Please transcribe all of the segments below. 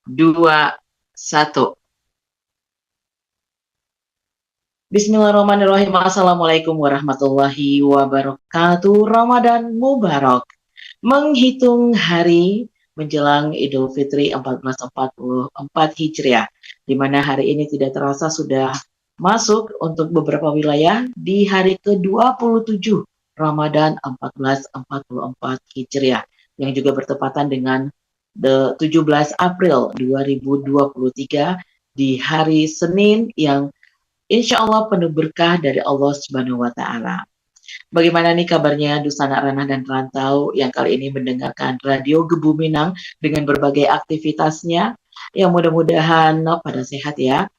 2, 1. Bismillahirrahmanirrahim. Assalamualaikum warahmatullahi wabarakatuh. Ramadan Mubarak. Menghitung hari menjelang Idul Fitri 1444 Hijriah, di mana hari ini tidak terasa sudah masuk untuk beberapa wilayah di hari ke-27 Ramadan 1444 Hijriah, yang juga bertepatan dengan 17 April 2023 di hari Senin yang insya Allah penuh berkah dari Allah Subhanahu wa Ta'ala. Bagaimana nih kabarnya Dusana Ranah dan Rantau yang kali ini mendengarkan Radio Gebu Minang dengan berbagai aktivitasnya? Yang mudah-mudahan pada sehat ya.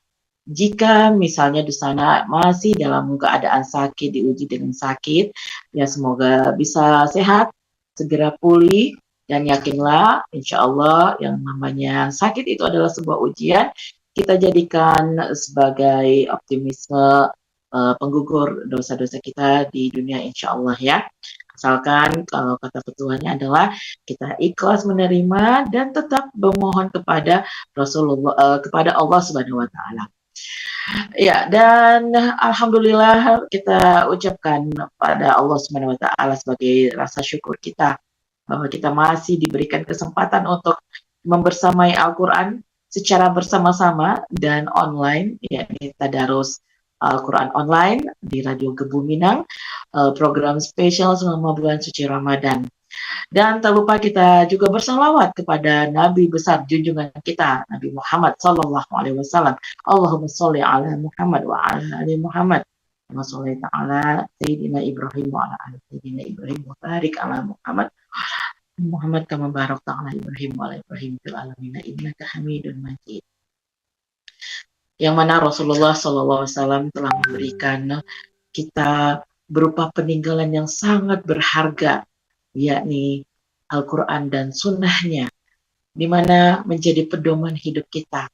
Jika misalnya Dusana masih dalam keadaan sakit, diuji dengan sakit, ya semoga bisa sehat, segera pulih, dan yakinlah insya Allah yang namanya sakit itu adalah sebuah ujian. Kita jadikan sebagai optimisme penggugur dosa-dosa kita di dunia insya Allah ya. Asalkan kalau kata petuahnya adalah kita ikhlas menerima dan tetap memohon kepada Rasulullah, kepada Allah Subhanahu wa Ta'ala. Ya, dan alhamdulillah kita ucapkan pada Allah Subhanahu wa Ta'ala sebagai rasa syukur kita bahwa kita masih diberikan kesempatan untuk membersamai Al-Quran secara bersama-sama dan online, yakni Tadarus Al-Quran online di Radio Gebu Minang, program spesial selama bulan suci Ramadan. Dan tak lupa kita juga bersalawat kepada Nabi besar junjungan kita, Nabi Muhammad Sallallahu Alaihi Wasallam. Allahumma sholli ala Muhammad wa ala ali Muhammad. Wa sholli ta'ala Sayyidina Ibrahim wa ala ali Sayyidina Ibrahim wa barik ala Muhammad kama barak ta'ala Ibrahim wa ala Ibrahim fil alamin innaka Hamidun Majid. Yang mana Rasulullah Sallallahu Alaihi Wasallam telah memberikan kita berupa peninggalan yang sangat berharga, yakni Al-Quran dan Sunnahnya, di mana menjadi pedoman hidup kita.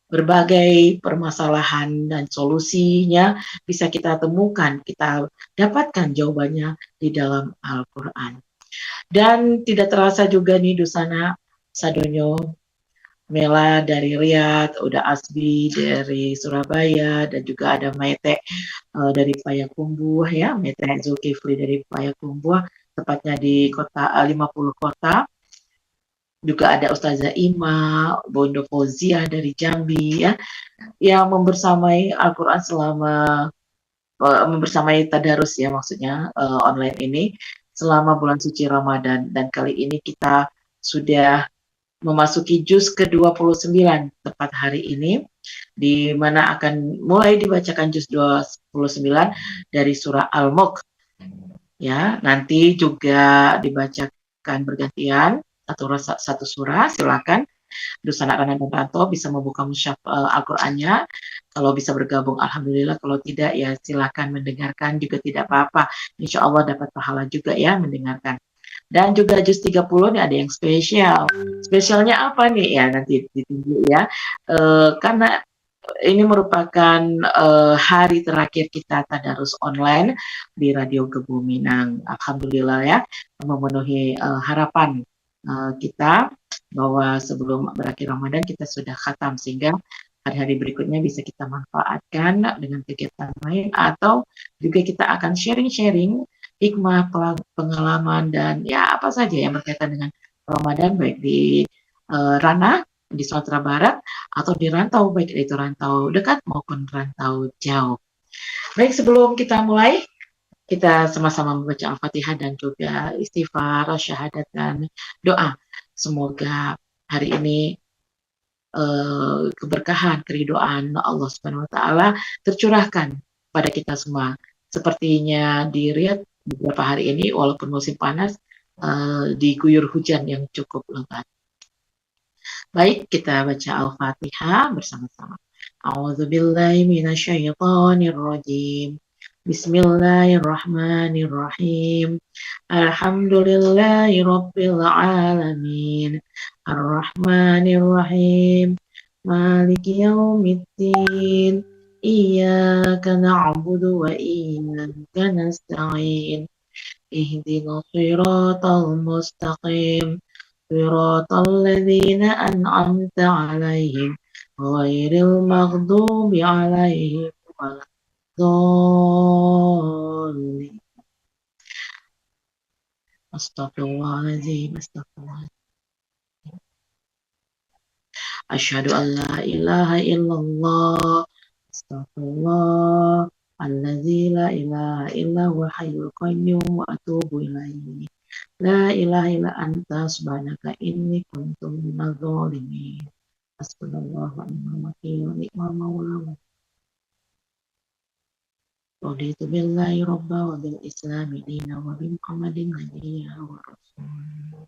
Berbagai permasalahan dan solusinya bisa kita temukan, kita dapatkan jawabannya di dalam Al-Quran. Dan tidak terasa juga nih Dusana Sadonyo, Mela dari Riyadh, udah Asbi dari Surabaya, dan juga ada Maite dari Payakumbuh ya, Maite Zulkifli dari Payakumbuh, tepatnya di kota 50 kota. Juga ada Ustazah Ima, Bondo Fauzia dari Jambi ya, yang membersamai Al-Quran selama membersamai Tadarus ya, maksudnya online ini selama bulan suci Ramadan. Dan kali ini kita sudah memasuki juz ke-29 tepat hari ini, di mana akan mulai dibacakan juz 29 dari surah Al-Mulk. Ya, nanti juga dibacakan bergantian satu surah. Silakan Dusana Rana dan Ranto bisa membuka mushaf Al-Qur'annya. Kalau bisa bergabung alhamdulillah, kalau tidak ya silakan mendengarkan juga tidak apa-apa. Insya Allah dapat pahala juga ya mendengarkan. Dan juga juz 30 nih ada yang spesial. Spesialnya apa nih ya, nanti ditunggu ya. Karena ini merupakan hari terakhir kita tadarus online di Radio Gebu Minang. Alhamdulillah ya, memenuhi harapan kita bahwa sebelum berakhir Ramadan kita sudah khatam, sehingga hari-hari berikutnya bisa kita manfaatkan dengan kegiatan lain, atau juga kita akan sharing-sharing hikmah, pengalaman, dan ya apa saja yang berkaitan dengan Ramadan, baik di ranah di Sumatera Barat atau di rantau, baik itu rantau dekat maupun rantau jauh. Baik, sebelum kita mulai, kita sama-sama membaca Al-Fatihah dan juga istighfar, syahadat, dan doa. Semoga hari ini keberkahan, keridhaan Allah Subhanahu wa Ta'ala tercurahkan pada kita semua. Sepertinya di Riyadh beberapa hari ini walaupun musim panas, diguyur hujan yang cukup lebat. Baik, kita baca Al-Fatihah bersama-sama. A'udzubillahi minasyaitonirrajim. Bismillahirrahmanirrahim. Alhamdulillahi rabbil alamin. Ar-Rahmanir-Rahim. Maliki yaumiddin. Iyyaka na'budu wa iyyaka nasta'in. Ihdinas siratal mustaqim. صراط الذين أنعمت عليهم غير المغضوب عليهم ولا الضالين. أستغفر الله العظيم. أستغفر الله. أشهد أن لا إله إلا الله. أستغفر الله الذي لا إله إلا هو الحي القيوم وأتوب إليه. لا إله إلا أنت سبحانك إني كنت من الظالمين. حسبنا الله ونعم الوكيل ونعم المولى. رضيت بالله ربا وبالإسلام دينا وبمحمد نبيا ورسولا.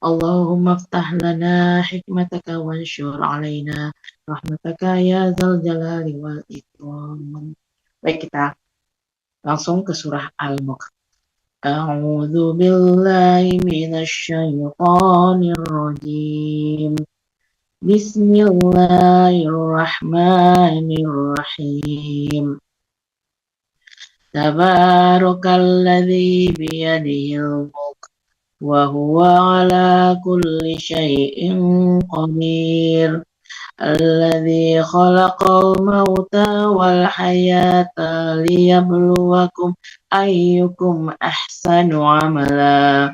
اللهم افتح لنا حكمتك وانشر علينا rahmataka ya zal jalali wal ikram. Baik, kita langsung ke surah Al-Mulk. A'udzu billahi minasy syaithanir rajim. Bismillahirrahmanirrahim. Tabarakalladzi biyadihil mulk wa huwa ala kulli syai'in qadir. Alladzi khalaqal mauta wal hayata liyabluwakum ayyukum ahsanu amala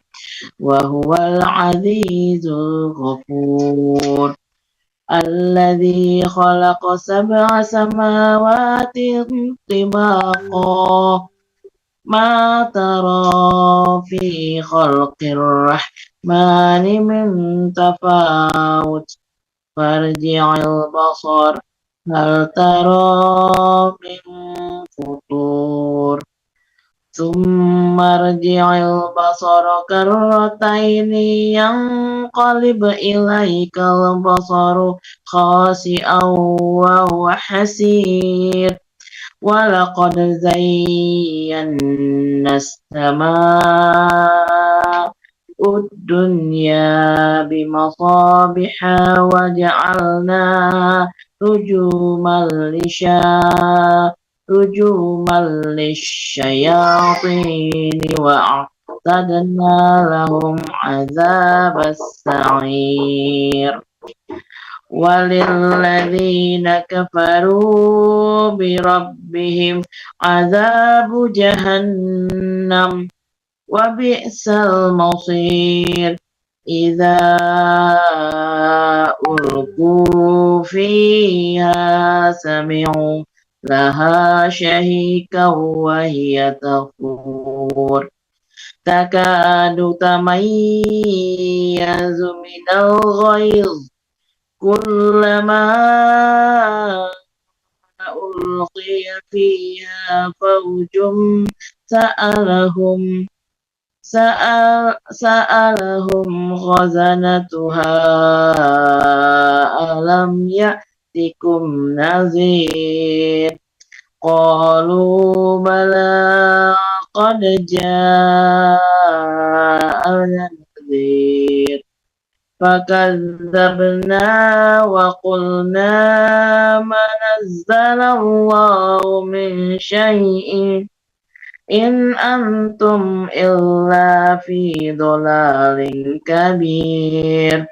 wa huwal azizul ghafur. Alladzi khalaqa sab'a samawatin tibaqa ma tara fi khalqir rahmani min tafawut farji'il basar hal tara min futur thumma rji'il basara karrataini yanqalib ilaikal basaru khasi'an wa huwa hasir walaqad zayyana as-samaa الدنيا بمصابيح وجعلناها رجوما للشياطين وأعتدنا لهم عذاب السعير. وللذين كفروا بربهم عذاب جهنم وبئس المصير. إذا ألقوا فيها سمعوا لها شهيقا وهي تفور تكاد تميز من الغيظ كلما ألقي فيها فوج سألهم خزنتها ألم يأتكم نذير قالوا بلى قد جاءنا نذير فكذبنا وقلنا ما نزل الله من شيء إن أنتم إلا في ضلال كبير.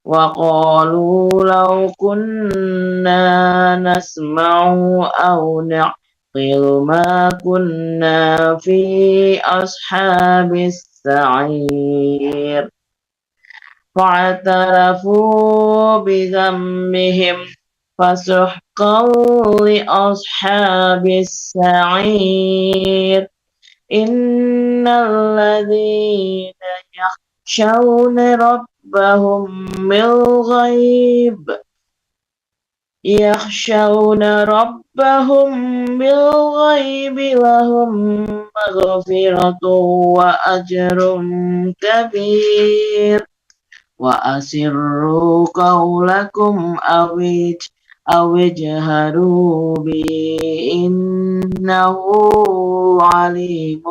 وقالوا لو كنا نسمع أو نعقل ما كنا في أصحاب السعير. فاعترفوا بذنبهم فسحقا لأصحاب السعير. إن الذين يخشون ربهم بالغيب لهم مغفرة وأجر كبير. وأسروا قولكم أو اجهروا به إنه عليم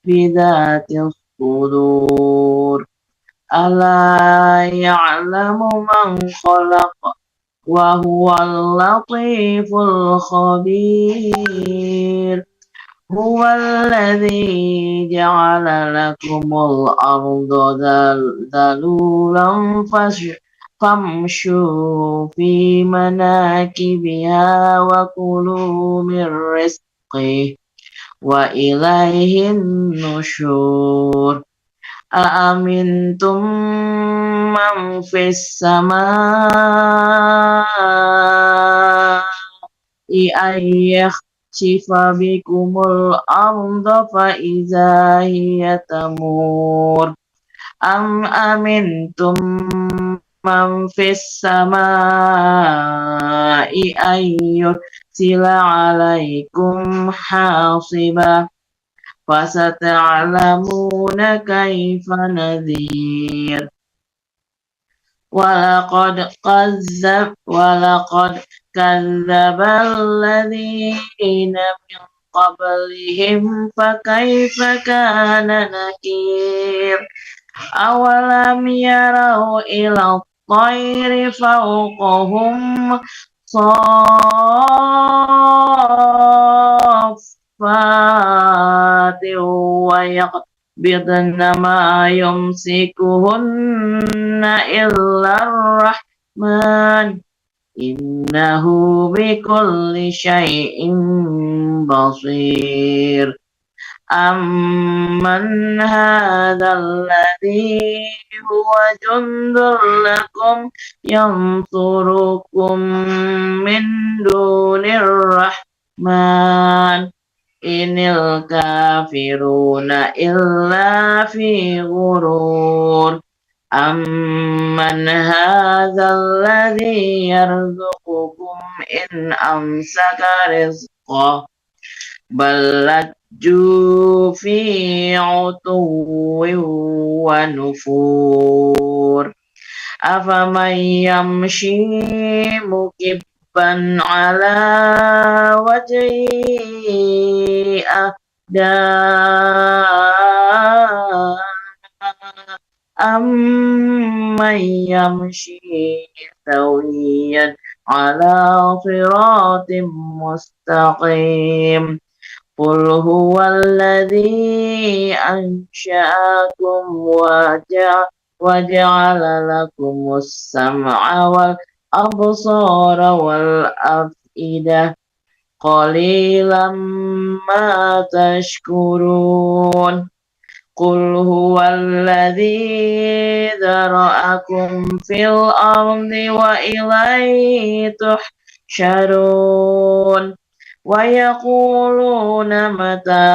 بذات الصدور. ألا يعلم من خلق وهو اللطيف الخبير. Huwallazi ja'ala lakumul arda dalulan famshu fi manakibiha wa kulu min rizqih wa ilaihin nusyur. Aamintum man fis samaa'i ayyakhsifa bikumul arda fa iza hiya tamur am amintum man fis samaa'i ayyursila alaikum hasiba fasata'lamuna kaifa nadhir. Walaqad kadzdzaba alladziina min qablihim fakaifa kana nakir. Awalam yarau ila at-tayri fawqahum saffati wa yaqbidna ma yumsikuhunna illa ar-rahman innahu bikulli syai'in basir. Amman hadzal ladzi huwa jundul lakum yansurukum min dunir rahman inil kafiruna illa fi ghurur. Amman hadzal ladzi yarzuqukum in amsaka rizqah bal lajju fi utuwwin wa nufur. Afaman yamshi mukibban ala wajhi ahda amman yamshi sawiyan ala siratim mustaqim. Qul huwallazi ansha'akum wa ja'ala lakumus sam'a wal absara wal af'idah qalilan ma tashkurun. Qul huwallazi dzara'akum fil ardi wa ilaihi tuhsyarun. Wa yaquluna mata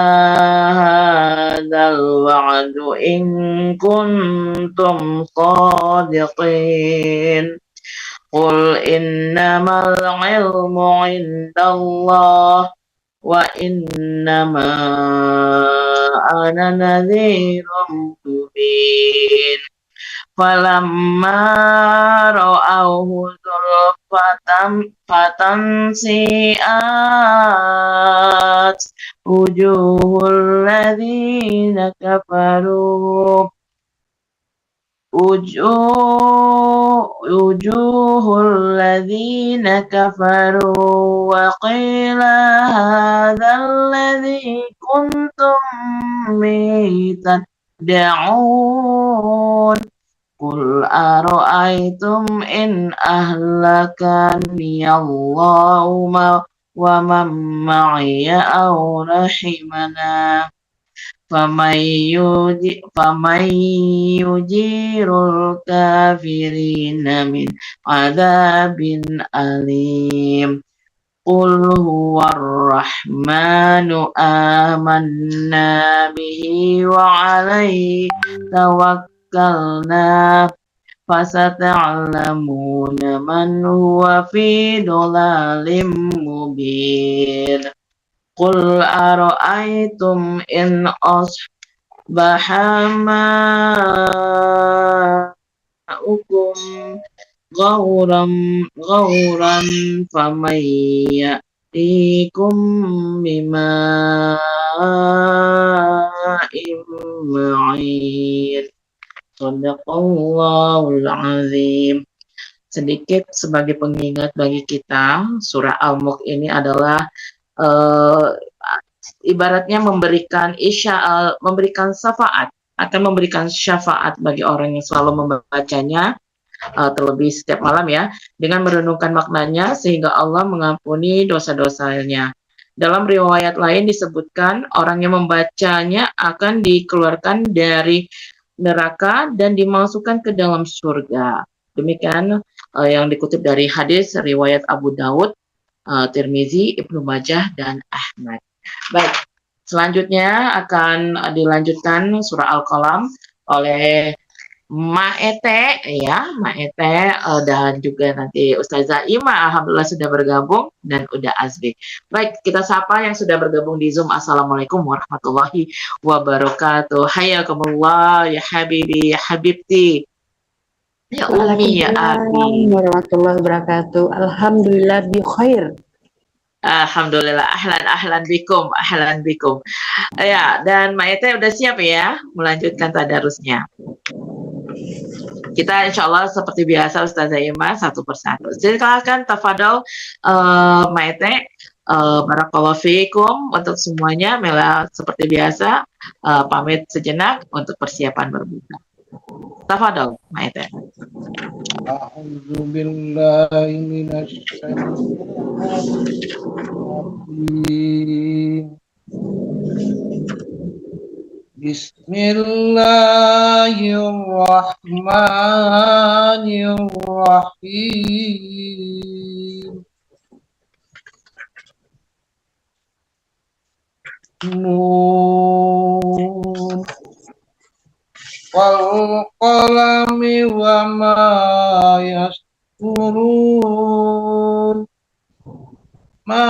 hadzal wa'du in kuntum shadiqin. Qul innamal ilmu indallah wa innama ana nadhirun mubin. Falamma ra'awhu zulfatan si'at wujuhul ladzina kafaru wa qila hadzal ladzi kuntum bihi tad'un. Qul ara'aytum in ahlakani Allahu wa man ma'iya aw rahimana faman yujirul kafirina min adzabin alim. Qul huwar rahmanu amanna bihi wa alaihi tawakkalna fasata'lamuna man huwa fi dhalalin mubin. Qul ara'aytum in asbaha ma'ukum ghauran faman ya'tikum bima'in ma'in. Shadaqallahul azim. Sedikit sebagai pengingat bagi kita, surah Al-Mulk ini adalah ibaratnya memberikan syafaat, akan memberikan syafaat bagi orang yang selalu membacanya, terlebih setiap malam ya, dengan merenungkan maknanya sehingga Allah mengampuni dosa-dosanya. Dalam riwayat lain disebutkan orang yang membacanya akan dikeluarkan dari neraka dan dimasukkan ke dalam surga. Demikian yang dikutip dari hadis riwayat Abu Daud, Tirmizi, Ibnu Majah, dan Ahmad. Baik, selanjutnya akan dilanjutkan surah Al-Qalam oleh Maete ya, Maete dan juga nanti Ustazah Ima alhamdulillah sudah bergabung dan udah Azbi. Baik, kita sapa yang sudah bergabung di Zoom. Assalamualaikum warahmatullahi wabarakatuh. Hayakumullah ya habibi ya habibti. Ya Umi ya Waalaikumsalam Abi. warahmatullahi wabarakatuh. Alhamdulillah bi khair. Alhamdulillah ahlan bikum, ahlan bikum. Ya, dan Maete udah siap ya melanjutkan tadarusnya. Kita insya Allah seperti biasa Ustazah Ima satu persatu. Silakan tafadol Maete, barakallahu fiikum untuk semuanya. Mela seperti biasa pamit sejenak untuk persiapan berbuka. Tafadol Maete. A'udzu billahi minasyaitonir rajim. Bismillahirrahmanirrahim. Nun wal qalami wa ma yasturun. Ma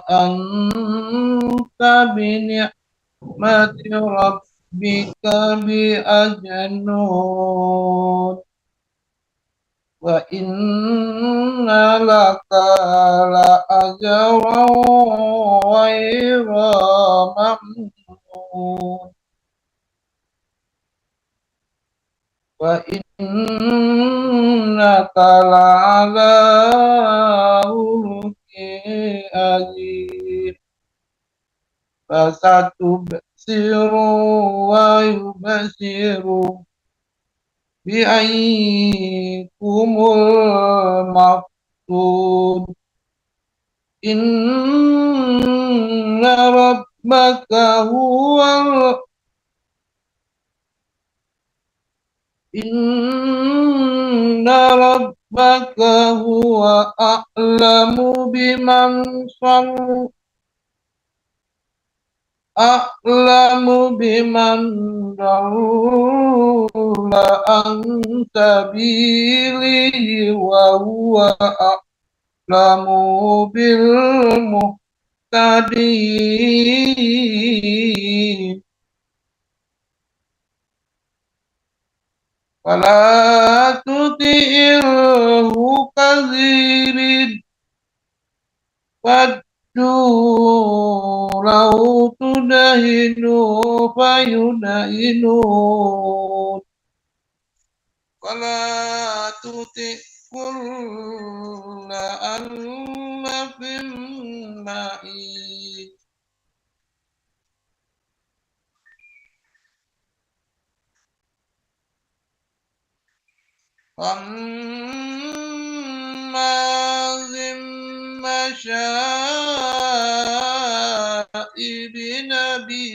anta bini'mati rabbika bi ajnun. Wa inna laka la ajran ghayra mamnun. Wa innaka la'ala khuluqin azim. Fasatubsiru wa yubsiru bi'ayyikumul maftun. Inna rabbaka huwal Inna rabbaka huwa a'lamu biman dalla an sabilihi wa huwa a'lamu bil muhtadin. Fala tuti'il mukadzirin waddu law tudahinu fayudahinun. Fala tuti' kulla allafin mahin. Hammazim masya'ibin nabi.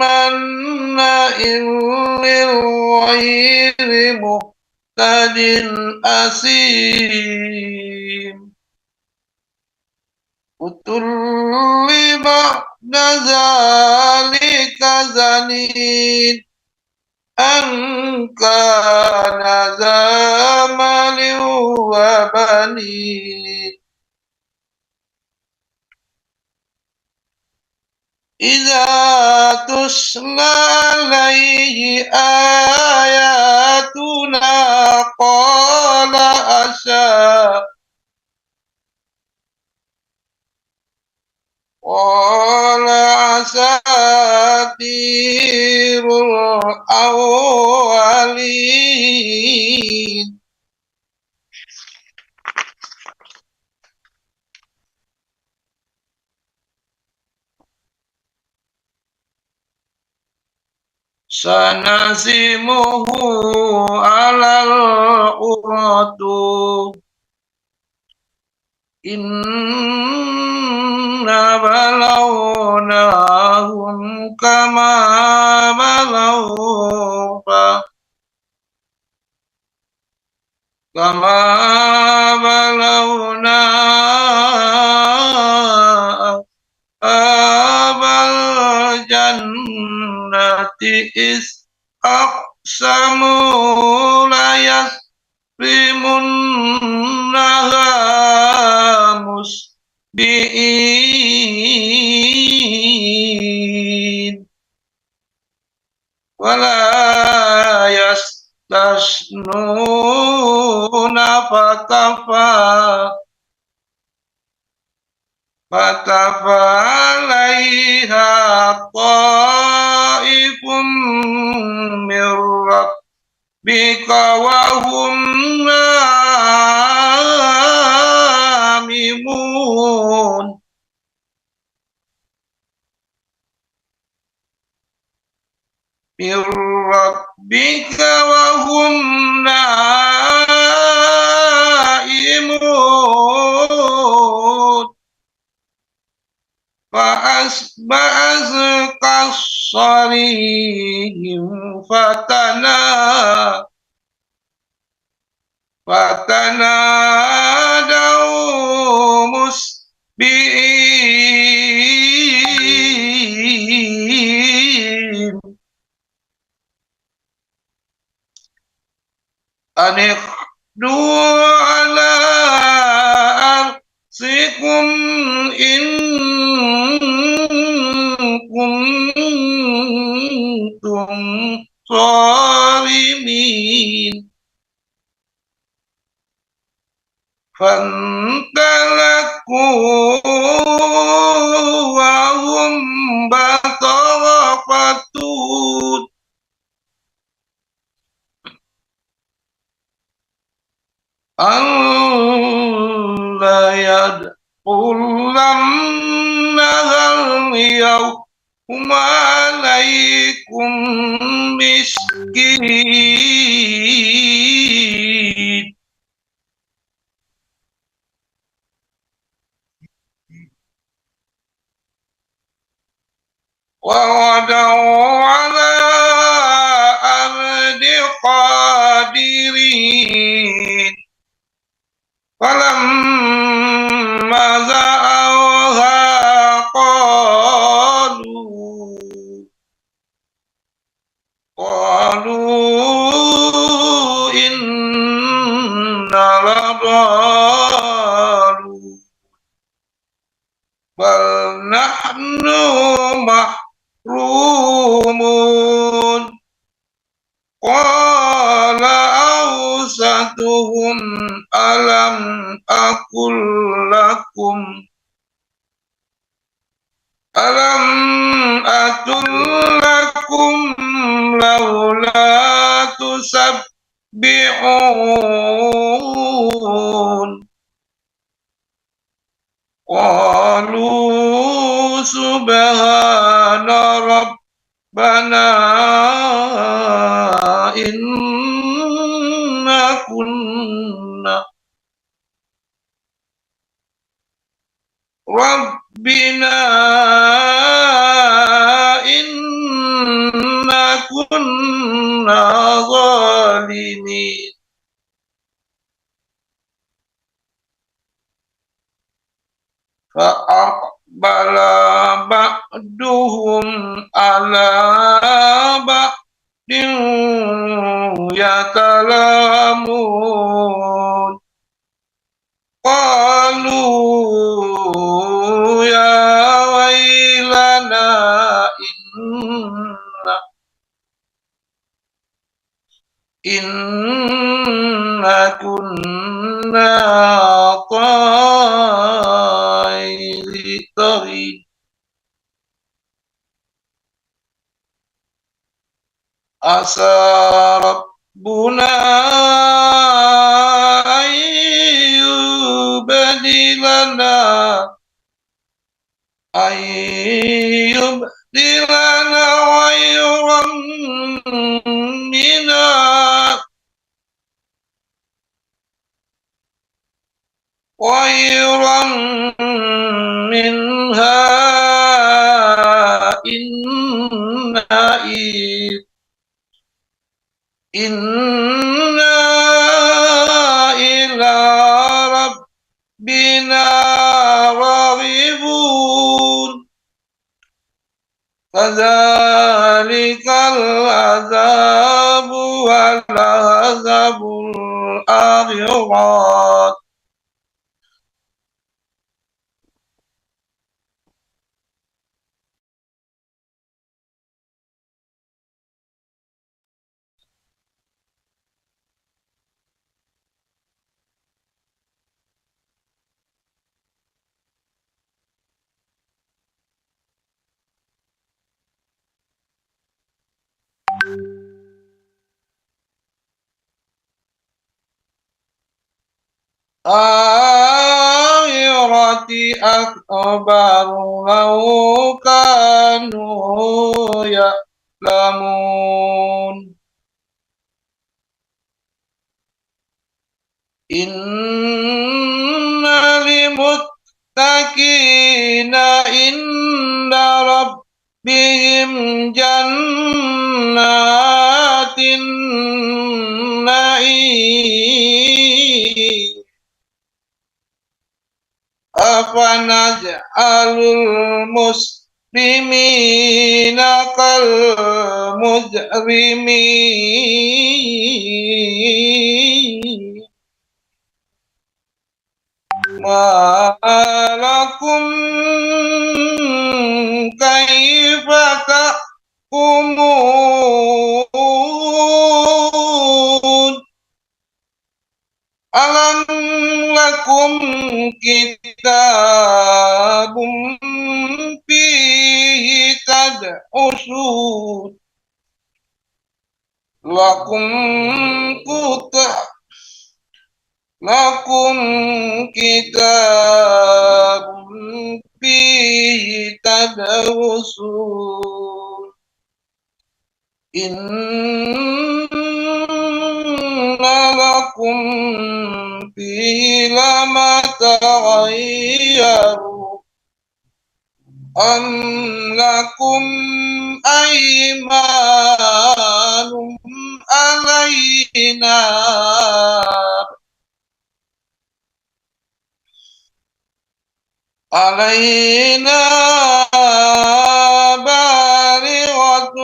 Manna'in lil ghairi muhtadin asim. Utulli ba'da zalika zanin. An kana zamalin wa banin. Iza tusla alaihi ayatuna qala asatirul awwalin. sanasimuhu alal uratu inna balawnahum kama balawna abal jannati is aqsamu layas rimunnaha musbi'in wala yastasnuna fatafa alaiha ta'ifum min rabbika wa hum namimun min rabbika wa hum naimun fa'asba'az kasarihim fatanadaw musbi'in anikhdu ala arsikum in kuntum zalimin fantalaku wa hum batarafatun alla yadkhulannahal yawma alaikum miskin wa wadaw ala ardi qadirin falamma za'awha qalu inna ladallun bal nahnu mahrumun qala awsatuhum alam aqul lakum laula tusabbihun qalu subhana rabbana inna kunna rabbina inna kunna zalimin fa'aqbala ba'duhum ala ba'din yatalamun qalu ya wailana inna kunna ta'irin asa rabbuna ayyubdilana khairan نورا منها إنا إلى ربنا راغبون فذلك العذاب والعذاب الآخرة آخرة أكبر لو كانوا يعلمون إن للمتقين عند ربهم جنات النعيم أفنجعل المسلمين كالمجرمين ما لكم كيف تحكمون ألم لكم كتاب فيه تدرسون لكم كتاب فيه تدرسون إن لكم فيه لما تغيروا أم لكم أيمان علينا بالغة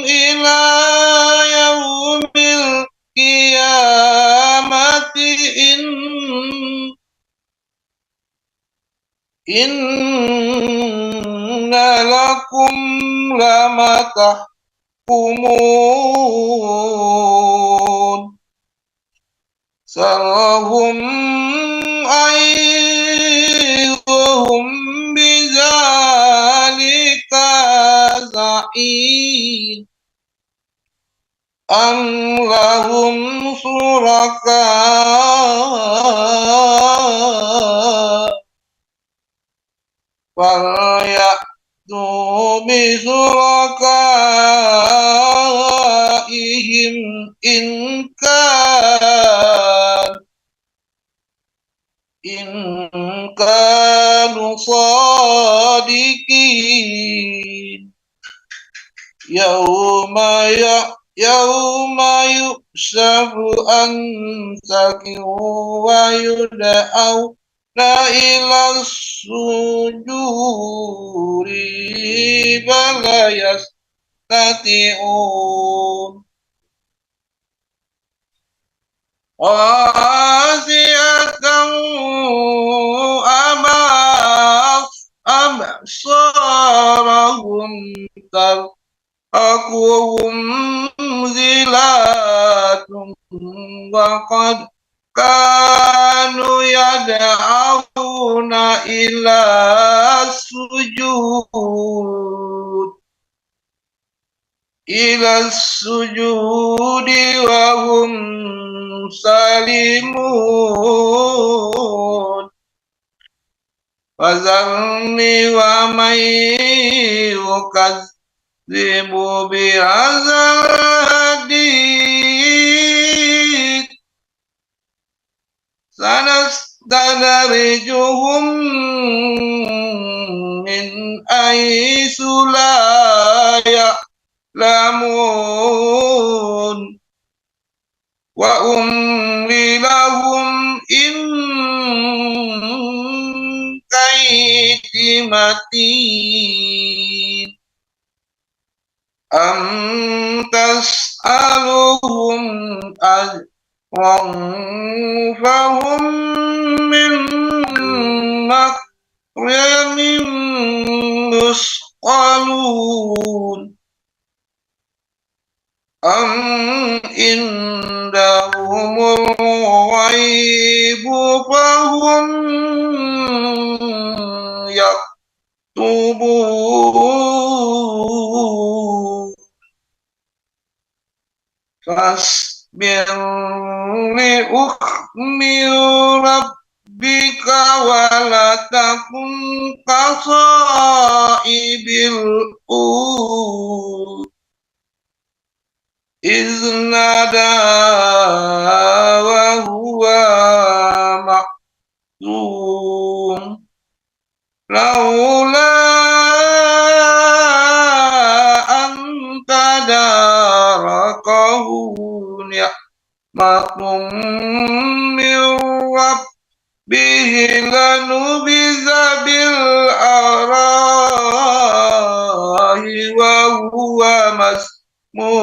إلى يوم القيامة إن لكم لما تحكمون سرهم أيهم بذلك زعيم أم لهم شركاء فليأتوا بشركائهم إن كانوا صادقين يوم يكشف عن ساق ويدعون إلى السجود فلا يستطيعون خاشعة أبصارهم ترهقهم ذلة وقد كانوا يدعون إلى السجود وهم سالمون فذرني ومن يكذب بهذا الحديث sanastadrijuhum min aitsu la ya'lamun wa umli lahum kaidi matin am tas'aluhum ajran fahum min maghramin musqalun am indahumul ghaibu fahum yaktubun fasbir li hukmi rabbika wa la takun kasaibil iznada wa huwa ma'zum laula anta darakahu ni'matum min rabbihi lanubiza bil arahi wa huwa masmun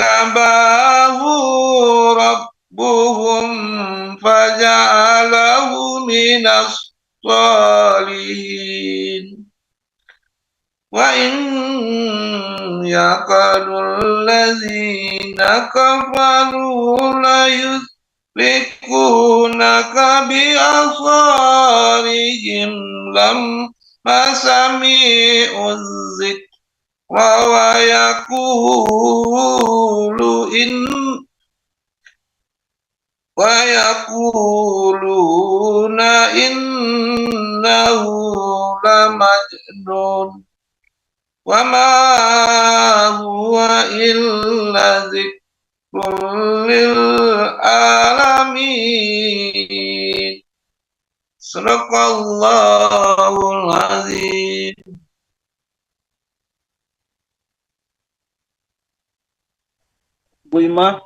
fajtabahu rabbuhum faja'alahu minas salihin wa in yakadul ladzina kafaru la yuslikunaka bi asarihim lam masami'uz zikra wa yaquluna innahu lamajnun wa ma huwa illa dzikrun lil alamin. Sadaqallahul azim. Bu Ima.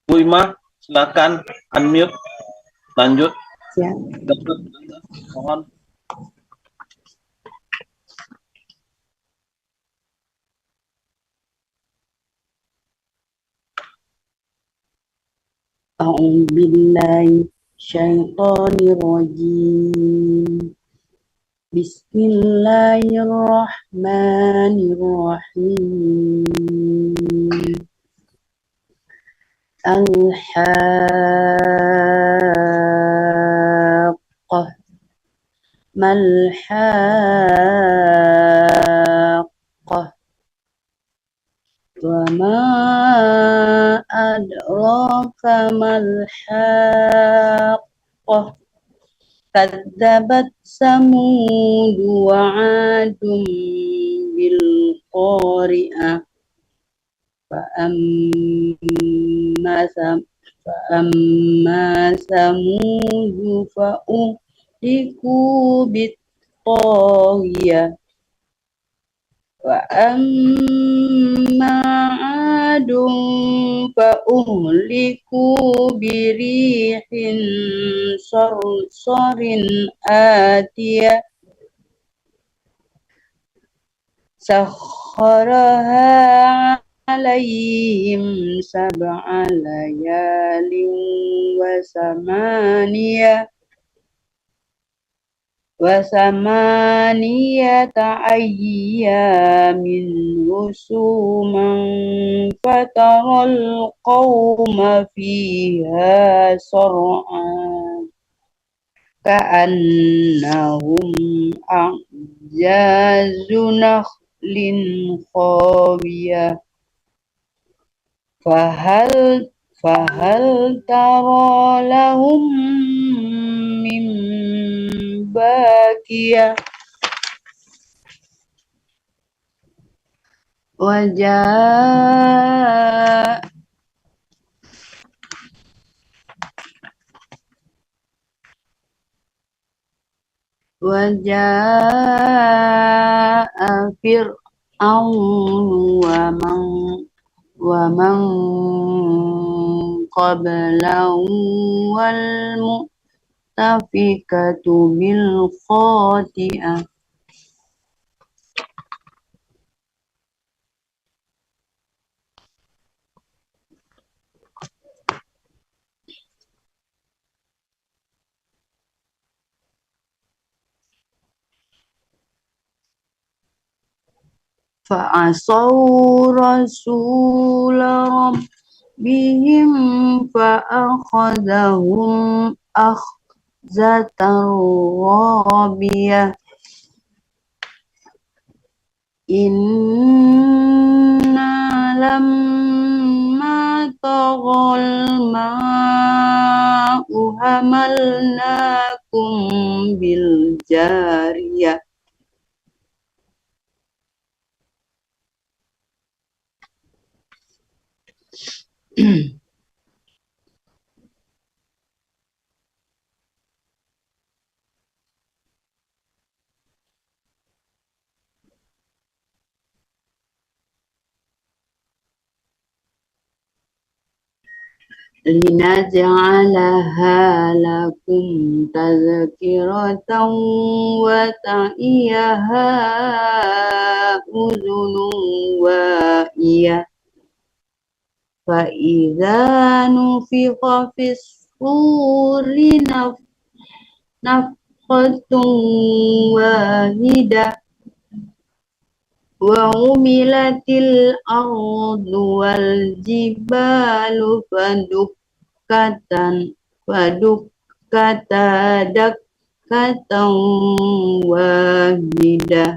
Bu Ima, silakan unmute, lanjut. Siap. Mohon. A'udzu billahi syaitonir rajim. Bismillahirrahmanirrahim. Al-haqqah mal-haqqah wa ma adraka mal-haqqah kadzabat samud wa 'adun bil qari'ah fa amma samud fa uhliku bit taghiyah wa amma 'adun fa uhliku birihin sarsarin atiyah sakharaha alaihim sab'a layalin wa samaniyata ayyamin husuman fataral qawma fiha sar'an ka'annahum a'jazu nakhlin khawiyah Fahal tara lahum min baqiyah. Wajah Fir'aun wa man qablahu wal mu'tafikatu bil khati'ah. Fa'asaw rasula rabbihim fa'akhadahum akhzatan rabiyah. Inna lamma taghal ma'u hamalnakum bil jariyah. Linaj'alaha lakum tazkiratan wa ta'iyaha udhunun wa'iyah. Fa idza nufikha fis suri nafkhatun wahidah wa umilatil ardu wal jibalu fadukkatan dakkatan wahidah.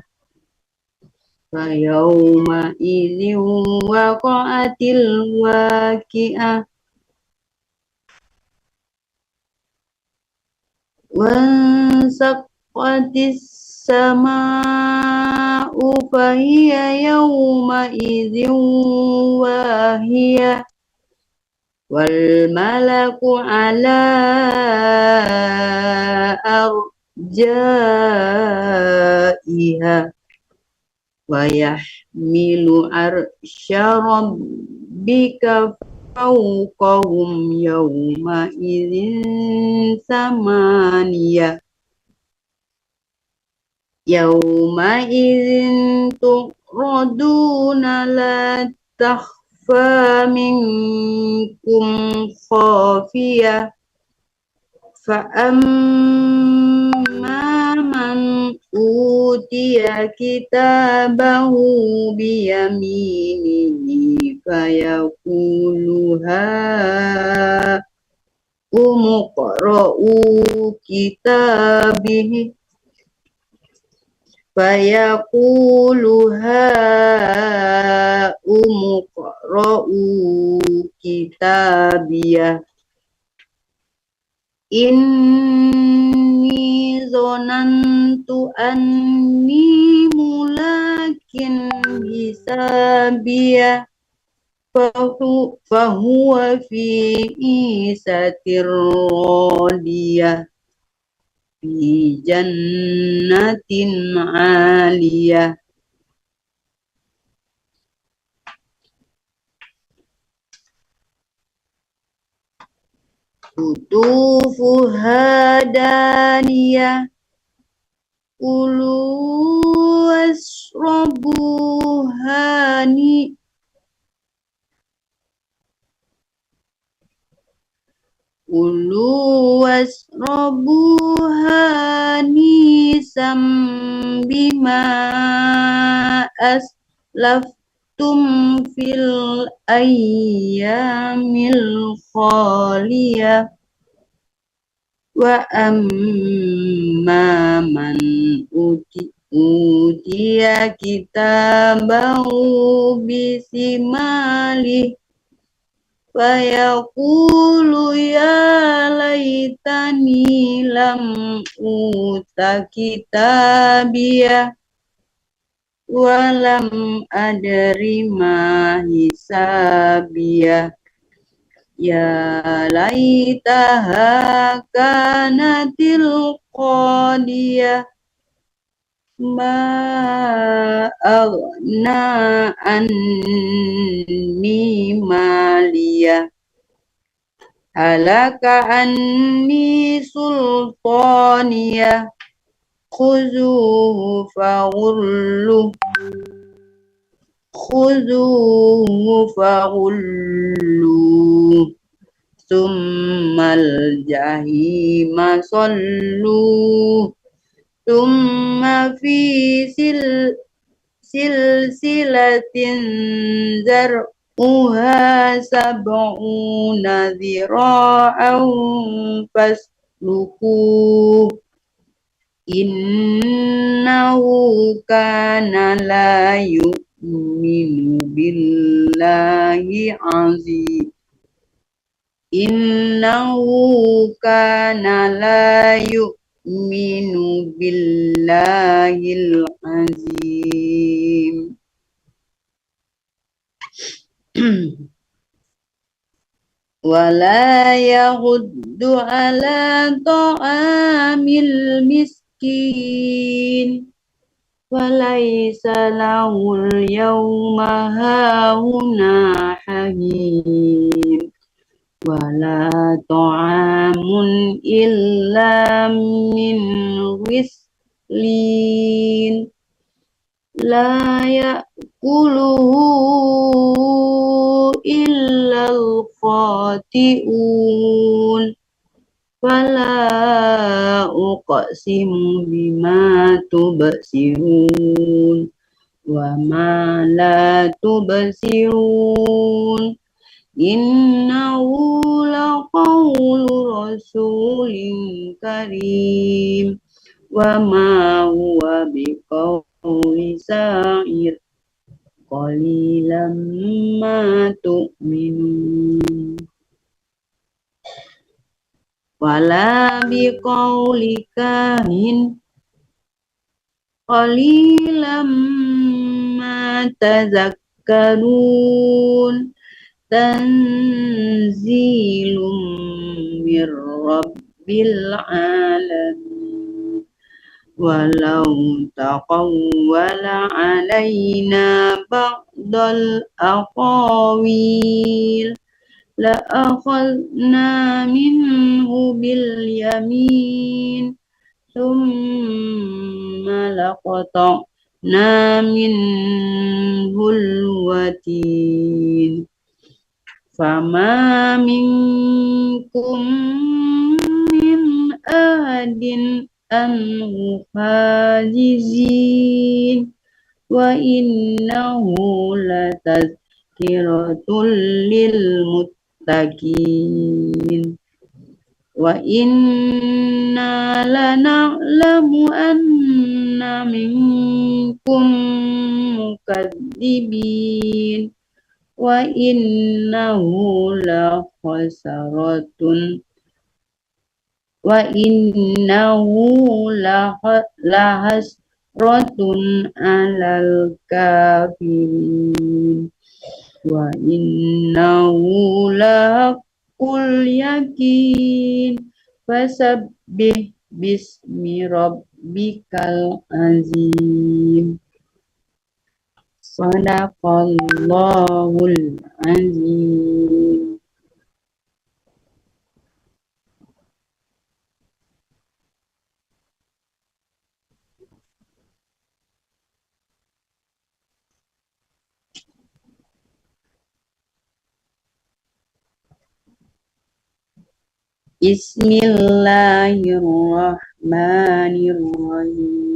Fa yawma idzin waqa'atil waqi'ah wansaqatis sama'u fahiya yawma idzin wahiyah wal malaku ala arja'iha wa yahmilu arsya rabbika fawqahum yawma idzin samaniyah. Yawma idzin tu'raduna la takhfa minkum khafiyah. Fa'amma man utiya kitabahu biyaminihi fayaqulu umqra'u kitabihi kitabiyah. Inni zonantu anni mulakin hisabiyah fahuwa fi isatir radiyah fi jannatin aliyah. Qutufuha daniyah kulu wasrabu hani sam bima aslaftum fil ayyamil khaliyah. Wa amma man utiya kitabahu bisimali fayaqulu ya laitani lam uta kitabiyah walam adri ma hisabiyah ya laitaha kanatil qadiyah ma aghna anni maliyah halaka anni sultaniyah khuzuhu faghulluh summal jahima sallu summa fi silsilatin zar'uha sab'una dhira'an fasluku innahu kana la yu'minu billahi azim innahu kana la yu'minu billahil azim wala yahuddu ala ta'amil miskin walaysa lahul yawma hahuna hamim wala ta'amun illa min ghislin la ya'kuluhu illa al-khati'un fala uqsimu bima tubsirun wa ma la tubsirun innahu laqawlu rasulin karim wa ma huwa biqawli sa'ir qalilan ma tu'minun wala biqawli kahin qalilan ma tazakkarun tanzilum mir rabbil alamin walau taqawwala alaina ba'dal aqawil la akhadna minhu bil yamin thumma laqata'na minhul watin fama minkum min ahadin anhu hajizin wa innahu latazkiratul lil muttaqin wa inna lana'lamu anna minkum mukadzibin wa innahu la khasratun hasratun alal kafirin wa innahu la haqqul yakin fasabbih bismi rabbikal azim sadaqallahul azim. Bismillahirrahmanirrahim.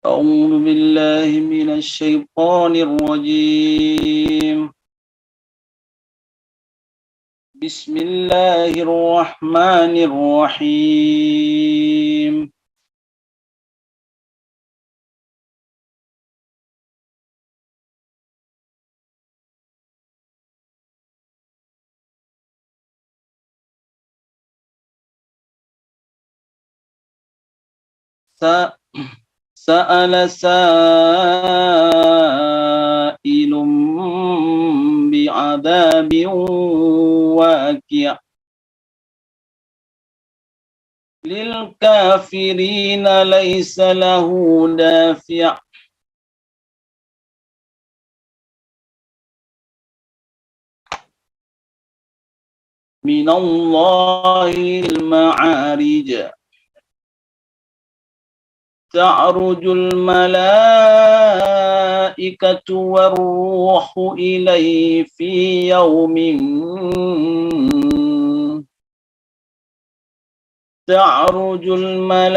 أعوذ بالله من الشيطان الرجيم. بسم الله الرحمن الرحيم. سأل سائل بعذاب واقع للكافرين ليس له دافع من الله المعارج تعرج الملائكة والروح إليه في يوم تعرج الملائكة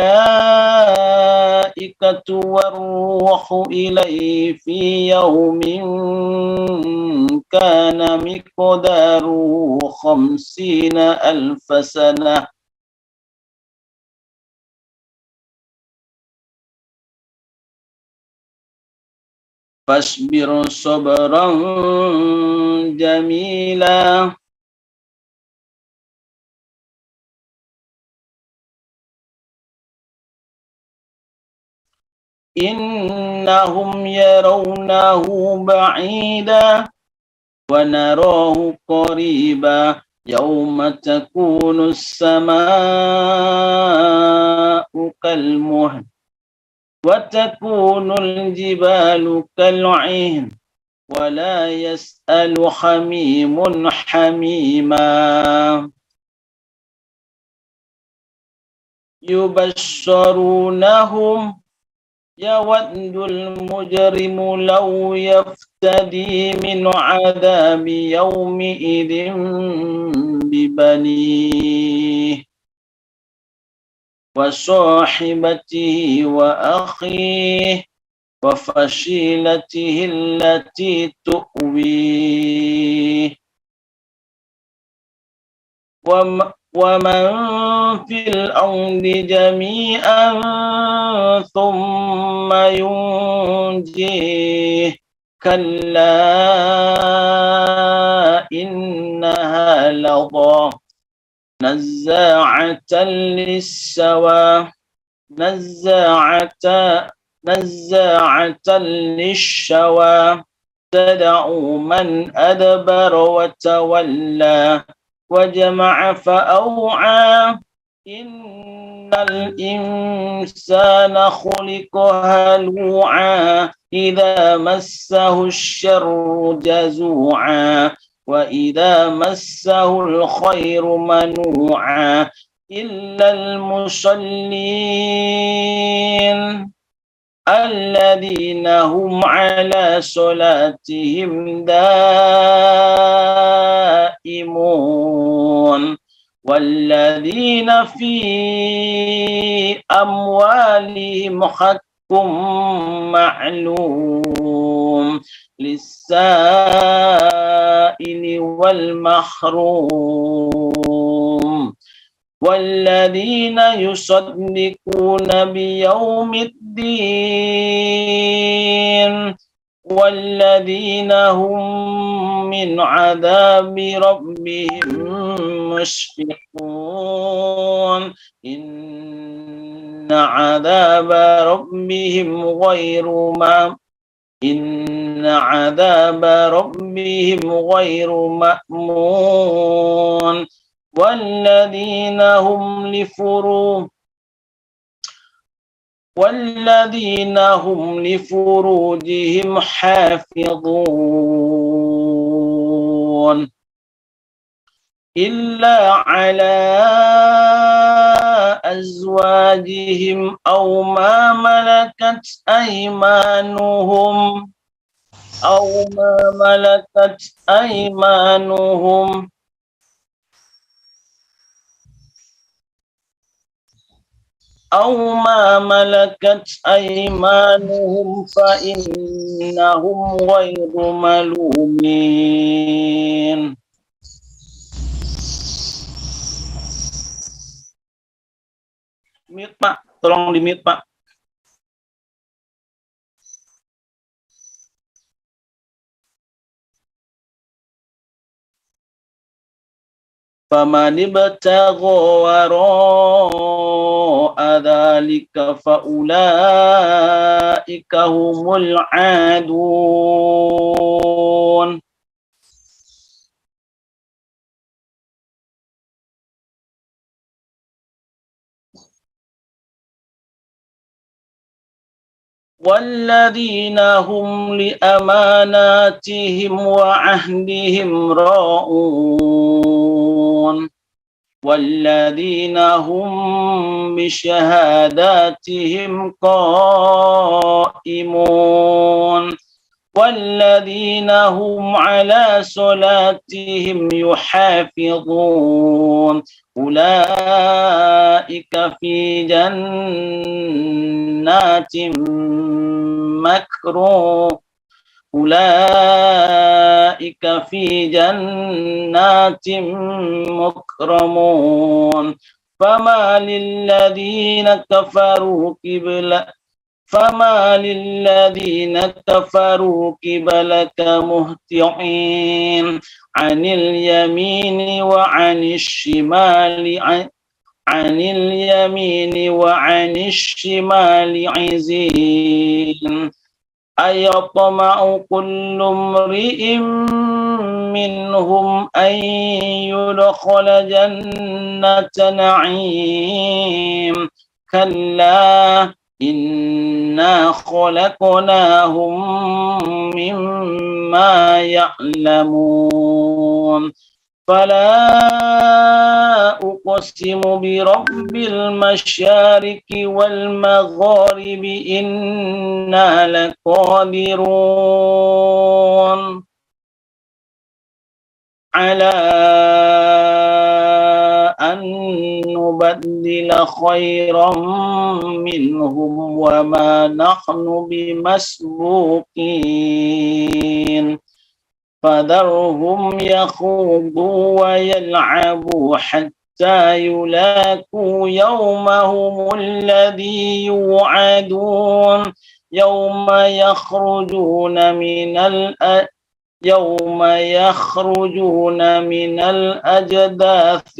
والروح إليه في يوم كان مقداره 50,000 سنة فاصبر صبرا جميلا إنهم يرونه بعيدا ونراه قريبا يوم تكون السماء كالمهل وتكون الجبال كالعهن ولا يسأل حميم حميما يبشرونهم يود المجرم لو يفتدي من عذاب يومئذ ببنيه وصاحبته وأخيه وفصيلته التي تؤويه ومن في الأرض جميعا ثم ينجيه كلا إنها لظى نزاعة للشوى تدعو من أدبر وتولى وجمع فأوعى إن الإنسان خلق هلوعا إذا مسه الشر جزوعا وإذا مسه الخير منوعا إلا المصلين الذين هم على صلاتهم دائمون والذين في أموالهم حق معلوم للسائل والمحروم والذين يصدقون بيوم الدين والذين هم من عذاب ربهم مشفقون إن عذاب ربهم غير مأمون والذين هم لفروجهم حافظون إلا على أزواجهم أو ما ملكت أيمانهم أو ما ملكت أيمانهم فإنهم غير ملومين. Mute Pak, tolong di mute Pak. فَمَنِ ابْتَغَى وَرَاءَ ذَلِكَ فَأُولَئِكَ هُمُ الْعَادُونَ. وَالَّذِينَ هُمْ لِأَمَانَاتِهِمْ وَعَهْدِهِمْ رَاعُونَ والذين هم بشهاداتهم قائمون والذين هم على صلاتهم يحافظون أولئك في جنات مكرون أولئك في جنات مكرمون فما للذين كفروا قبلك مهطعين عن اليمين وعن الشمال عزين أيطمع كل امرئ منهم أن يدخل جنة نعيم كلا إنا خلقناهم مما يعلمون فلا أقسم برب المشارق والمغارب إنا لقادرون على أن نبدل خيرا منهم وما نحن بمسبوقين فذرهم يخوضوا ويلعبوا حتى يلاقوا يومهم الذي يوعدون يوم يخرجون من الأجداث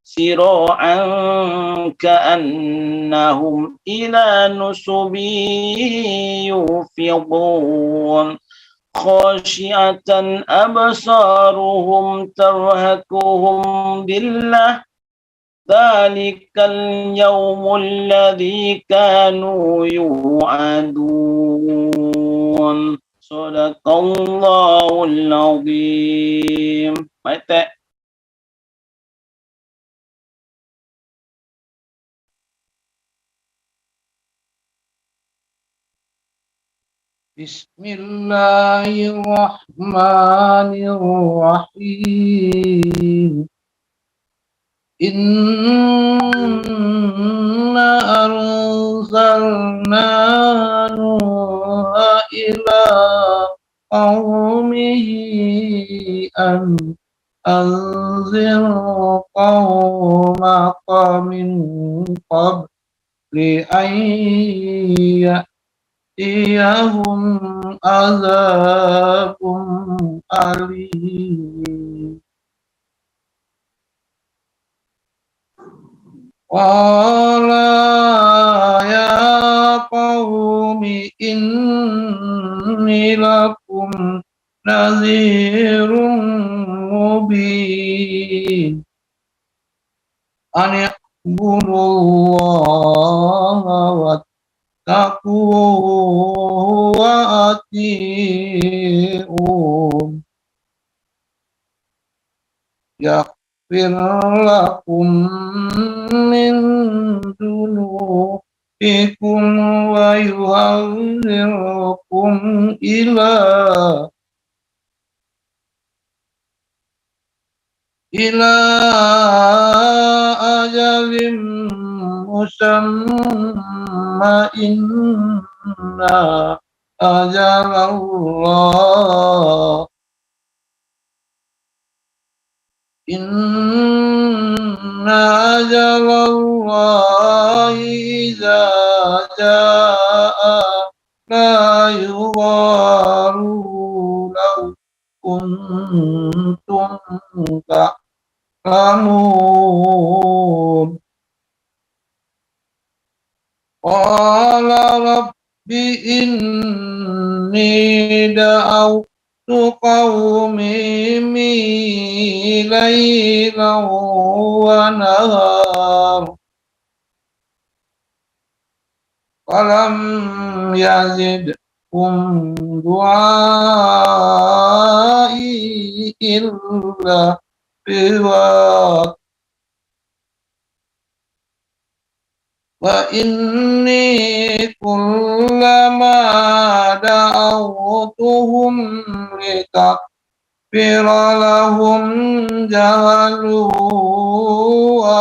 سراعا كأنهم إلى نصب يوفضون خاشعة أبصارهم ترهقهم ذلة ذلك اليوم الذي كانوا يوعدون صدق الله العظيم. Bismillahirrahmanirrahim. Inna arsalna Nuha ila qaumihi an anzir qaumaka min qabli an ya'tiyahum azabun alim. Qala ya qaumi inni lakum nadhirun mubin an ya'budullaha wattaquhu wa ati'un yaghfir lakum min dunubikum wa yuhadzirkum ila ajalim مسمى إن أجل الله إذا جاء لا يغار لو كنتم تعلمون قال رب إني دعوت قومي ليلا ونهارا فلم يزدهم دعائي إلا فرارا وإني كلما دعوتهم لتغفر لهم جعلوا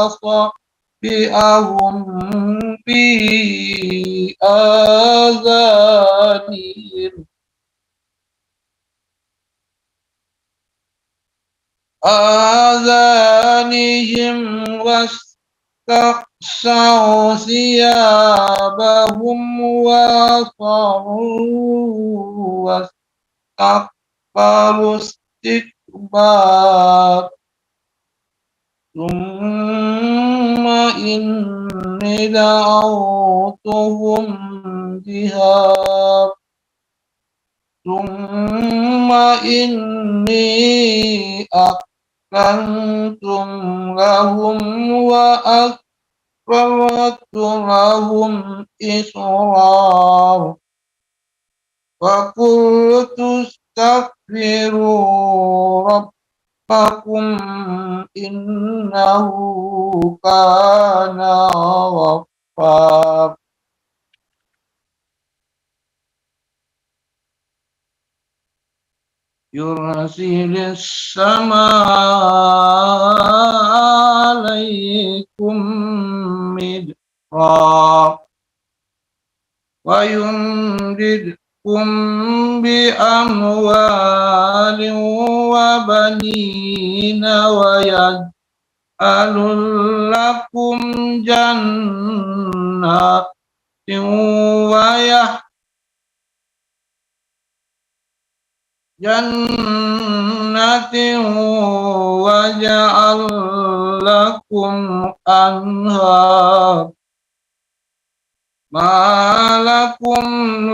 أصابعهم في آذانهم واستغشوا ثيابهم وأصروا واستكبروا استكبارا ثم إني دعوتهم جهارا ثم إني أعلنتم لهم وأسررت لهم إسرارا فقلت استغفروا ربكم إنه كان غفارا يرسل السماء عليكم مدرارا ويمددكم بأموال وبنين ويجعل لكم جنات ويجعل لكم أنهارا ما لكم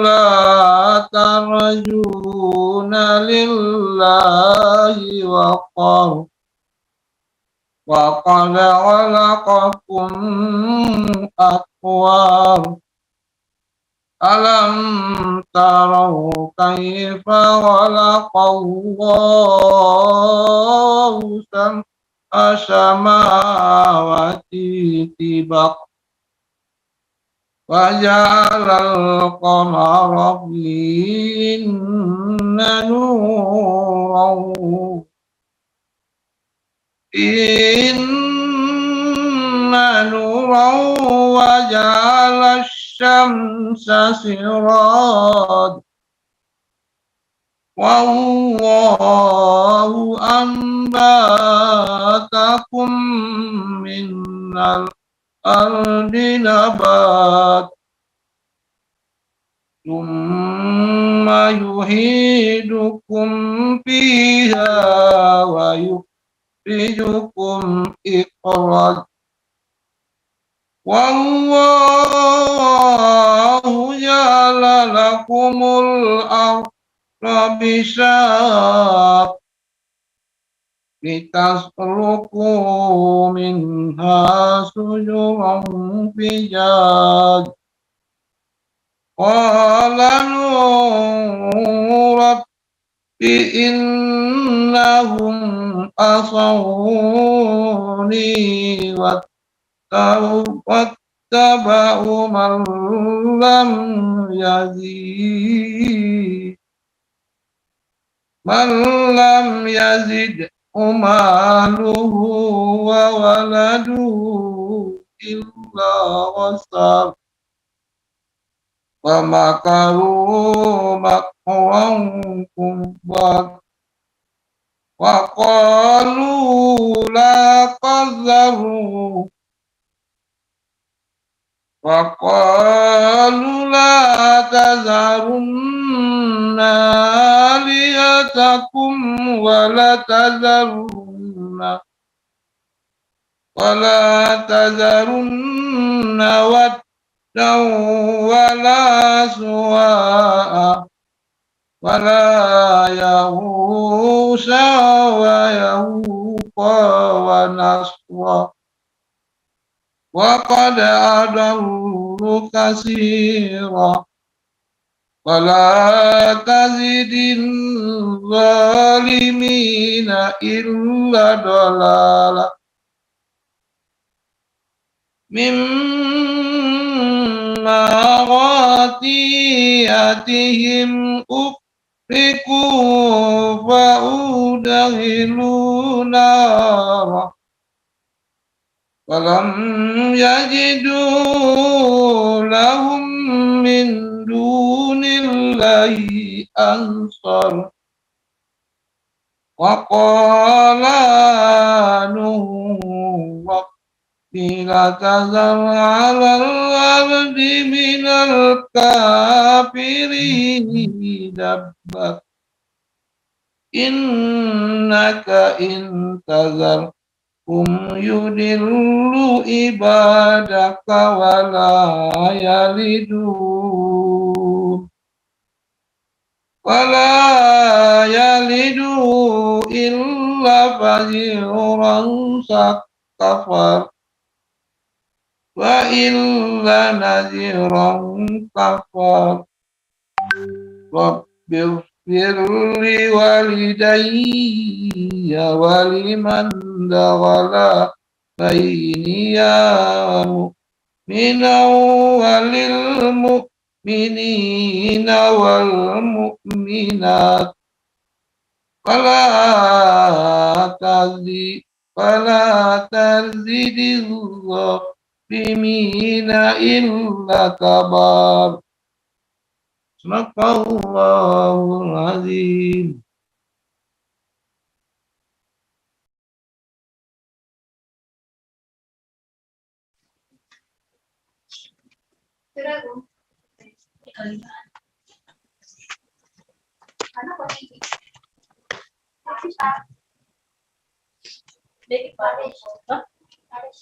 لا ترجون لله وقر وقد خلقكم أطوارا ألم تروا كيف خلق الله سبع سماوات طباقا وجعل القمر فيهن نورا وجعل الشمس سراجا والله أنبتكم من الأرض نباتا ثم يعيدكم فيها ويخرجكم إخراجا والله جعل لكم الأرض بساطا لتسلكوا منها سبلا فجاجا قال نوح رب إنهم عصوني واتبعوا من لم يزد ماله وولده إلا غسر ومكروا مكرا كبرا وقالوا لا تذرن آلهتكم ولا تذرن ودا ولا سواء ولا يغوث ويعوق ونسرا وقد أضلوا كثيرا ولا تزد الظالمين إلا ضلالا مما خطيئتهم أغرقوا فأدخلوا نارا فلم يجدوا لهم من دون الله أنصارا وقال نوح لا تذر على الأرض من الكافرين دبا إنك إن تذرهم يضلوا عبادك ولا يلدوا إلا فجورا كفر وإلا نذيرا كفر رب اغفر لوالدي ولمن دخل بيني مؤمنا وللمؤمنين والمؤمنات فلا تزد الظالمين إلا تبار. Sadaqallahul azim.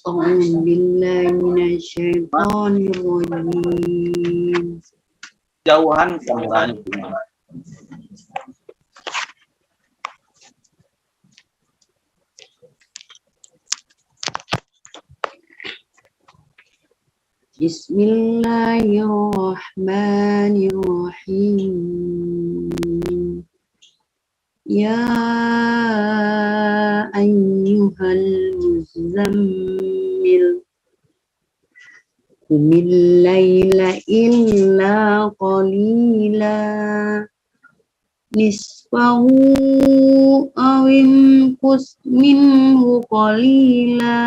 A'udzu billahi minasyaitonir rajim. Jauhan kameranya. Bismillahirrahmanirrahim. Ya ayyuhal muzammil qumil laila illa qalila nisfahu awim qus minhu qalila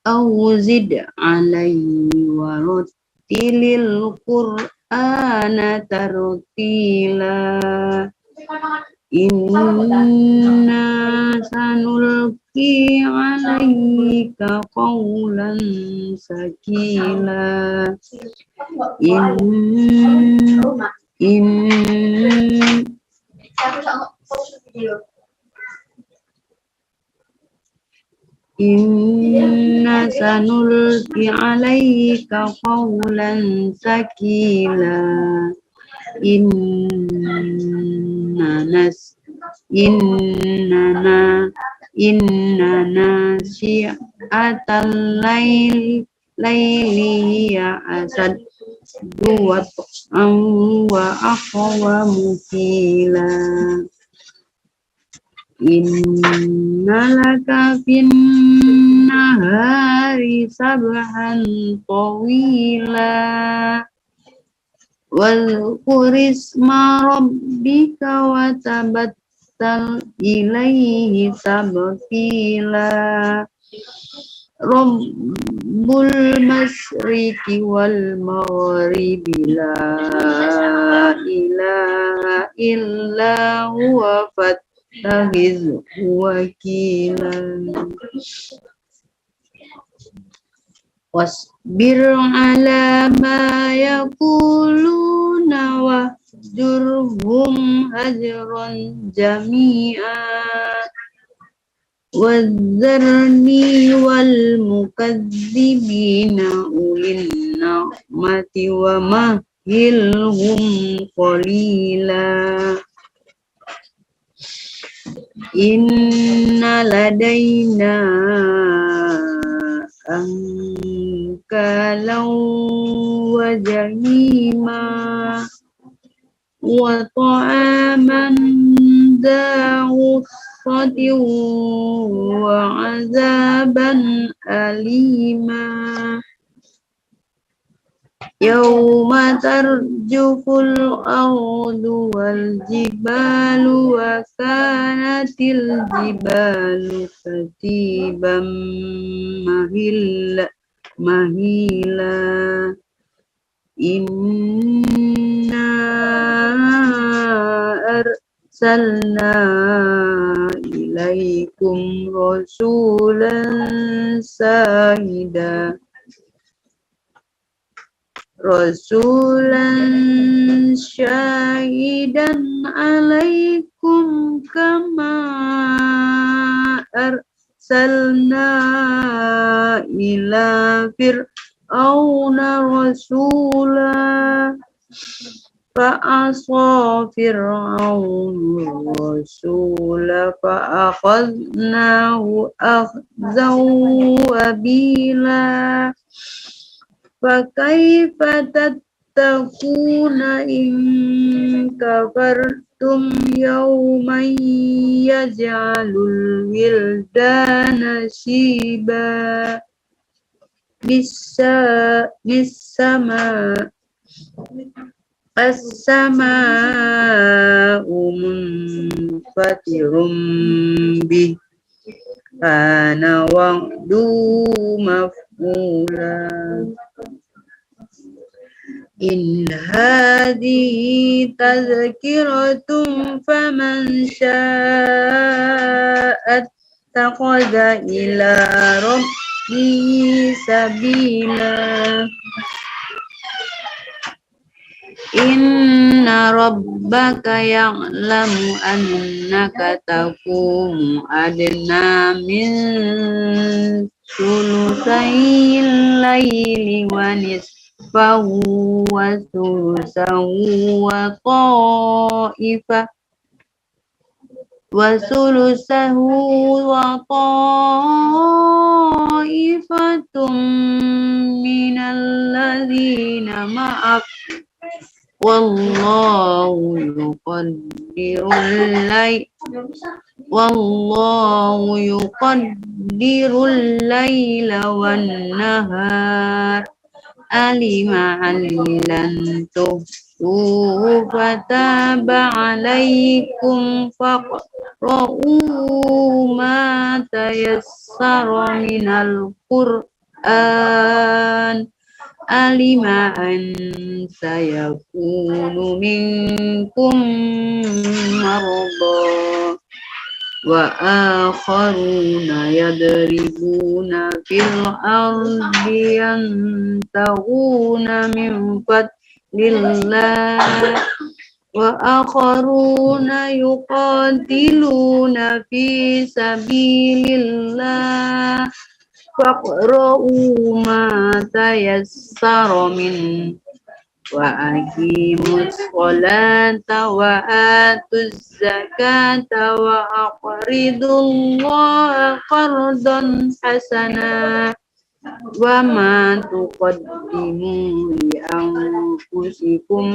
aw zid alayhi warattilil qur'ana tartila inna sanulqi alayka qawlan sakila Inna sanulqi alayka qawlan sakila inna nasyi'atal layli hiya asaddu wat'an wa aqwamu qila innalaka fin nahari sabhan tawila wadhkur isma rabbika wa tabattal ilaihi tabtila Rabbul masyriqi wal maghribi la ilaha illa huwa fattakhizhu wakilan wasbir ala ma yaquluna wahjurhum hajran jami'a wadzarni wal mukazzibina ulil ni'mati wa mahilhum qalila inna ladaina ankalau wa jahima wa ta'aman da'u wa azaban alima yawma tarjuful ardu wal jibalu wa kanatil jibalu katiban mahila inna arsalna ilaikum rasulan syahidan alaikum kama arsalna ila fir'auna rasula fa'asa fir'aunu rasula fa'akhadnahu akhzan wabila fakaifa tattaquna in kafartum yawman yaj'alul wildana shiba as-sama'u munfatirum bih kana wa'du maf'ula in hadhihi tazkiratun faman syaa'a ittakhadha ila rabbihi sabila inna rabbaka ya'lamu annaka taqumu adna min sulusayil layli wa nisfahu wa sulusahu wa ta'ifatum minal ladzina ma'ak wallahu yuqaddirul laila wan nahar alima lan tuhsuhu fataba alaikum faqra'u ma tayassara minal qur'an alima an sayakunu minkum marada wa akharuna yadribuna fil ardi yantahuna min fadlillah wa akharuna yuqatiluna fi sabilillah faqra'u ma tayassara min wa aqimus sholata wa atuz zakata wa aqridullaha qardan hasana wa ma tuqaddimu li anfusikum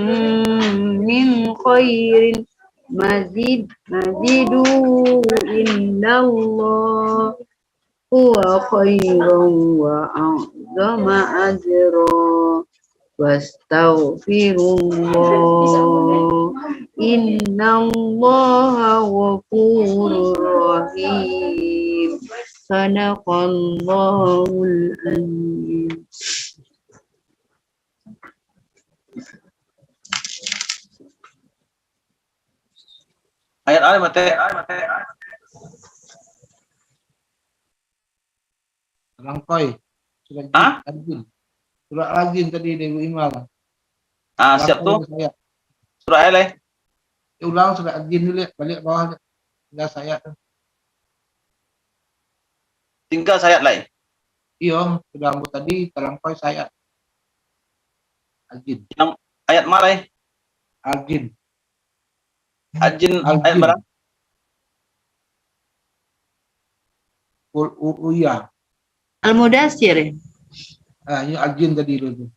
min khairin mazidu indallah huwa khairan wa a'zama ajra wastaghfirullah innallaha ghafurur rahim Sadaqallahul azim. Ayat A mate. Langkoi. Surat Hah? Al-Jin. Surat Al-Jin tadi Ibu Imal. Siap tuh. Saya. Surah ayat lain. Ulang surat Al-Jin dulu ya. Balik bawah. Tinggal saya tuh. Tinggal ayat lain. Iya, sudah ambil tadi terangkoi saya. Al-Jin. Yang ayat malai. Al-Jin. Ajin ayat Al-Jin. berapa? Qul u'uya. Al-Mudassir. Ini Al-Jin tadi dulu.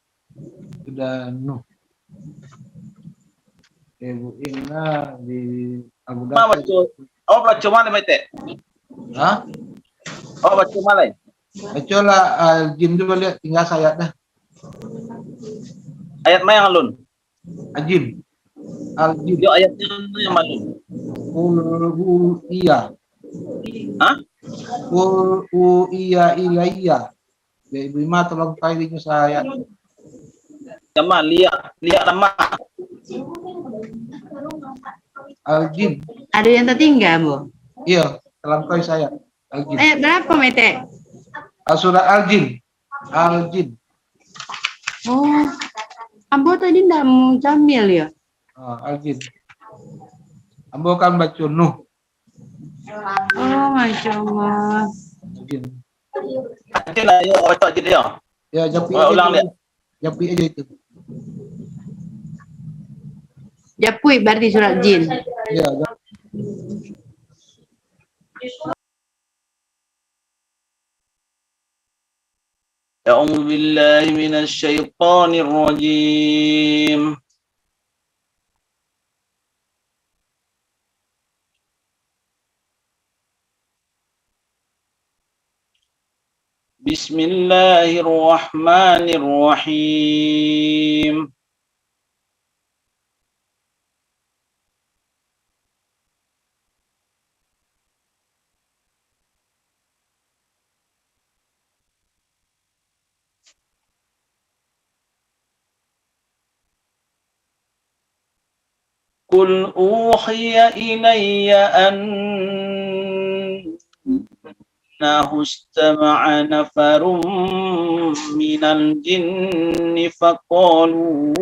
Sudah Nuh. Ibu Inna di Abu Ma Dhabi. baca. Oh baca mana mate? Hah? Oh baca malai. Bacalah Al-Jin dulu lihat. Tinggal saya dah. Ayat mana yang alun? Al-Jin. Al-Jin. Yo ayatnya yang alun. Qul u'uya. Hah? Qul u'uya ilayya. Ya, Ibu Ima tolong kalinya saya. Nama lihat nama. Al-Jin. Ada yang tertinggal, Bu? Iya, telangkoi saya. Al-Jin. Ayat berapa, Mete? Surat Al-Jin. Al-Jin. Oh, Ambo tadi ndak mau Jamil ya? Al-Jin. Ambo kan baca Nuh. Oh, Masya Allah. Al-Jin. Ajin lah yo baca ajin dia. Ya, japi Oh, ulang aja. Japi aja itu. Japui berarti surat jin. Ya, أعوذ بالله من الشيطان الرجيم بسم الله الرحمن الرحيم قل أوحي إلي أنه استمع نفر من الجن فقالوا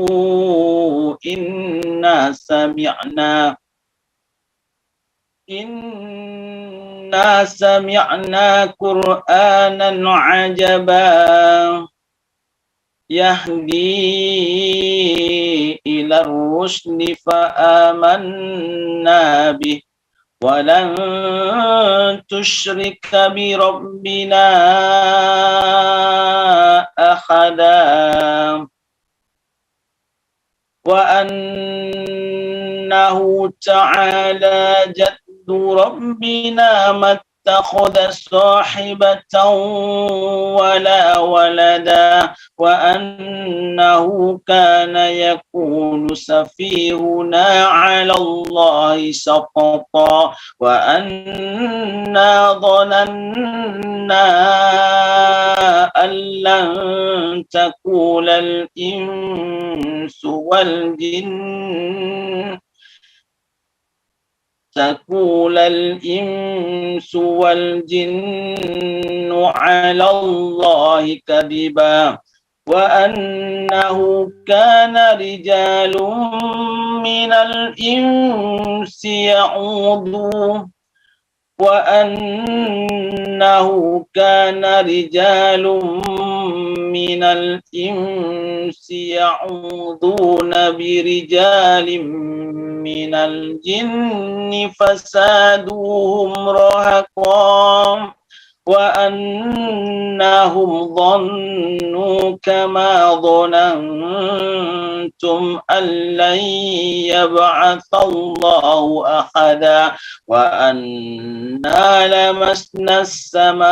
إنا سمعنا قرآنا عجبا يهدي إلى الرشد فآمنا به ولن تشرك بربنا أحدا وأنه تعالى جد ربنا ما اتخذ صاحبة ولا ولدا وأنه كان يقول سفيهنا على الله سقطا وأنا ظننا أن لن تقول الإنس والجن على الله كذبا وأنه كان رجال من الإنس يعوذون برجال من الجن فزادوهم رهقا وأنهم ظنوا كما ظننتم أن لن يبعث الله أحدا وأنا لمسنا السماء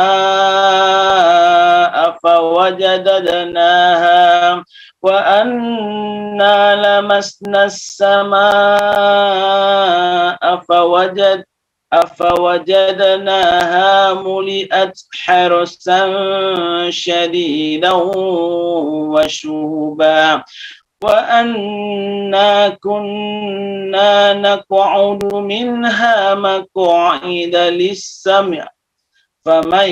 فوجدناها أفوجدناها ملئت حرسا شديدا وشهبا وأنا كنا نقعد منها مقاعد للسمع فمن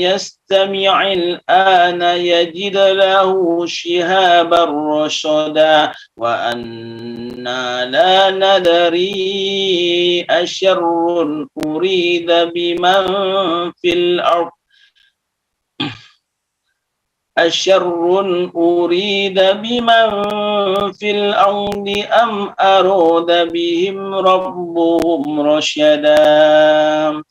يستمع الآن يجد له شهابا رشدا وأنا لا ندري أشر أريد بمن في الأرض أم أراد بهم ربهم رشدا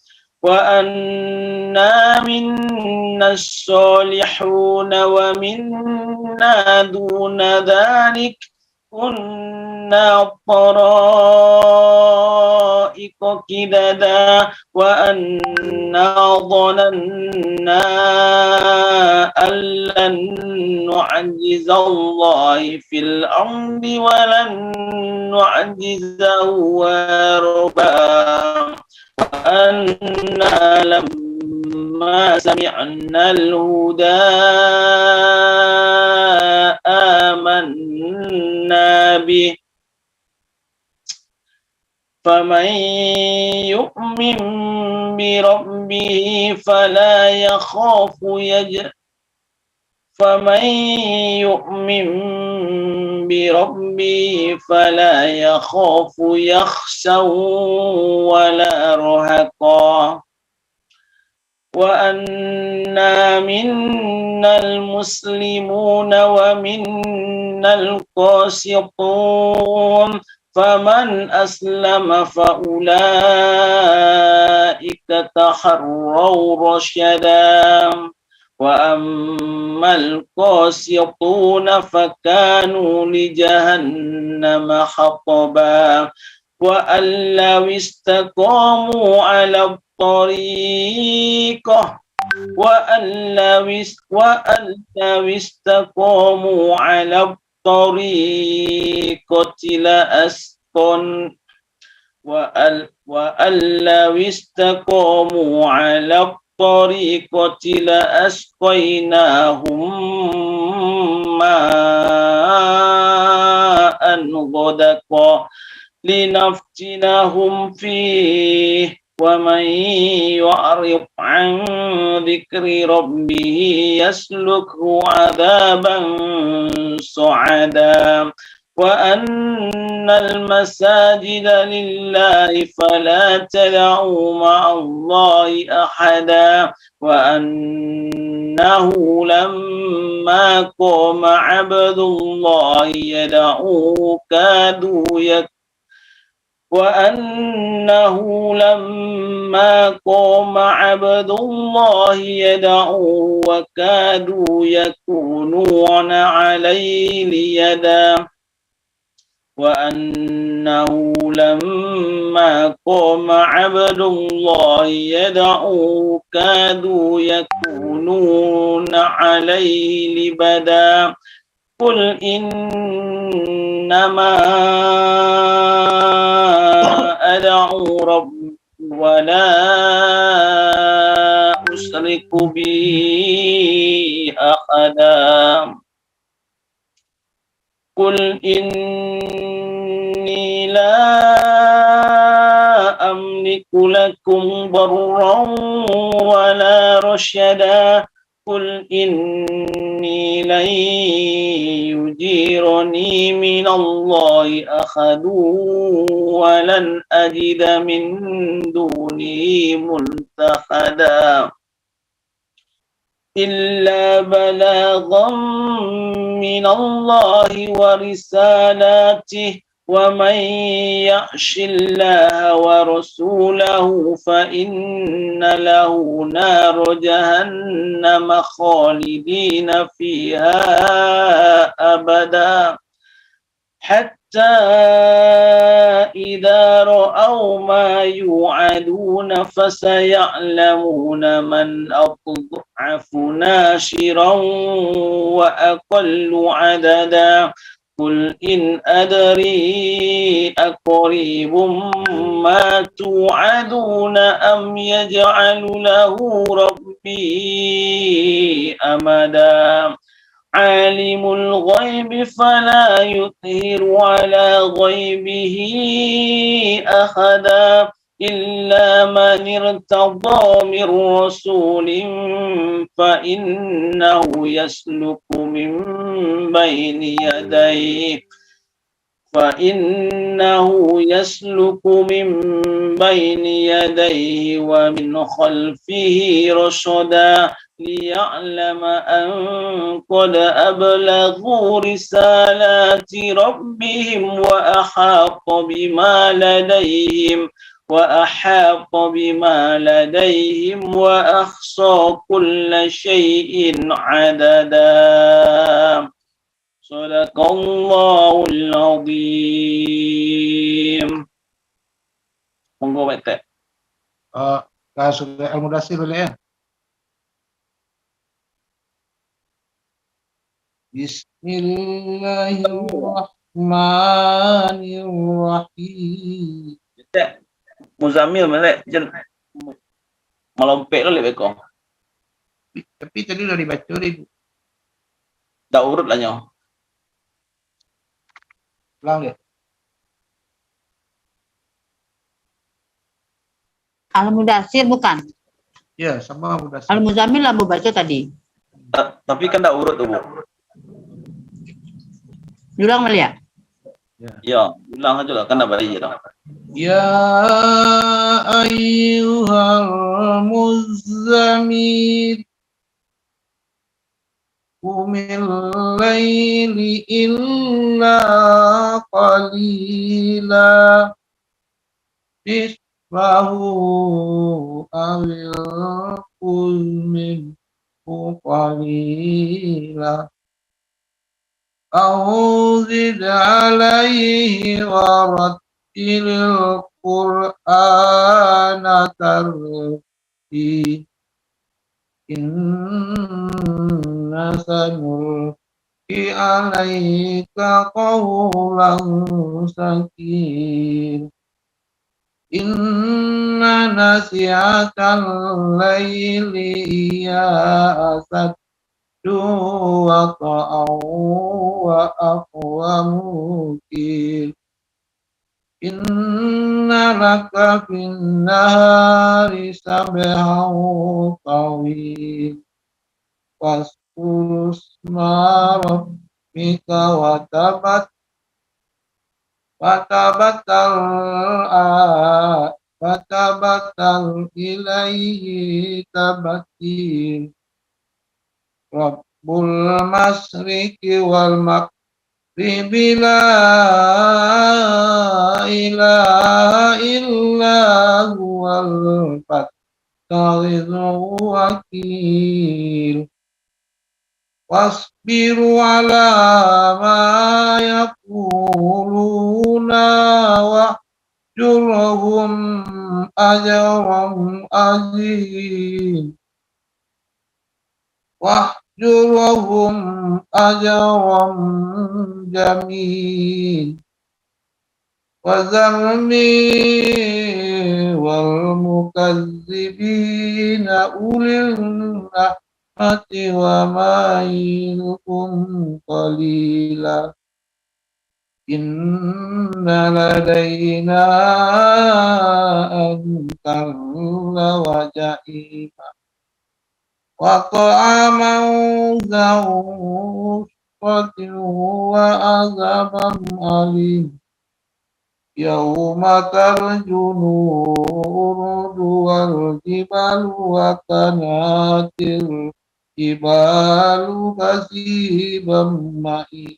وأنا منا الصالحون ومنا دون ذلك كنا طرائق كددا وأنا ظننا أن لن نعجز الله في الأرض ولن نعجزه هربا وأنا لما سمعنا الهدى آمنا به فمن يؤمن بربه فلا يخاف يخشا ولا رهقا وأنا منا المسلمون ومنا القاسطون فمن أسلم فأولئك تحروا رشدا وأما القاسطون فكانوا لجهنم حطبا وأن لو استقاموا على الطريقة وأن لو استقاموا على الطريقة لأسقيناهم ماء غدقا لنفتنهم فيه ومن يعرض عن ذكر ربه يسلكه عذابا صعدا وأن المساجد لله فلا تدعوا مع الله أحدا وأنه لما قام عبد الله يدعوه وكادوا يكونون عليه ليدا وأنه لما قام عبد الله يدعوه كادوا يكونون عليه لبدا قل إنما أدعو ربي ولا أشرك به أحدا قل إني لا أملك لكم ضرا ولا رشدا قل إني لن يجيرني من الله أحد ولن أجد من دونه ملتحدا إلا بلاغا من الله ورسالاته ومن يعش الله ورسوله فإن له نار جهنم خالدين فيها أبدا حتى إذا رأوا ما يوعدون فسيعلمون من أضعف ناشرا وأقل عددا قل إن أدري أقريب ما توعدون أم يجعل له ربي أمدا عالم الغيب فلا يظهر على غيبه أحدا إلا من ارتضى من رسول بين يديه فإنه يسلك من بين يديه ومن خلفه رشدا ليعلم أن قد أبلغوا رسالات ربهم وأحاط بما لديهم وأحصى كل شيء عددا Sadaqallahul Azim. Monggo Pak Teh. Surah Al-Mudaththir boleh ya? Bismillahirrahmanirrahim. Teh Muzammil melek jen melompek lo lek kok. Tapi tadi udah dibaca Ibu. Tak urut lah nyo. Ulang deh. Al-Mudaththir bukan? Ya, sama Mudaththir. Al-Muzammil lah Bu baca tadi. Tapi kan tak urut tuh, Bu. Ulang kali ya? Ya, ulang aja lah, kan tak bayi dah. Ya ayyuhal muzammil qumil laili illa qalila nisfahu awil qul minhu qalila أو زد عليه ورتل القرآن ترتيلا إنا سنلقي عليك قولا ثقيلا إن ناشئة الليل هي أشد وطئا وأقوم قيلا إن لك في النهار سبحا طويلا واذكر اسم ربك وتبتل إليه تبتيلا Rabbul Masyriqi wal Maghribi la ilaha illa huwal fattakhidhu wakil wasbiru ala ma yaquluna wahjurhum ajran azim wahjurhum ajran jamil wazarni wal mukazzibina ulil na'mati wa ma'ilhum qalila inna ladaina ankalna wa ja'ima wa ta'aman zawusfatin wa azaban alim yawma tarjunu urudu wal jibalu wa kanatil jibalu kasiban ma'i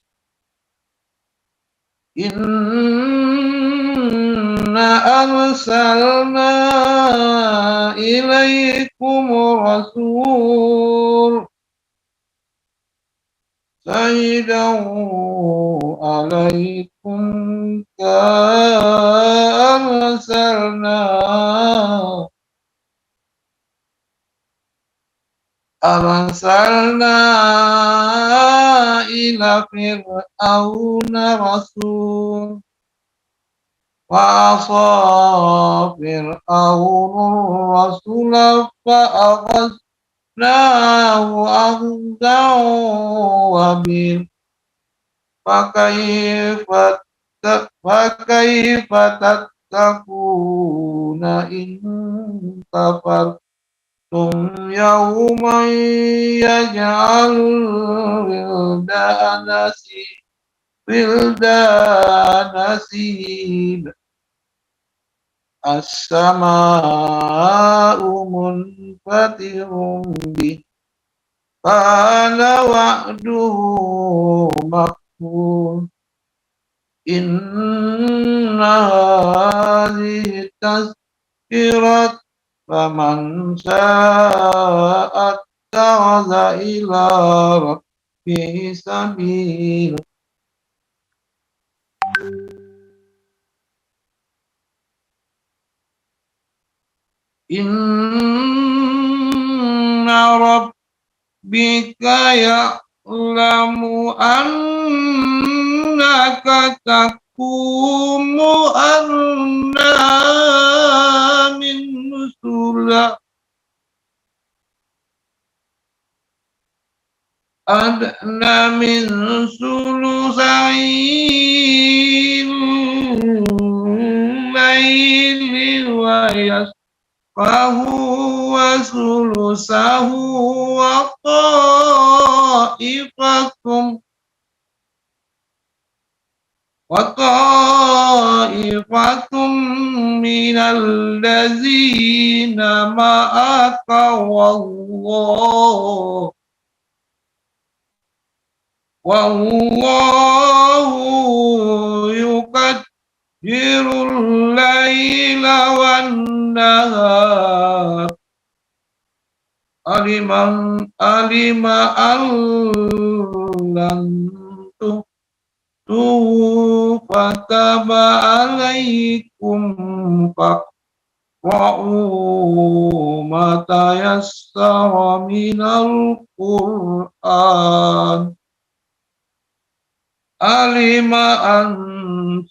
inna arsalna ilaikum rasul sayidan alaikum ka arsalna أرسلنا إلى فرعون رسول وعصى فرعون الرسول فأخذناه أخذا وبيلا فكيف تتقون إن كفرتم يوما يجعل ولدان سيب السماء منفطر به كان وعده مفعول إن هذه تذكرة فمن شاء اتخذ إلى ربه سبيلا إن ربك يعلم أنك تقوم أدنى من ثلثي الليل ويسقه وثلثه وطائفة من الذين معك والله يقدر الليل والنهار علم أن لن تحصوا فتاب عليكم فاقرؤوا ما تيسر من القرآن علم أن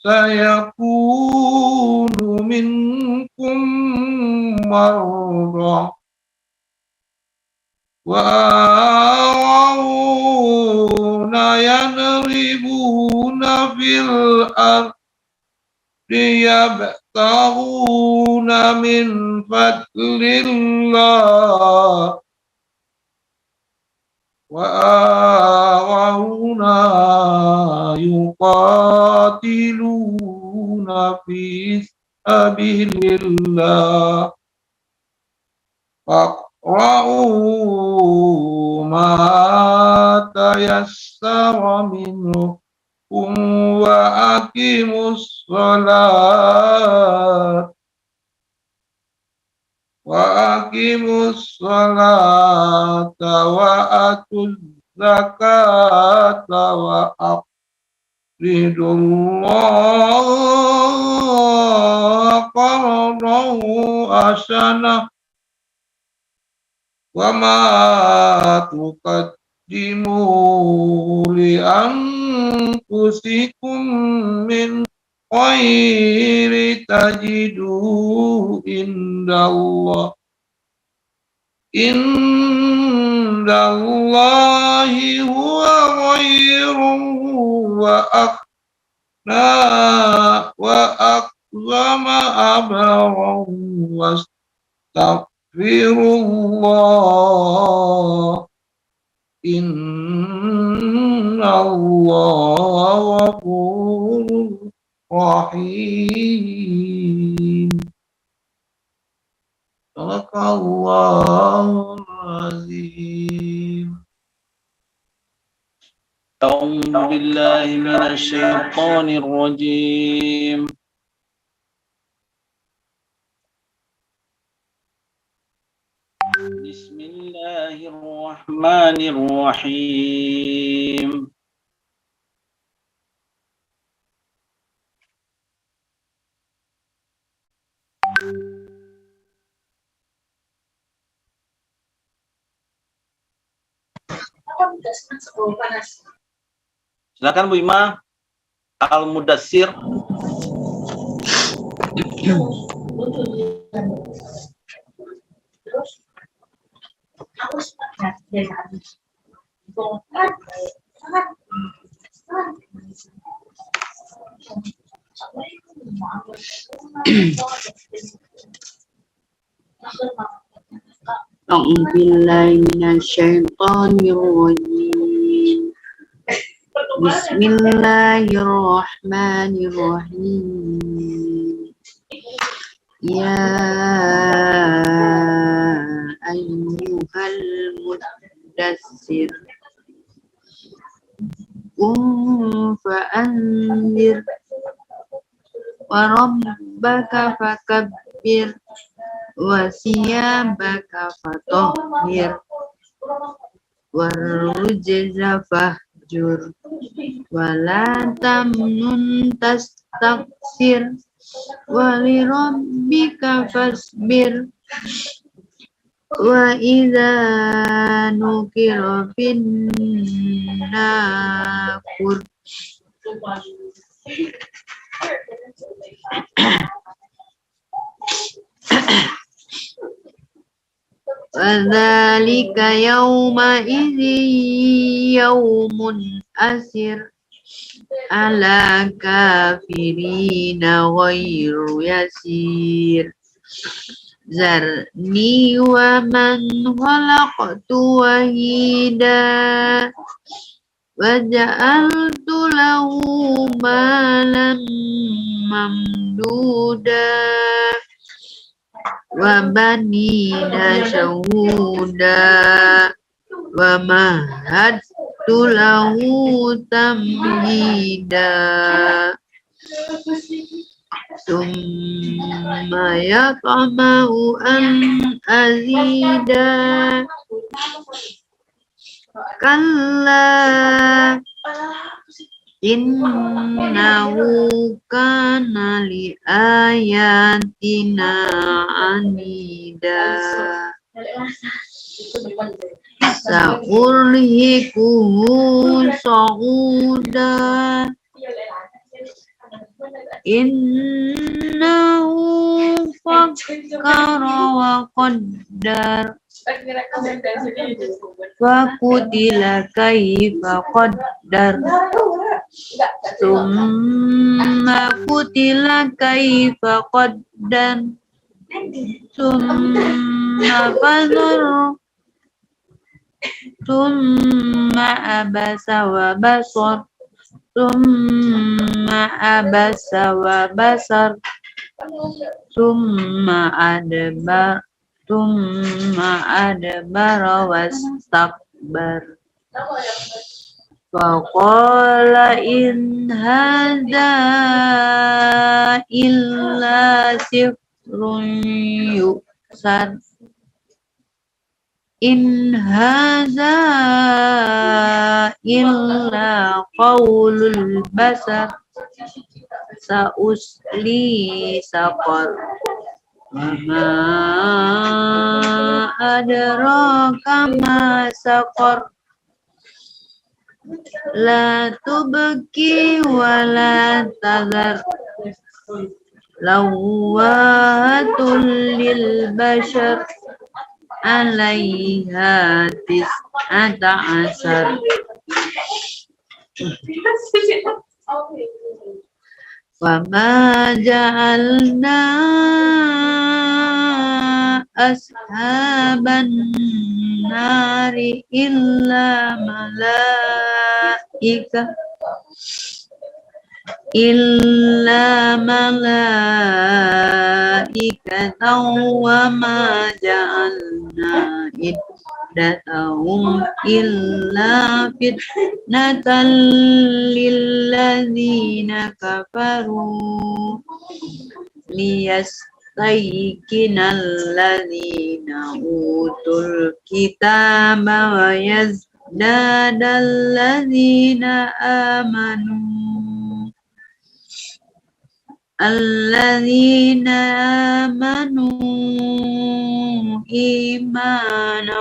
سيكون منكم مرضى وآخرون يضربون في الأرض يبتغون من فضل الله وآخرون يقاتلون في سبيل الله فاقرؤوا ما تيسر منه وأقيموا الصلاة وآتوا الزكاة وأقرضوا الله قرضا حسنا وما تقدموا لأنفسكم من خير تجدوه عند الله هو خير وأعظم أجرا واستغفروا الله إن الله غفور رحيم صدق الله العظيم. أعوذ بالله من الشيطان الرجيم. بسم الله الرحمن الرحيم. Silakan Bu Ima. Al-Mudassir. أعوذ بالله من الشيطان الرجيم بسم الله الرحمن الرحيم يا أيها المدثر قم فأنذر وربك فكبر وثيابك فطهر والرجز فاهجر ولا تمنن تستكثر ولربك فاصبر وإذا نكر في الناقور وذلك يومئذ يوم أسر على كافرين غير يسير ذرني ومن خلقت وحيدا وجعلت له مالا ممدودا وبنين شهودا ومهدت له تمهيدا ثم يطمع أن أزيدا كلا إنه كان لآياتنا عنيدا سأرهقه صعودا إنه فكر وقدر فقتل كيف قدر ثم قتل كيف قدر ثم فزر ثم عبس وبصر ثم عبس وبصر ثم أدبر واستكبر فقال إن هذا إلا سحر يؤثر إن هذا إلا قول البشر سأصلي سقر وما أدراك ما سقر لا تبكي ولا تذر لواحة للبشر عليها 19 وما جعلنا أصحاب النار إلا ملائكة وما جعلنا عدتهم إلا فتنة للذين كفروا ليستيقن الذين أوتوا الكتاب ويزداد الذين آمنوا إيمانا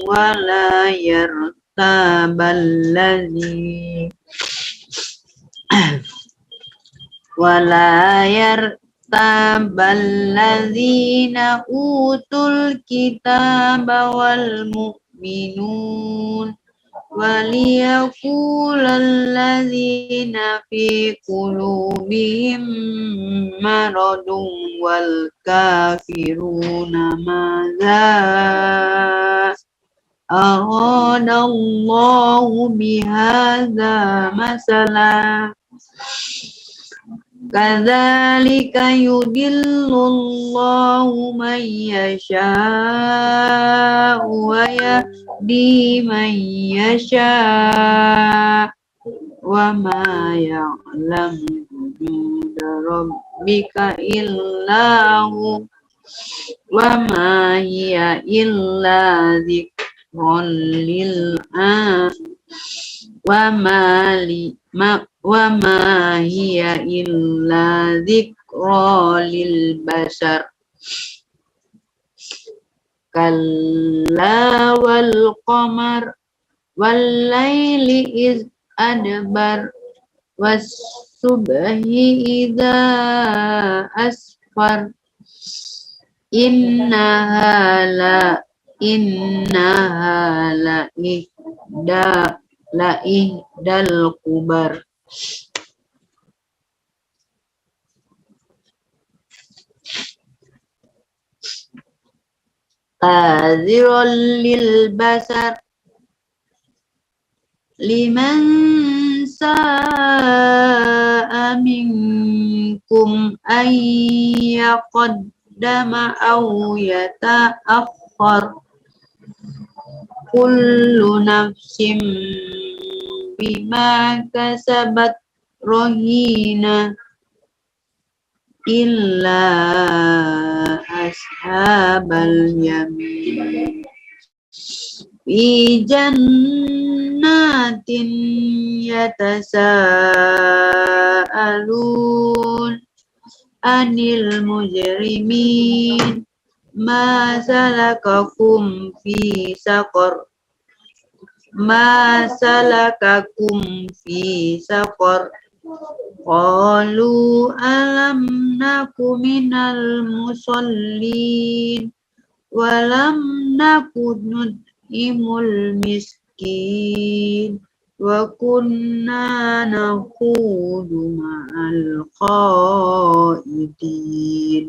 ولا يرتاب yartaballadzina utul kitaba wal mu'minun waliyaqulalladzina fi qulubihim maradun wal kafiruna madza aradallahu bihadza masalah kadzalika yudillullahu man yasha'u wa yahdi man yasha' wa ma ya'lamu junuda rabbika illahu wa ma hiya illa dzikrun lil wa ma hiya illa dzikra lil bashar kalla wal qamar wal laili iz adbar was subhi idza asfar innaha la ihdal kubar. Tazirul lil basar liman sa'a minkum ayyaqaddama aw yata'akhkhar kullu nafsin bima kasabat rahina illa ashabal yamin fi jannatin yatasaalun anil mujrimin ma salakakum fi saqar qalu alam naku minal musallin walam naku nut'imul miskin wa kunna nakhudu ma'al qaidin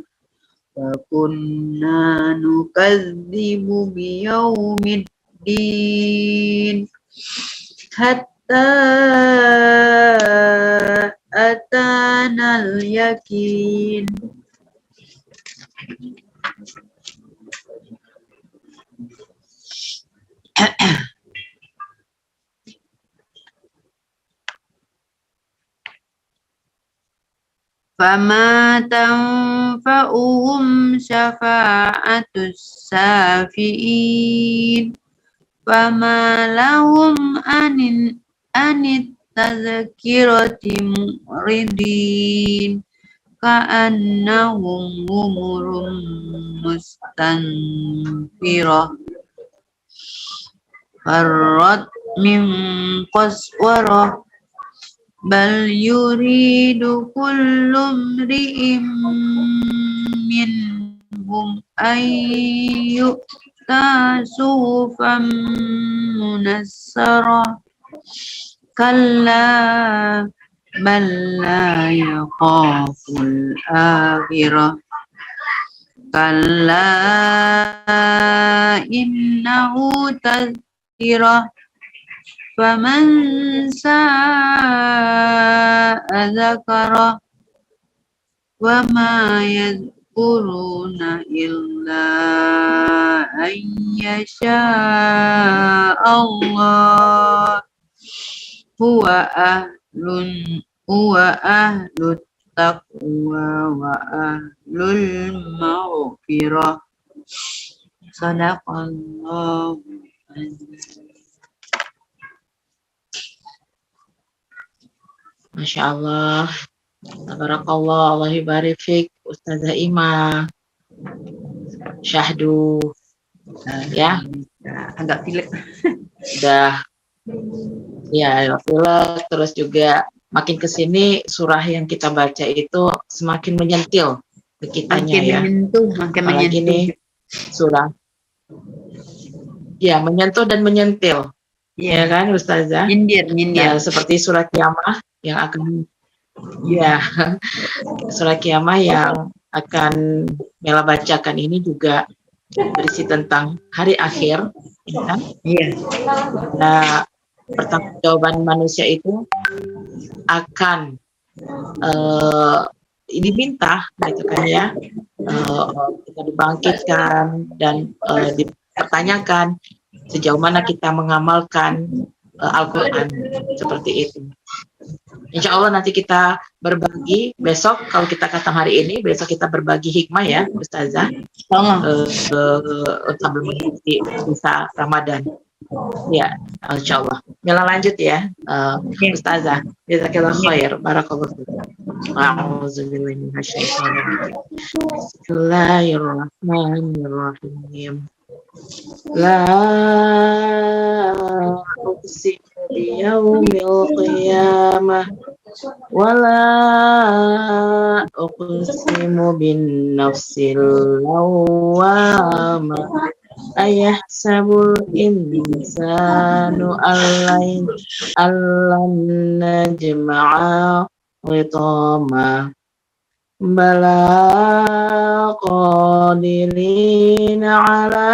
wa kunna nukadzibu biyaumiddin hatta atanal yakin. Fama tanfa'uhum syafa'atus syafi'in fama lahum anit tazkirati mu'ridin ka'annahum humurum mustanfirah farrat min qaswarah bal yuridu kullu mri'in minhum ayyu'ta suhufan munassarah kalla bal la yakhaful akhirah kalla innahu tazkirah faman sa'a dzakara wa ma yadhkuruna illa an yasha Allah huwa ahlut taqwa wa ahlul maghfirah. Sadaqallahu azim. Masya Allah, tabarakallah, Allah barik fik, Ustazah Ima, Syahdu, ya, Agak pilek. udah Ya, pilek, terus juga makin ke sini surah yang kita baca itu semakin menyentil ke kitanya Makin ya. menyentuh, makin Apalagi menyentuh. nih surah, ya menyentuh dan menyentil, ya Ya, kan Ustazah? nyindir, nyindir. Nah, seperti surah Kiamah yang akan, ya, surah Kiamah yang akan Mela bacakan ini juga berisi tentang hari akhir, ya kan? Iya, Nah, pertanggungjawaban manusia itu akan diminta, gitu kan ya, kita dibangkitkan dan dipertanyakan sejauh mana kita mengamalkan Al-Quran, seperti itu. Insya Allah nanti kita berbagi besok, kalau kita katakan hari ini, besok kita berbagi hikmah ya Ustazah, tolong. sambil mengikuti bisa Ramadan. Ya, insya Allah. Mila lanjut ya, Ya, Ustazah. Jazakallah ya. khair. Barakallahu fikum. A'udzubillahi minasyaitonir rajim. Bismillahirrahmanirrahim. La uqsimu biyaumil qiyamah wa la uqsimu bin nafsil lawwamah. Ayahsabul insanu allan najma'a idama. Bala qadirina ala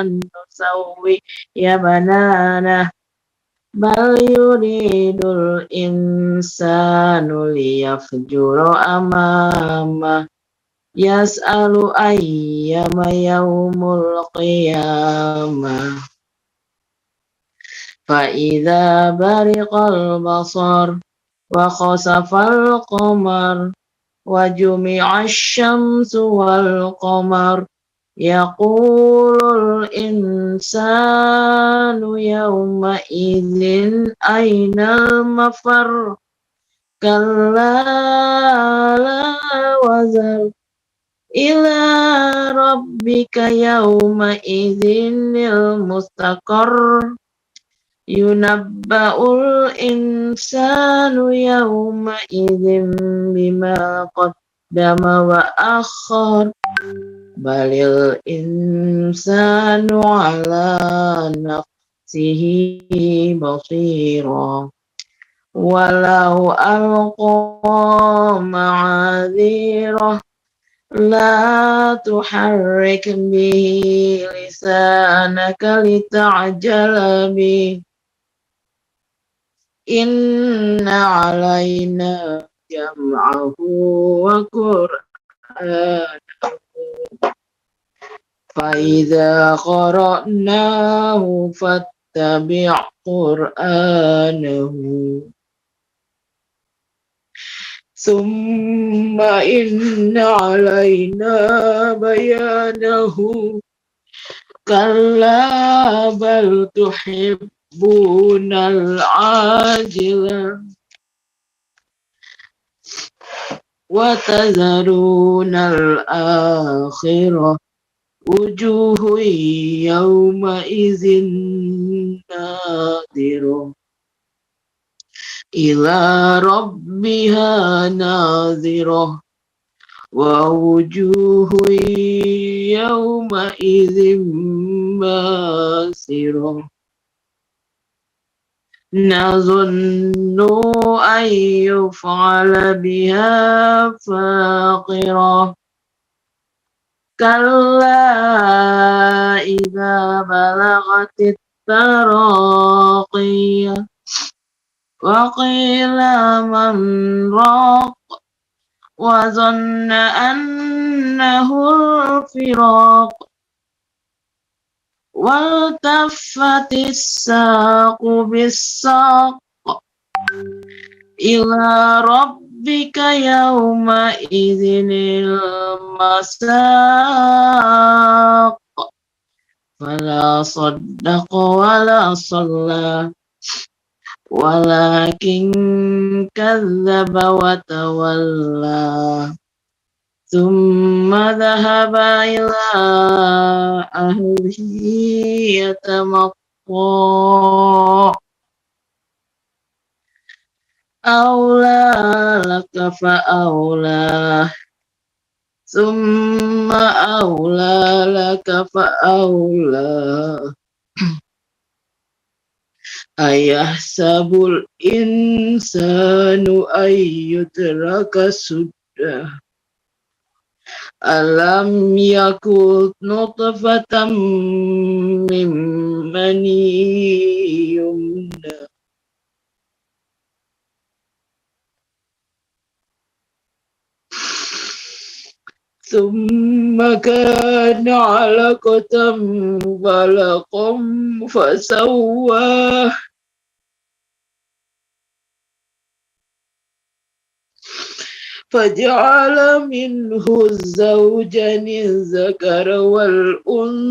an nusawwi ya banana. Bal yuridul insanu liyafjura amama. Yas'alu ayyama yaumul qiyamah. Fa'idha bariqal basar wa khasafal qamar wa jumi'ash syamsu wal qamar yaqulul insanu yawma idzin aynal mafar kalla la wazar ila rabbika yawma idzinil mustaqar yunabba'ul insanu yawma idzin bima qaddama wa akhar balil insanu ala nafsihi basira walau alqa ma'adzirah la tuharrik bihi lisanaka lita'jala bihi inna alaina jam'ahu wa qur'anahu fa idza qara'nahu fattabi' qur'anahu summa inna alaina bayanahu kalla bal tuhibbunal ajila wa tazarunal akhirah wujuhu yawma izin nadirah ila rabbiha nazirah wa wujuhu yawma idzin basirah nazunnu an yuf'ala biha faqirah kalla idza balagatit taraqiyah wa qila man raq wa zanna annahu al-firaq wal taffatis saqu bis-saq ila rabbika yawma idzinil masaq fala saddaqa wala shalla walakin kadzdzaba wa tawalla thumma dhahaba ila ahlihi yatamatta أولى لك فأولى ثم أولى لك فأولى أيحسب الإنسان أن يترك سدى ألم يكن نطفة من مني يمنى ثم كان علقة خلق فسواه فجعل منه الزوجين الذكر والأنثى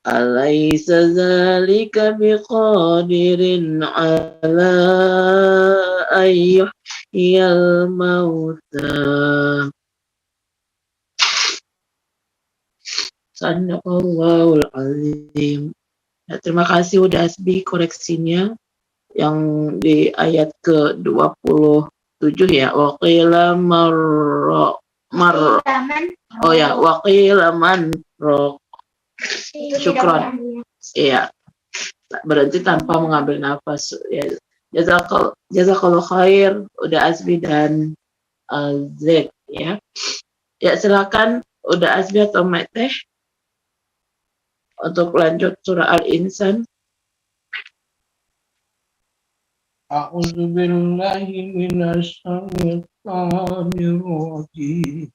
أليس ذلك بقادر على أن يحيي الموتى Sadaqallahul azim. Ya, terima kasih udah Asbi koreksinya yang di ayat ke-27 ya. Waqila oh ya, waqila man syukron. Iya. Berhenti tanpa mengambil nafas ya. Jazakallahu khair udah Asbi dan Zek ya. Ya silakan udah Asbi atau Teh untuk lanjut surah Al-Insan. A'udzu billahi minasy syaithanir rajim.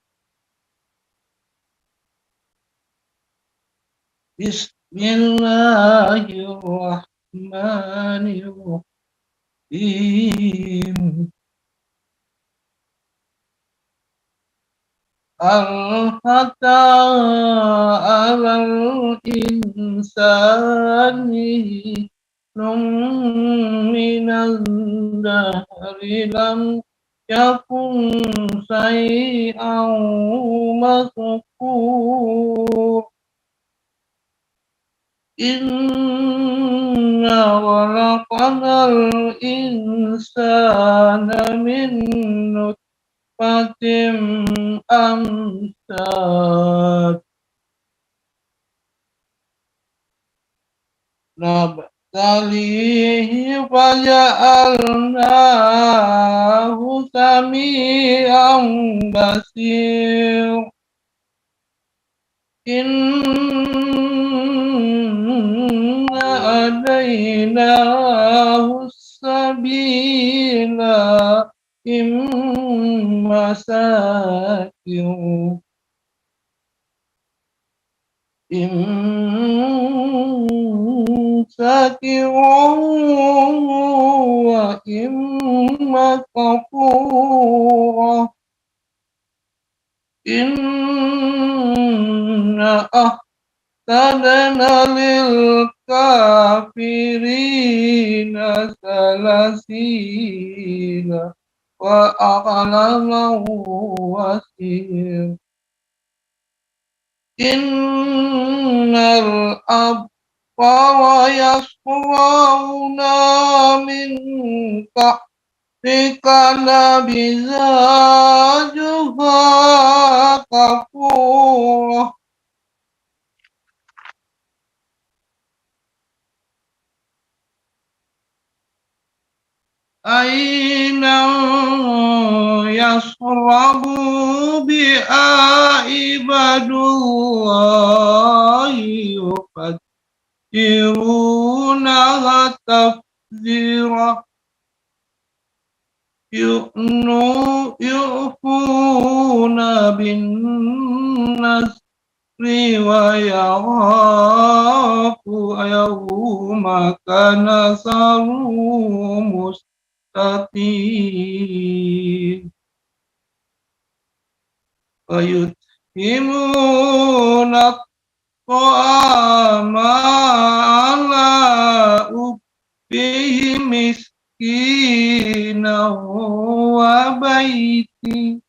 Bismillahirrahmanirrahim. Al-Hatta alal insani minan dahri lam yakun syai'an mazkur. Inna khalaqnal insana min nutfatin amsad nabtalihi faja'alnahu sami'an basir. Inna adaynahu sabila imma syakir wa imma kafura. Inna ahtadna lil kafirina salasila wa aqlamu wasir. Innal abara yasqawna min ta'tika nabizajuha kafura. Aina yasrabu bi'a ibadullahi yufajjirunaha tafjira. Yu'funa bin nasri wa yaghafu yawma kana saru mustaqim. Wa yut'imuna ta'ama ala ubbihi miskina wa baiti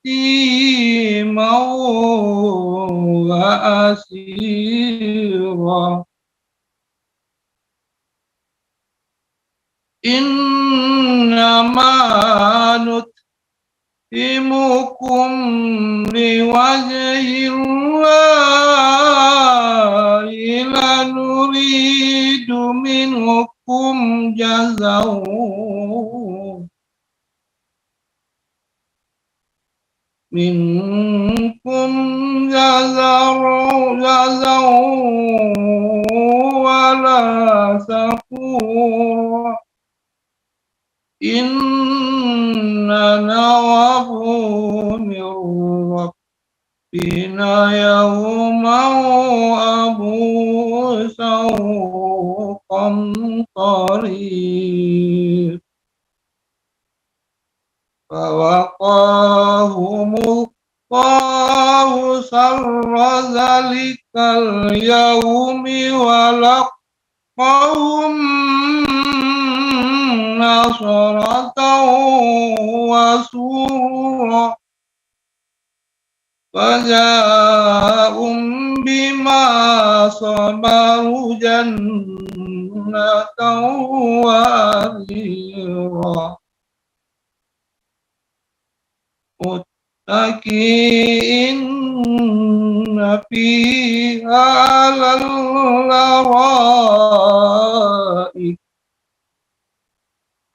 ويتيما وأسيرا إنما نطعمكم لوجه الله لا نريد منكم جزاء ولا شكورا إننا نخاف من ربنا يوما عبوسا قمطريرا فوقاهم الله شر ذلك اليوم ولقاهم نصرة وسرورا فجاءهم بما صبروا جنة وحريرا متكئين فيها على الأرائك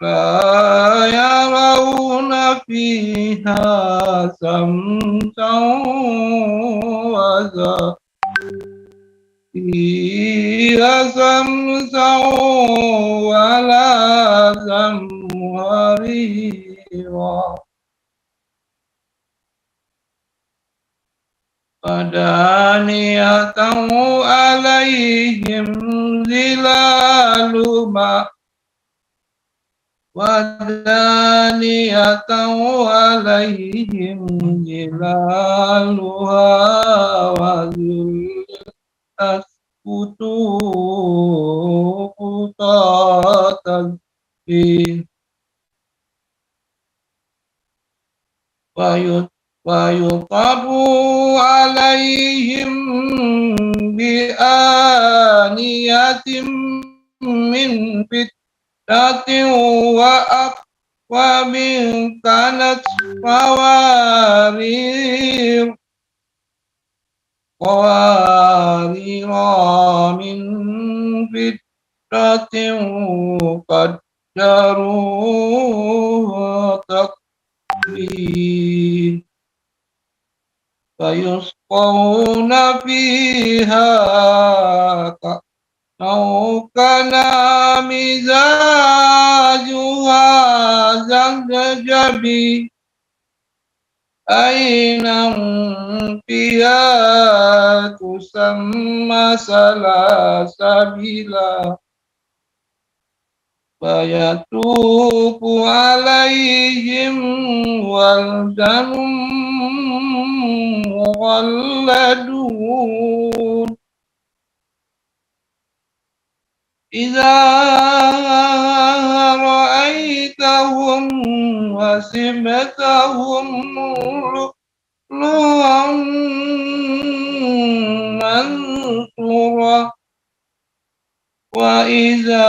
لا يرون فيها شمسا ولا زمهريرا ودانية عليهم ظلالها ودانية عليهم ظلالها وذلت قطوطا ويطاف عليهم بآنية من فضة وأكواب كانت قوارير من فضة قدروها تقديرا فيسقون فيها أو كان مزاجها زنجبيل عينا فيها تسمى سلاسبيلا فيطوف عليهم ولدان مخلدون إذا رأيتهم حسبتهم لؤلؤا منثورا وإذا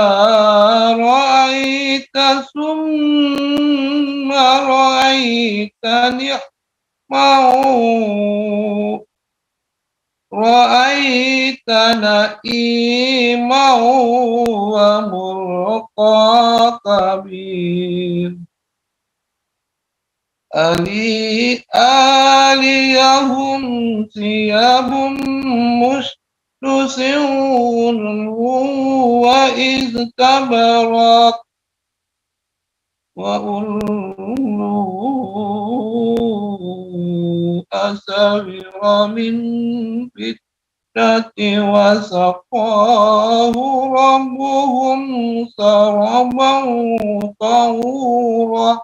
رأيت ثم رأيت نعيما وملقا كبير آليهم ثياب مستسر وإذ تبرق وأولوا أساور من فضة وسقاه ربهم شرابا طهورا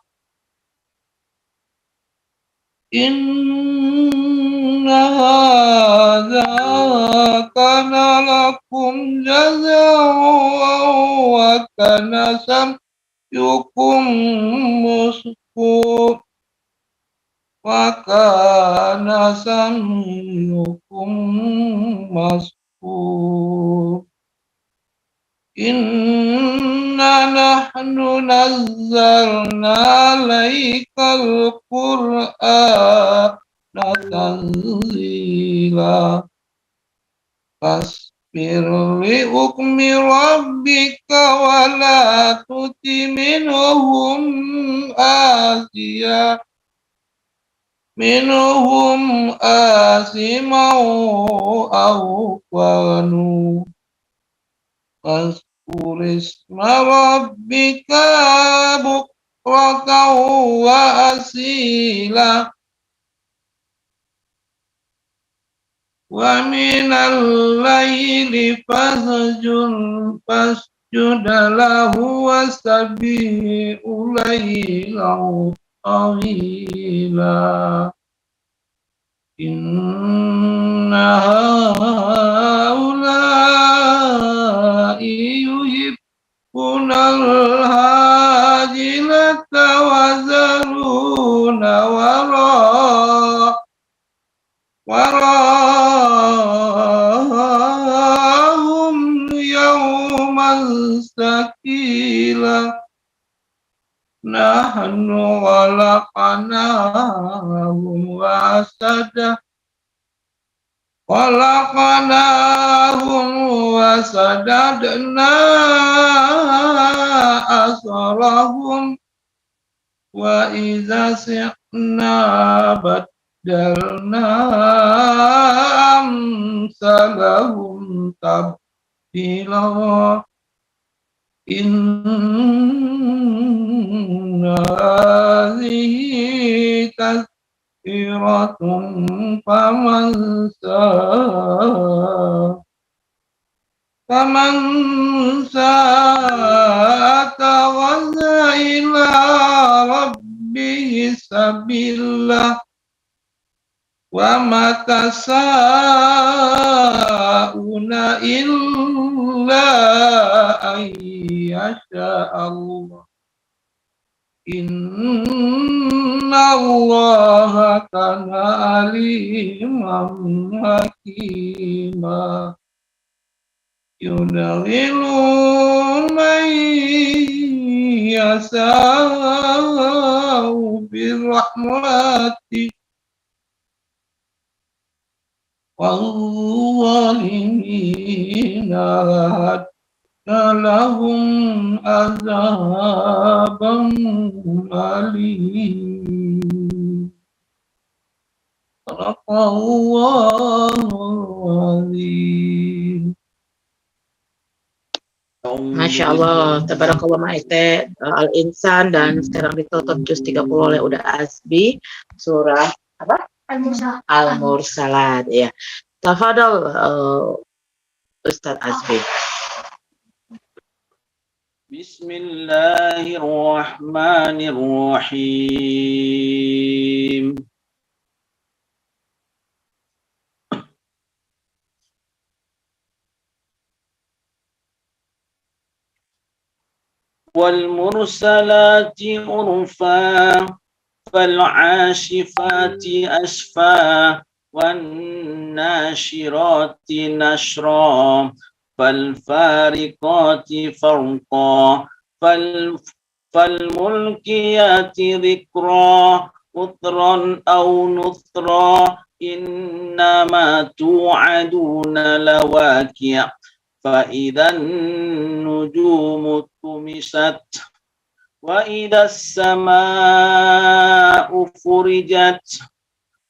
إن هذا كان لكم جزاء وكان yukum musku wa kana samyukum masku. Inna nahnu nazzalna alaikal Qur'ana tanzila. Fasbir li hukmi rabbika wa la tuti minhum asiman aw qanu. Fasbir isma rabbika bukratan wa asila. Wa minal laili fasjud lahu wastabi'u laylan tawila. Inna haula'i yuhibbunal hajilata wa zaruna warahum yawman sakila. Nahnu khalaqnahum wa sadadna asrahum wa idza si'na baddalna amsalahum tabdila. Inna hadhihi tazkiratun faman sa'atakhadha ila rabbihi sabila. Wa ma tasa'una illa an yasha Allah. Inna Allah kana aliman hakima. Yudhillu man yasha'u birahmati wal-zalimina lahum azaban alim. Sadaqallahul azim. Masya Allah, tabarakallah ma'ite Al-Insan, dan sekarang ditutup juz 30 oleh Uda Azbi, surah apa? Al-Mursalat. Ya, tafadhal Ustaz Azbi. Bismillahirrahmanirrahim. والمرسلات عرفا فالعاشفات أشفا والناشرات نشرا فالفارقات فرقا فالملقيات ذكرا عذرا أو نثرا إنما توعدون لواقع فإذا النجوم طمست وإذا السماء فرجت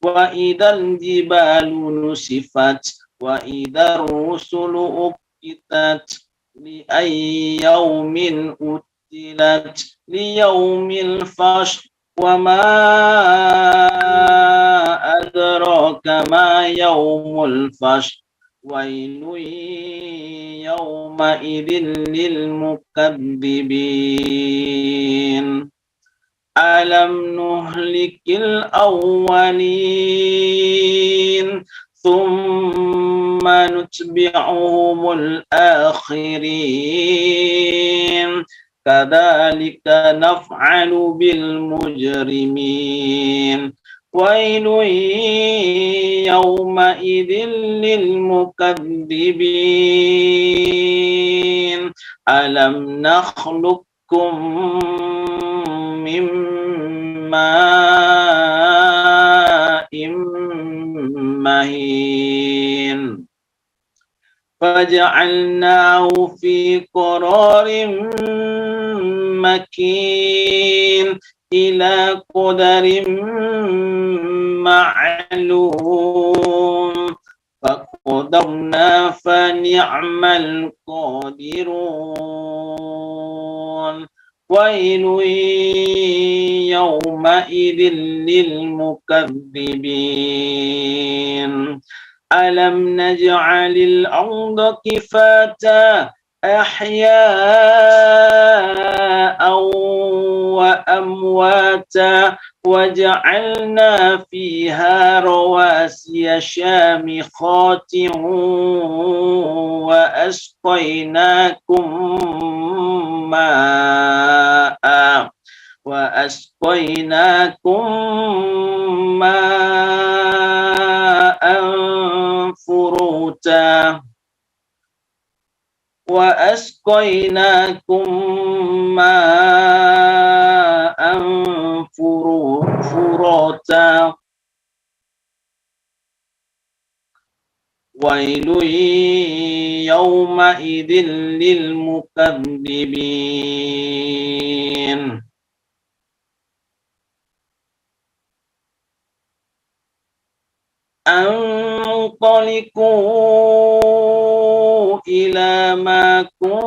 وإذا الجبال نسفت وإذا الرسل أقتت لأي يوم أجلت ليوم الفصل وما أدراك ما يوم الفصل ويل يومئذ للمكذبين ألم نهلك الأولين ثم نتبعهم الآخرين كذلك نفعل بالمجرمين ويل يومئذ للمكذبين ألم نخلقكم من ماء مهين فجعلناه في قرار مكين إلى قدر معلوم فقدرنا فنعم القادرون ويل يومئذ للمكذبين ألم نجعل الأرض كفاتا أحياء وأمواتا وجعلنا فيها رواسي شامخات وأسقيناكم ماء فروتا فراتا ويل يومئذ للمكذبين انطلقوا إلى ما كنتم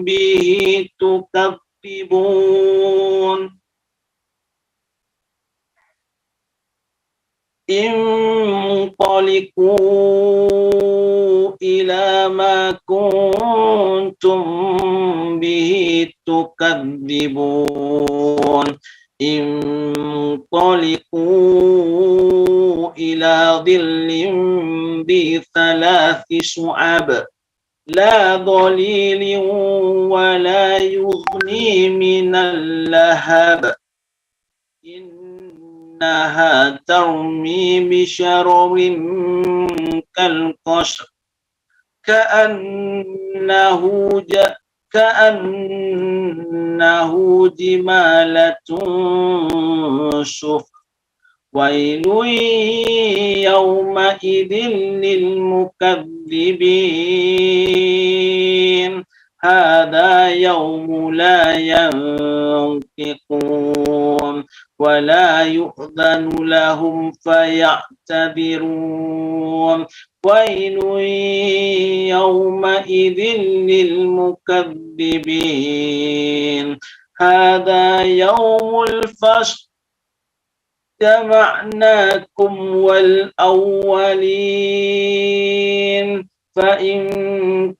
به تكذبون انطلقوا إلى ما كنتم به تكذبون انطلقوا إلى ظل بثلاث شعب لا ظليل ولا يغني من اللهب إنها ترمي بشرر كالقصر كأنه جمالة صفر ويل يومئذ للمكذبين هذا يوم لا ينطقون ولا يؤذن لهم فيعتذرون ويل يومئذ للمكذبين هذا يوم الفصل جمعناكم والأولين فإن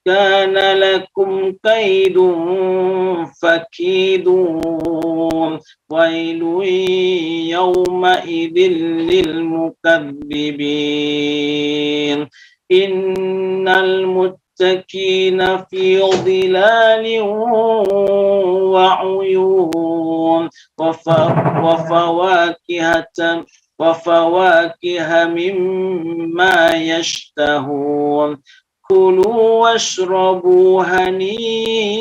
كان لكم كيد فكيدون ويل يومئذ للمكذبين إن المتقين في ظلال وعيون وفواكه مما يشتهون كلوا واشربوا هنيئا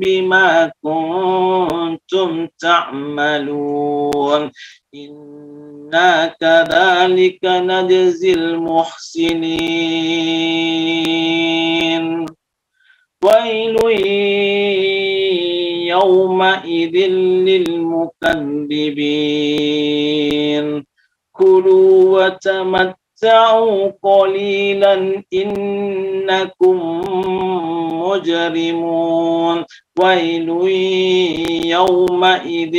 بما كنتم تعملون إنا كذلك نجزي المحسنين ويل يومئذ للمكذبين كلوا وتمتعوا قليلا إنكم مجرمون ويل يومئذ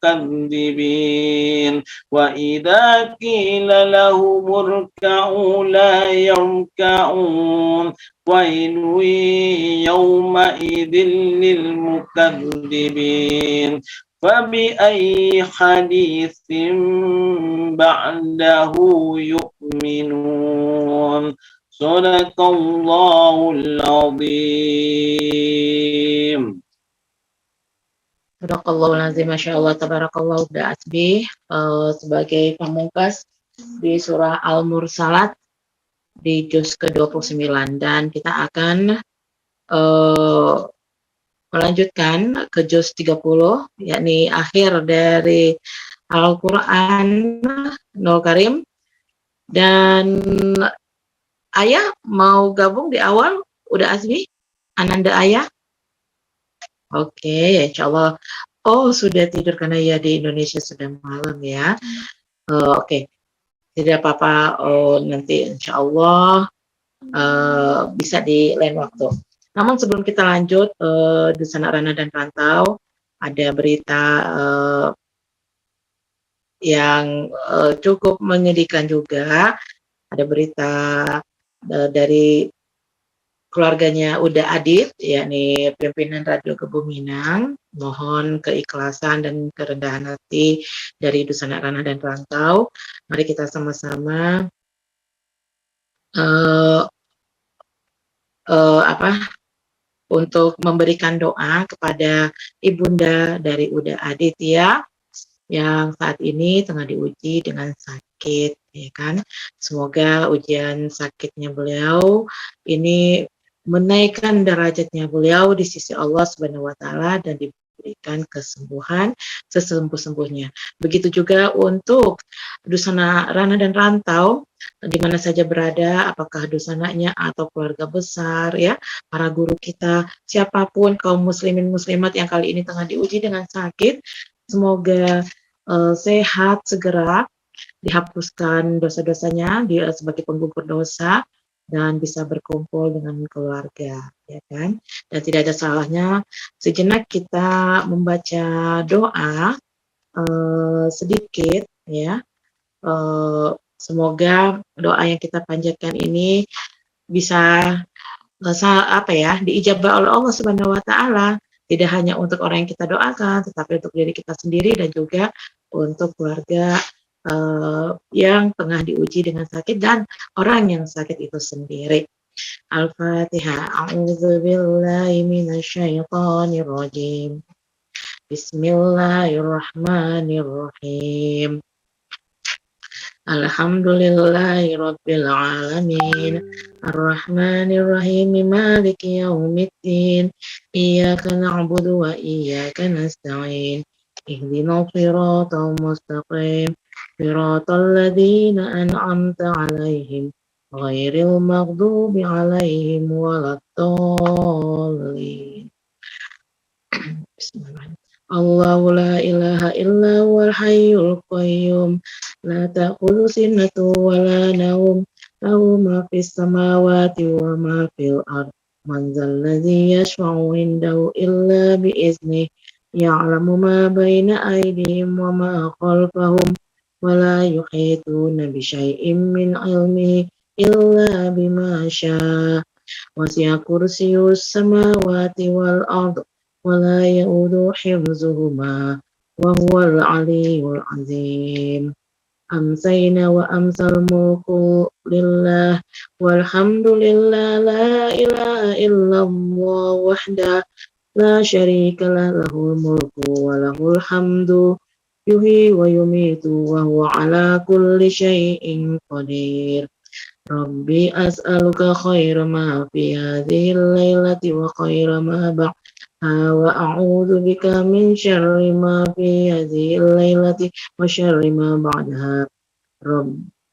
للمكذبين وإذا قيل لهم اركعوا لا يركعون ويل يومئذ للمكذبين فبأي حديث بعده يؤمنون Sadaqallahul azim. Sadaqallahul azim, Masya Allah, tabarakallah. Udah Asbi sebagai pamungkas di surah Al-Mursalat di juz ke-29, dan kita akan melanjutkan ke juz 30, yakni akhir dari Al-Quran Nul Karim. Dan Ayah mau gabung di awal? Udah Asbi? Ananda Ayah? Oke, insya Allah. Oh, sudah tidur karena ya di Indonesia sudah malam ya. Oke, tidak apa-apa. Nanti insya Allah bisa di lain waktu. Namun sebelum kita lanjut, di Sanak Rana dan Rantau, ada berita yang cukup menyedihkan juga. Ada berita dari keluarganya Uda Adit, yakni pimpinan Radio Kebuminang. Mohon keikhlasan dan kerendahan hati dari Dusun Ranah dan Rantau. Mari kita sama-sama untuk memberikan doa kepada ibunda dari Uda Adit ya, yang saat ini tengah diuji dengan sakit, ya kan? Semoga ujian sakitnya beliau ini menaikkan derajatnya beliau di sisi Allah Subhanahu wa taala dan diberikan kesembuhan sesembuh-sembuhnya. Begitu juga untuk Dusana Rana dan Rantau di mana saja berada, apakah dusananya atau keluarga besar ya, para guru kita, siapapun kaum muslimin muslimat yang kali ini tengah diuji dengan sakit, semoga sehat segera, dihapuskan dosa-dosanya dia sebagai penggugur dosa dan bisa berkumpul dengan keluarga, ya kan? Dan tidak ada salahnya sejenak kita membaca doa sedikit, ya. Semoga doa yang kita panjatkan ini bisa diijabah oleh Allah Subhanahu wa taala, tidak hanya untuk orang yang kita doakan, tetapi untuk diri kita sendiri dan juga untuk keluarga yang tengah diuji dengan sakit dan orang yang sakit itu sendiri. Al-Fatihah. A'udzubillahi minasyaitonir rajim. Bismillahirrahmanirrahim. Alhamdulillahi rabbil alamin. Ar-Rahmanir-Rahim. Maliki yaumiddin. Iyyaka na'budu wa iyyaka nasta'in. Ihdinas siratal mustaqim. Siratal ladzina an'amta 'alaihim ghairil maghdubi 'alaihim waladdallin. Bismillahirrahmanirrahim. Allahu la ilaha illa huwal hayyul qayyum, la ta'khudhuhu sinatun wa la nawm, lahu ma fis samawati wa ma fil ardh. Man dzal ladzi yashfa'u 'indahu illa bi idznihi, ya'lamu ma baina aydihim wa ma khalfahum, wa la yuhituna bi syai'in min 'ilmihi illa bima syaa. Wasi'a kursiyyus samawati wal ardh, ولا يؤوده حفظهما وهو العلي العظيم. أمسينا وأمسى الملك لله والحمد لله لا إله إلا الله وحده لا شريك له له الملك وله الحمد يحيي ويميت وهو على كل شيء قدير. ربي أسألك خير ما في هذه الليلة وخير ما بعد وأعوذ بك من شر ما في هذه الليلة وشر ما بعدها.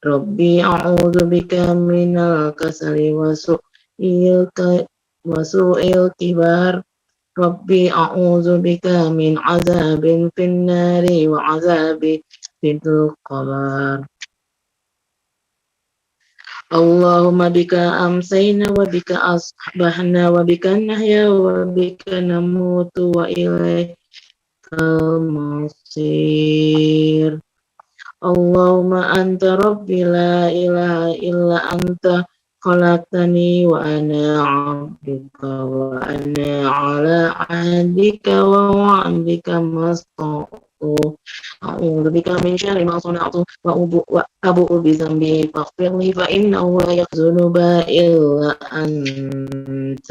ربي أعوذ بك من الكسل وسوء الكبار. ربي أعوذ بك من عذاب في النار وعذاب في القبر. Allahumma bika amsayna wa bika asbahna wa bika nahya wa bika namutu wa ilaikal masir. Allahumma anta rabbi la ilaha illa anta khalaqtani wa ana 'abduka wa ana 'ala ahdika wa wa'dika أعوذ بك من شر ما صنعت وأبوء بذنبي فاغفر لي فإنه لا يغفر الذنوب إلا أنت.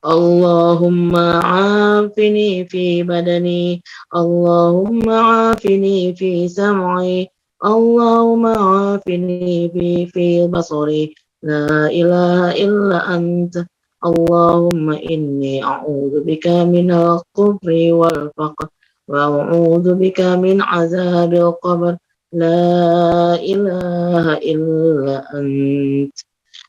اللهم عافني في بدني، اللهم عافني في سمعي، اللهم عافني في بصري، لا إله إلا أنت. اللهم إني أعوذ بك من الكفر والفقر، وأعوذ بك من عذاب القبر، لا إله إلا أنت.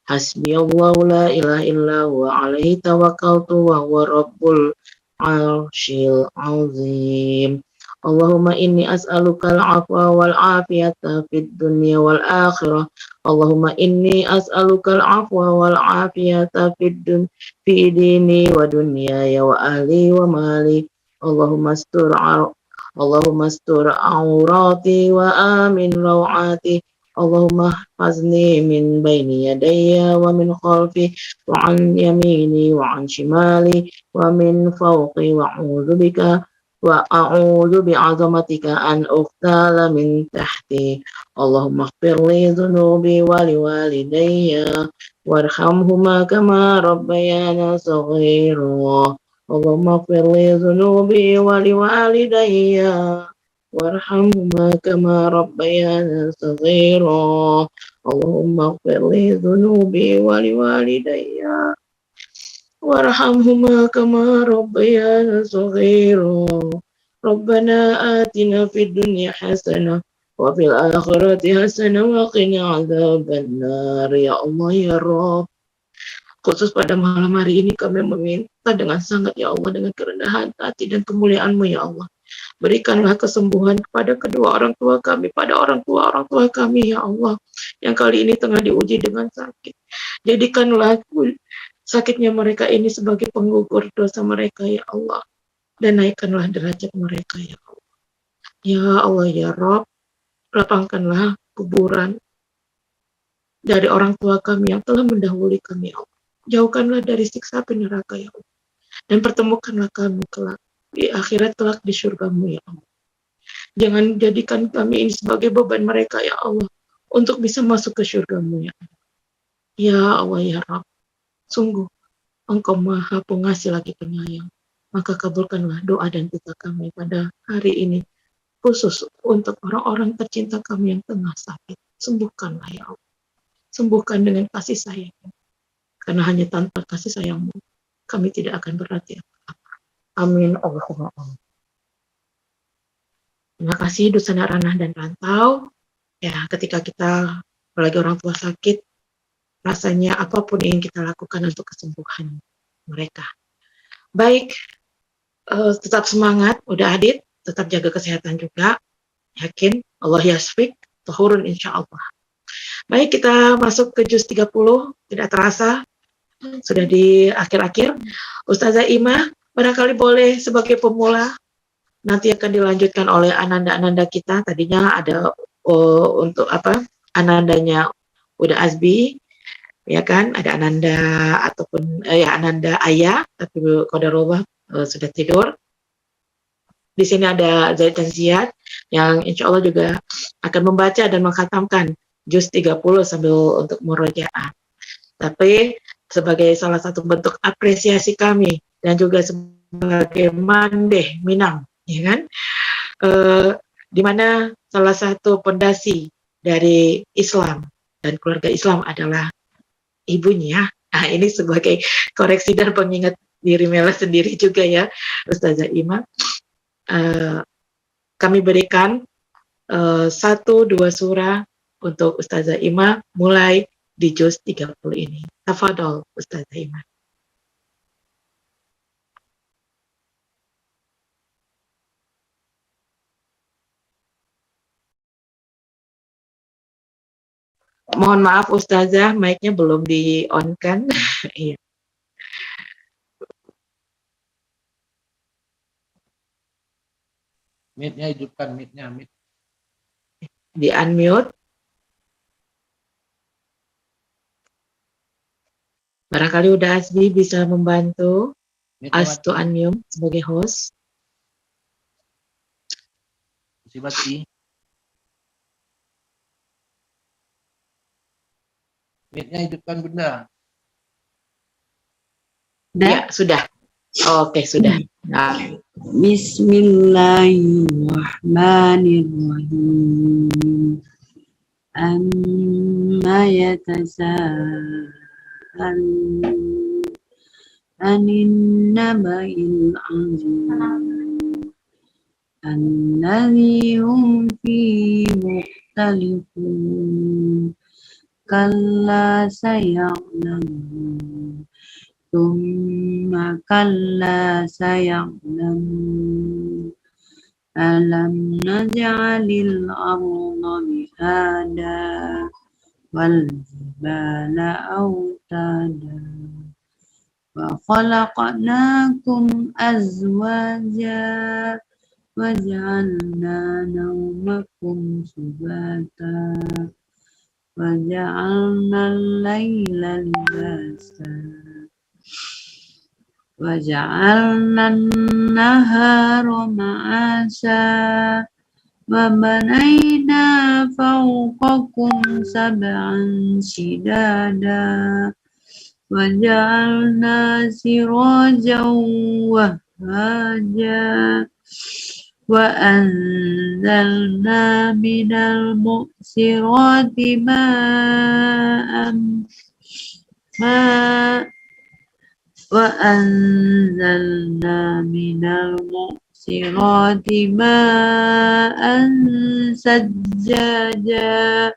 حسبي الله لا إله إلا هو عليه توكلت وهو رب العرش العظيم. اللهم إني أسألك العفو والعافية في الدنيا والآخرة. اللهم إني أسألك العفو والعافية في ديني ودنياي وأهلي ومالي. اللهم استر عوراتي وآمن روعاتي. اللهم احفظني من بين يدي ومن خلفي وعن يميني وعن شمالي ومن فوقي، وأعوذ بعظمتك أن أغتال من تحتي. اللهم اغفر لي ذنوبي ولوالدي وارحمهما كما ربيانا صغيرا. اللهم اغفر لي ذنوبي ولوالدي وارحمهما كما ربيانا صغيرا. اللهم اغفر لي ذنوبي ولوالدي وارحمهما كما ربيانا صغيرا. ربنا آتنا في الدنيا حسنة وفي الآخرة حسنة وقنا عذاب النار. Ya Allah ya Rabb, khusus pada malam hari ini kami meminta dengan sangat ya Allah, dengan kerendahan hati dan kemuliaan-Mu ya Allah. Berikanlah kesembuhan kepada kedua orang tua kami, pada orang tua kami ya Allah, yang kali ini tengah diuji dengan sakit. Jadikanlah sakitnya mereka ini sebagai penggugur dosa mereka ya Allah, dan naikkanlah derajat mereka ya Allah. Ya Allah ya Rabb, lapangkanlah kuburan dari orang tua kami yang telah mendahului kami ya Allah. Jauhkanlah dari siksa api neraka ya Allah, dan pertemukanlah kami kelak di akhirat, kelak di surga-Mu ya Allah. Jangan jadikan kami ini sebagai beban mereka ya Allah, untuk bisa masuk ke surga-Mu ya Allah. Ya Allah ya Rabb, sungguh Engkau Maha Pengasih lagi Penyayang. Maka kabulkanlah doa dan kita kami pada hari ini, khusus untuk orang-orang tercinta kami yang tengah sakit. Sembuhkanlah ya Allah, sembuhkan dengan kasih sayang, karena hanya tanpa kasih sayang-Mu kami tidak akan berarti apa-apa. Amin Allahumma amin. Terima kasih Dutsana Ranah dan Rantau. Ya, ketika kita apalagi orang tua sakit, rasanya apapun yang kita lakukan untuk kesembuhan mereka. Baik, tetap semangat, udah Adit, tetap jaga kesehatan juga. Yakin Allah yasfik, tuhurun insya Allah. Baik, kita masuk ke juz 30, tidak terasa sudah di akhir-akhir. Ustazah Ima, barangkali boleh sebagai pemula, nanti akan dilanjutkan oleh ananda-ananda kita. Tadinya ada untuk apa? Anandanya udah Azbi, ya kan? Ada Ananda ataupun Ananda Ayah, tapi qadarullah sudah tidur. Di sini ada Zaid dan Ziyad yang insya Allah juga akan membaca dan mengkhatamkan juz 30 sambil untuk murojaah. Tapi sebagai salah satu bentuk apresiasi kami dan juga sebagai mandeh Minang, ya kan? Di mana salah satu pondasi dari Islam dan keluarga Islam adalah ibunya. Nah, ini sebagai koreksi dan pengingat diri Mela sendiri juga ya, Ustazah Ima. Kami berikan 1-2 surah untuk Ustazah Ima mulai di juz 30 ini. Tafadhol Ustazah Ima. Mohon maaf Ustazah, mic-nya belum di-on kan? Iya. Mic-nya hidupkan, mic-nya. Di-unmute. Barangkali udah Asbi bisa membantu As to unmute sebagai host. Sibati. Mic-nya hidupkan Bunda. Ya, sudah. Oke, sudah. Nah, Bismillahirrahmanirrahim. Amma yatasa'alun anin naba'il azim alladzi hum fihi mukhtalifun kalla saya'lamun thumma kalla saya'lamun alam naj'alil arda mihada wal jibala autada wa khalaqnakum azwaja wa ja'alna nawmakum subata wa ja'alna al-laila libasa wa ja'alna an-nahara ma'asa wa banayna fawqakum sab'an shidada wa ja'alna sirajan wahhaja wa anzalna minal mu'sirati ma'an wa anzalna minal mu'sirati ma'an sajjaja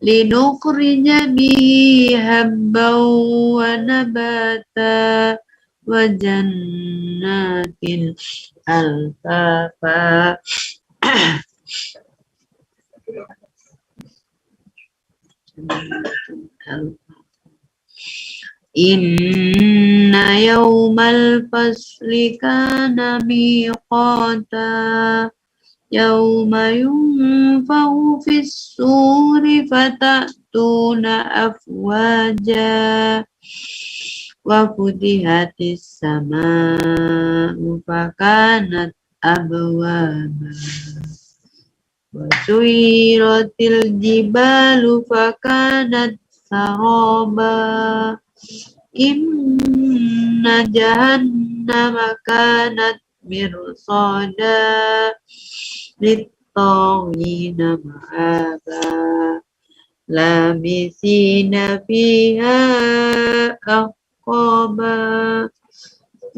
linukhrija bihi habban wa nabata wa jannatin alfafa. Inna yawmal fasli kana miqata yawma yunfahu fis suri fatatuna afwaja wa futihatis sama'u fakanat abwaba wa suiratil jibalu fakanat saraba inna jahannama kanat mirsada lit-taghina ma'aba labisina fiha ahqaba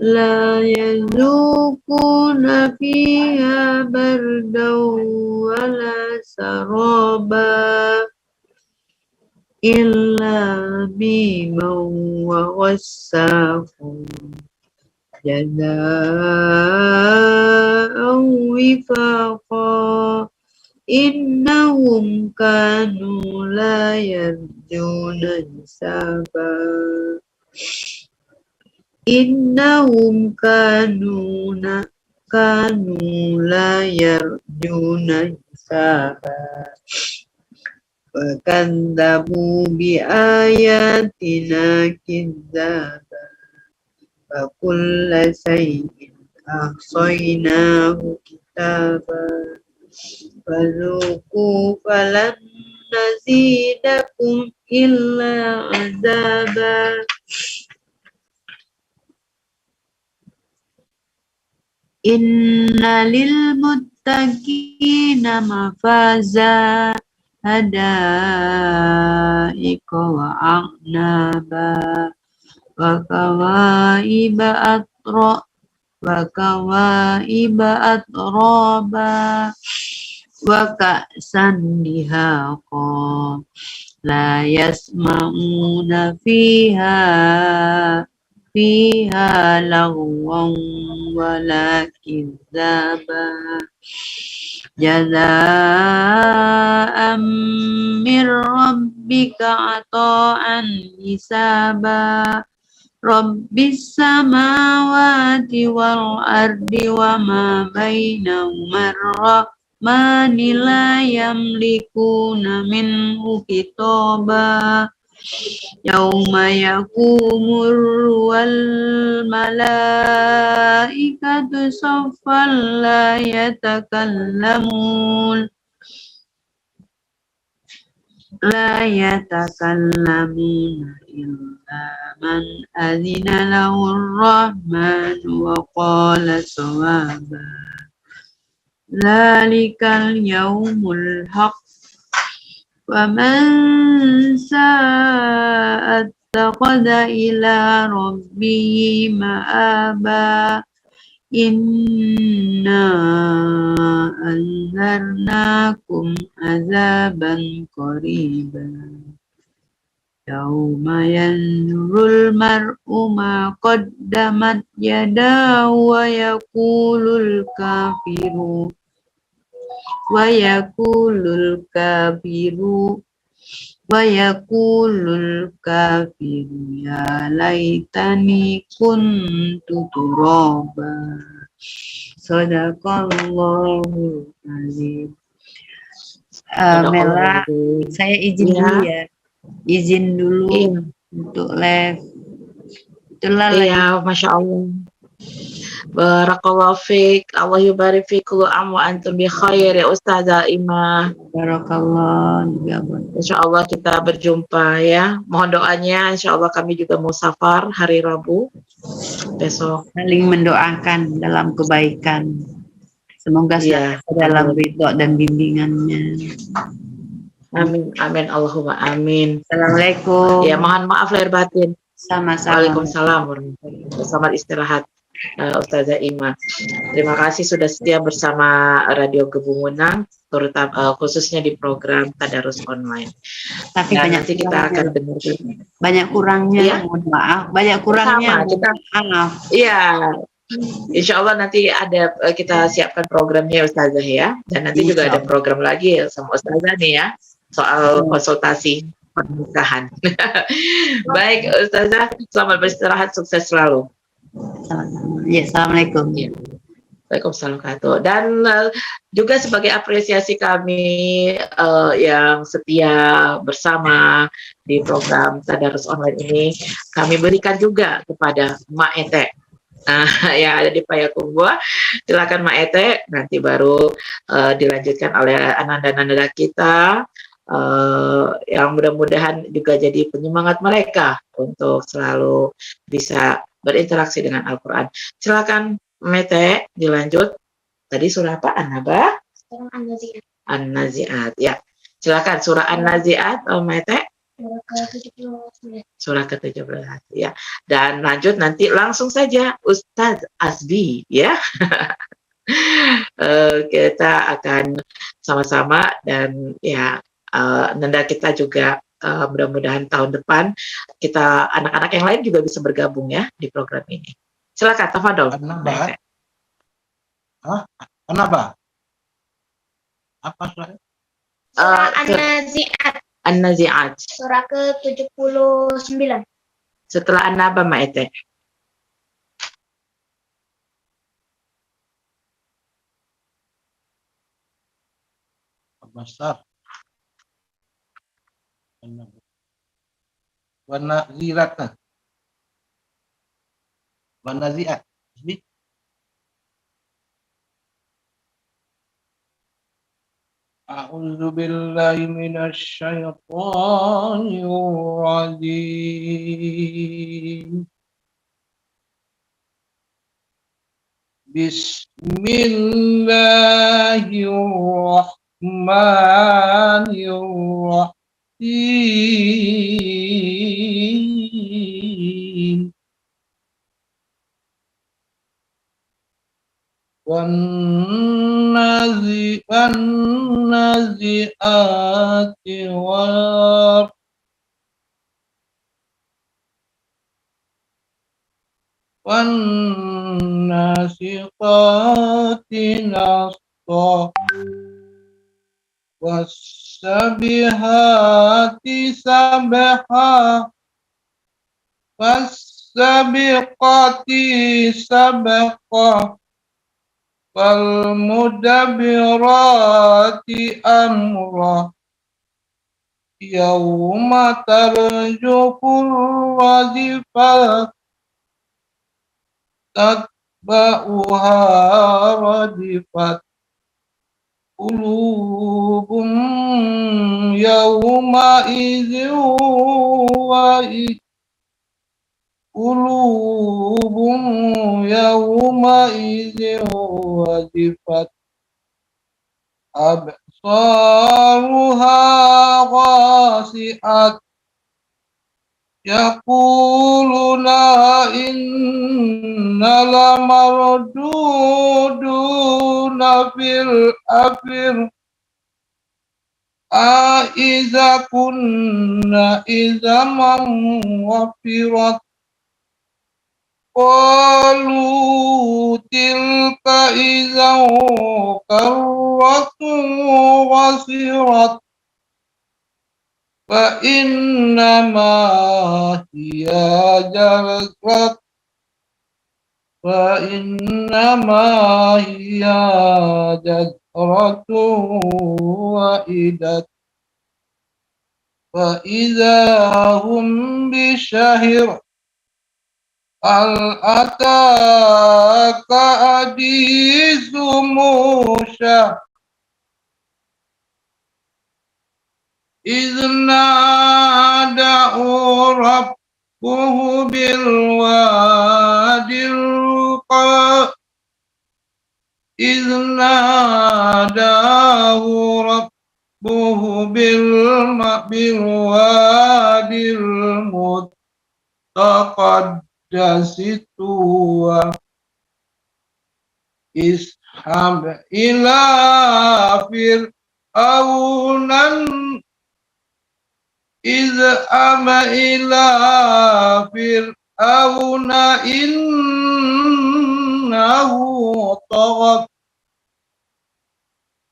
la yazukuna fiha bardaw wala saraba illa biman wa wassaqu jazaa'an wifaqa innahum kanu la yarjuna hisaba innahum kanu la yarjuna hisaba wa kadzabu bi ayatina kidzaba wa kulla shay'in ahsaynahu kitaba fazuqu falan nazidakum illa azaba inna lil muttaqina mafaza hada'iqa wa a'naba wa kawaiba atraba wa ka'san dihaqa la yasma'una fiha lagwan wala kidzaba jazaa'an mir rabbika ata'an hisaba rabbis samawati wal ardi wa ma bainahuma rahmani la yamlikuna minhu khitaba Yauma yakumur wal malaikatu saffan la yatakallamun illa man azina lahur rahman wa qala sawaba. Zalikal yaumul haq. Faman sa'at taqada ila rabbihi ma'aba. Inna anzarnakum azaban qariban. Yauma yanzurul mar'u ma qaddamat yadahu wa yaqulul kafiru ya laitani kuntu turaba. Sadaqallahu azim. Mela, saya izin dulu ya. Izin dulu untuk live. Itulah Iya, Masya Allah. Barakallahu fiik. Allah yubarik fi kullu am wa antum bi khair ya Ustazah Imah. Barakallah juga buat. Insya Allah kita berjumpa ya. Mohon doanya, insya Allah kami juga mau safar hari Rabu besok. Saling mendoakan dalam kebaikan. Semoga dalam ridho dan bimbingannya. Amin, amin, Allahumma amin. Assalamualaikum. Ya, mohon maaf lahir batin. Sama-sama. Waalaikumsalam warahmatullahi wabarakatuh. Selamat istirahat, Ustazah Imah. Terima kasih sudah setia bersama Radio Gebumunang, terutama khususnya di program Tadarus Online. Tapi dan banyak nanti kita akan dengar banyak kurangnya, ya? Mohon maaf. Banyak kurangnya, maaf. Iya. Insya Allah nanti ada kita siapkan programnya Ustazah ya, dan nanti juga ada program lagi sama Ustazah nih ya soal konsultasi pernikahan. Baik Ustazah, selamat beristirahat, sukses selalu. Ya, assalamualaikum. Ya. Waalaikumsalam warahmatullahi wabarakatuh. Dan juga sebagai apresiasi kami yang setia bersama di program Tadarus Online ini, kami berikan juga kepada Mak Ete. Yang ada di Payakumbuh, silakan Mak Ete, nanti baru dilanjutkan oleh ananda-ananda kita yang mudah-mudahan juga jadi penyemangat mereka untuk selalu bisa berinteraksi dengan Al-Quran. Silakan Mete, dilanjut. Tadi surah apa? An-Naba? An-Nazi'at. An-Nazi'at, ya. Silakan surah An-Nazi'at, Mete. Surah ke-17, ya. Dan lanjut nanti langsung saja Ustadz Asbi, ya. Kita akan sama-sama dan ya Nanda kita juga mudah-mudahan tahun depan kita anak-anak yang lain juga bisa bergabung ya di program ini. Silakan, tafadhol. Kenapa? Apa surah? Surah An-Nazi'at. An-Nazi'at. Surah ke-79. Setelah An-Naba, Mak Ete. Besar. Warna zirat. Warna ziat. A'udzu billahi minasy syaithanir rajim. Bismillahirrahmanirrahim. Wan-nazi'ati wan-nasiqati nasqa was-sabihati sabha was-sabiqati sabqa wal-mudabbirati amra Yauma tarjufur rajifat tatba'uha radifat qulubum yauma idzin qulubum yauma idzin wajifat absaruha ghasiat yaquluna inna lamarduduna fil afir aiza kunna izaman wafirat qalu tilka izan karratun wasirat fa innama hiya jarat fa innama hiya jazratun wahidat fa idza hum bisyahir al-ataka hadisu Musa iznada'u rabbuhu bil wadil iznada'u rabbuhu bil wadil muttaqaddasitu wa ishab ila fir'aunan iz'ama ila fir'auna innahu taghat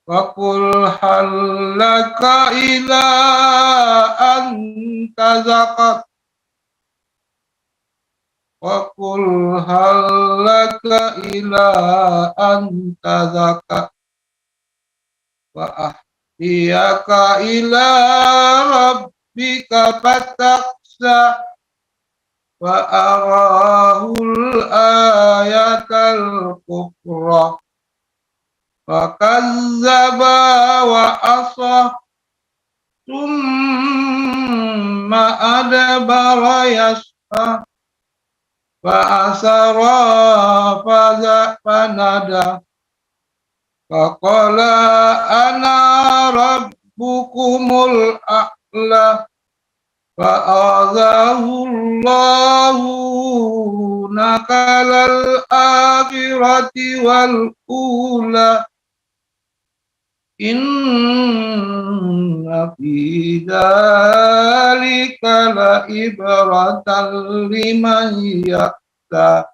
faqul halaka ila an tazakat waqul halaka ila anta zaka wa ahdiyaka ila rabbika fataksa wa arahul ayatal kubra wa kazzaba wa asah thumma adbara yas'a fa'asara fanada faqala ana rabbukumul a'la fa'azahu Allahu nakalal akhirati wal ula inna fi dzalika la ibratan liman yakhsha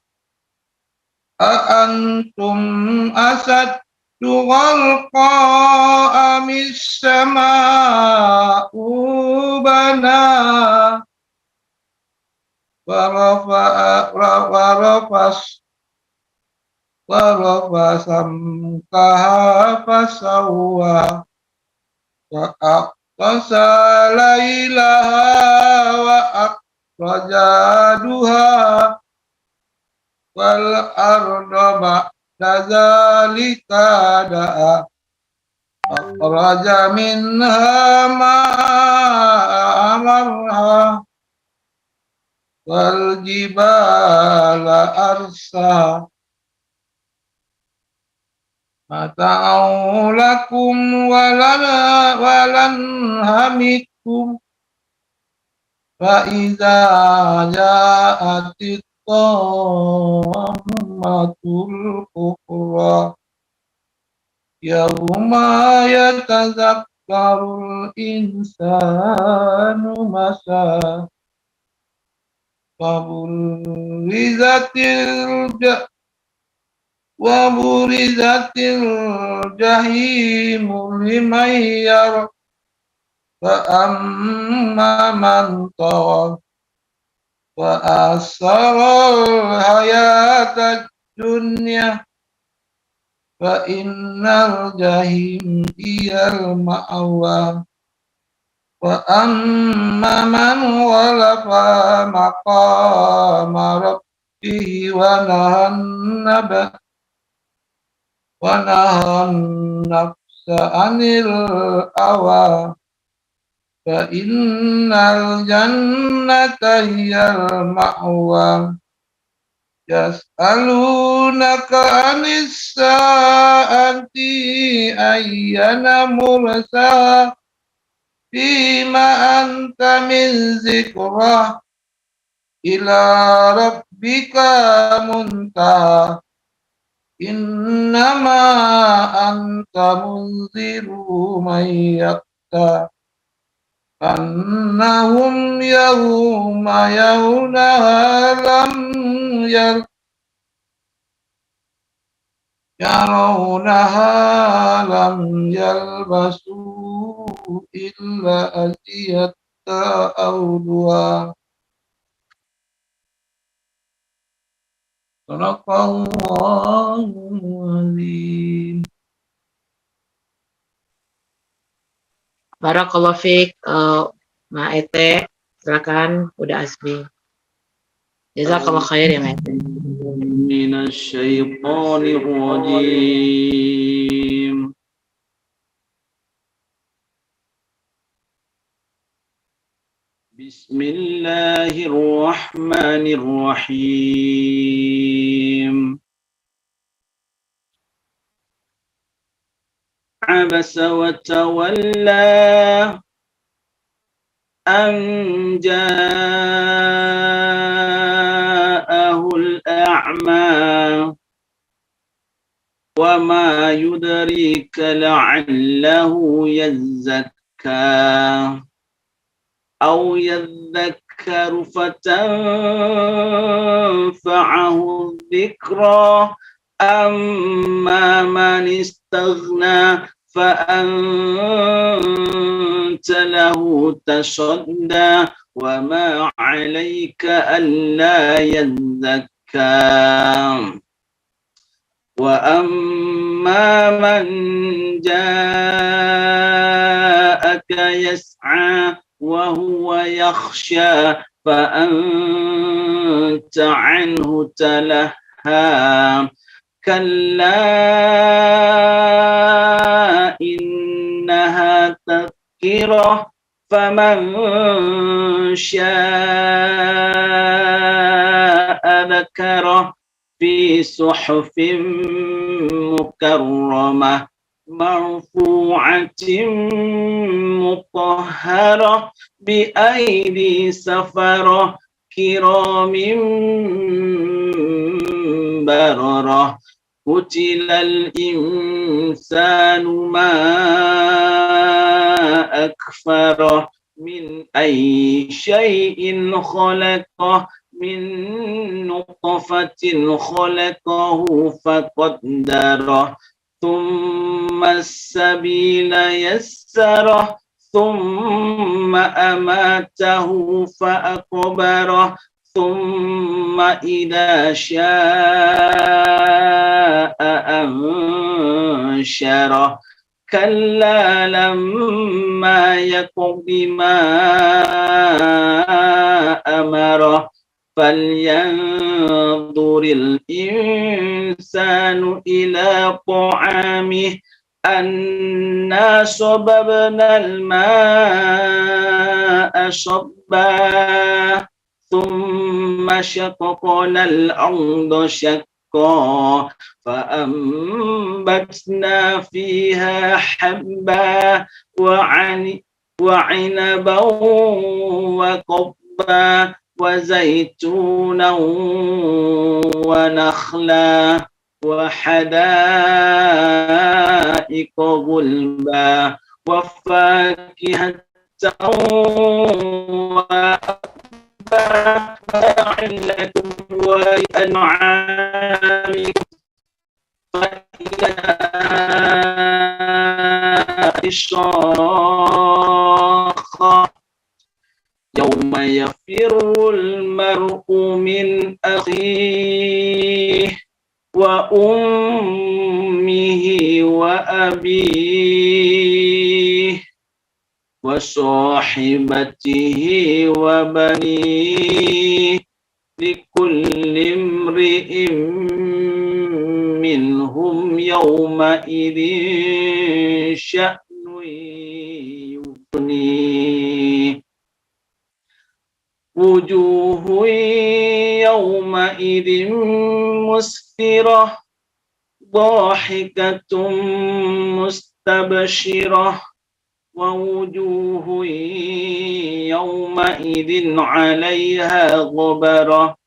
antum asaddu khalqa amis sama'u bana wa samkaha fasawwa wa aqtasa laylaha wa akhraja duha wal arda ba'da zalika da'a akhraja minha ma'amarha wal jibala arsa mata'u lakum walan hamikum fa iza ja'atit tammatul kubra yauma yatazakkarul insanu masa waburizatil jahimu liman yara fa amma man tagha wa asaral hayatad dunya fa innal jahim iyal ma'wa وأما من خلف مقام ربه ونهى النفس عن الهوى فإن الجنة هي المأوى يسألونك عن الساعة أيان مرساها فيما أنت من ذكره إلى ربك منتهى إنما أنت منذر من يخشى أنهم يوم يرونها لم يلبسوا إلا أشية أو ضحى صدق الله العظيم. Barakallahu fiik, Ma Ete, silakan Uda Asbi. Jazakallah khair ya Ma Ete. Minasyaitonir rajim. Bismillahirrahmanirrahim. Abasa wa tawalla an ja'ahul a'ma wa ma yudrika la'allahu yazzakka aw yadhakkaru fatanfa'ahu dhikra amma man istaghna فأنت له تصدى وما عليك ألا يزكى وأما من جاءك يسعى وهو يخشى فأنت عنه تلهى كلا إنها تذكرة فمن شاء ذكره في صحف مكرمة مرفوعة مطهرة بأيدي سفرة كرام بررة قتل الإنسان ما أكفره من أي شيء خلقه من نطفة خلقه فقدره ثم السبيل يسره ثم أماته فأقبره ثم إذا شاء أنشره كلا لما يقض ما أمره فلينظر الإنسان إلى طعامه أنا صببنا الماء صبا ثم شققنا الأرض شقا فأنبتنا فيها حبا وعنبا وقضبا وزيتونا ونخلا وحدائق غلبا وفاكهة لكم ولأنعامكم فإذا الشاخة يوم يفر المرء من أخيه وأمه وأبيه وصاحبته وبنيه لكل امرئ منهم يومئذ شأن يغنيه وجوه يومئذ مسفرة ضاحكة مستبشرة ووجوه يومئذ عليها غبرة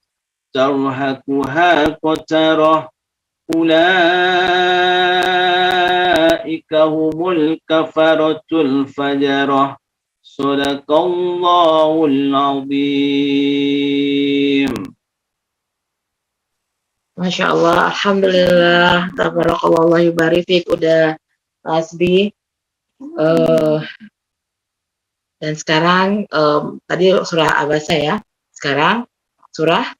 ترهقها قترة أولئك هم الكفرة الفجرة صدق الله العظيم. Masya Allah, Alhamdulillah, tabarakallah, yubarik fik, udah tasbih. Dan sekarang tadi surah Abasa ya, sekarang surah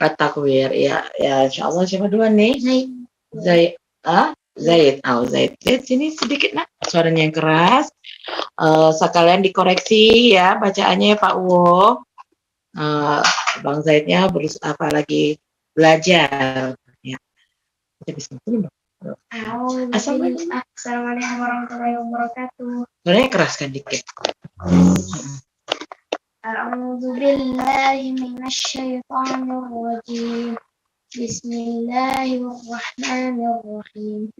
At-Takwir. Ya, insya Allah siapa duluan nih? Zaid. Zaid. Zaid sini sedikit nak, suaranya yang keras. Sekalian dikoreksi ya bacaannya Pak Uwo. Bang Zaidnya lagi belajar. Ya. Kita bisa dulu. Assalamualaikum warahmatullahi wabarakatuh. Suaranya keras kan dikit. A'udzu billahi minasy syaithanir rajim. Bismillahirrahmanirrahim.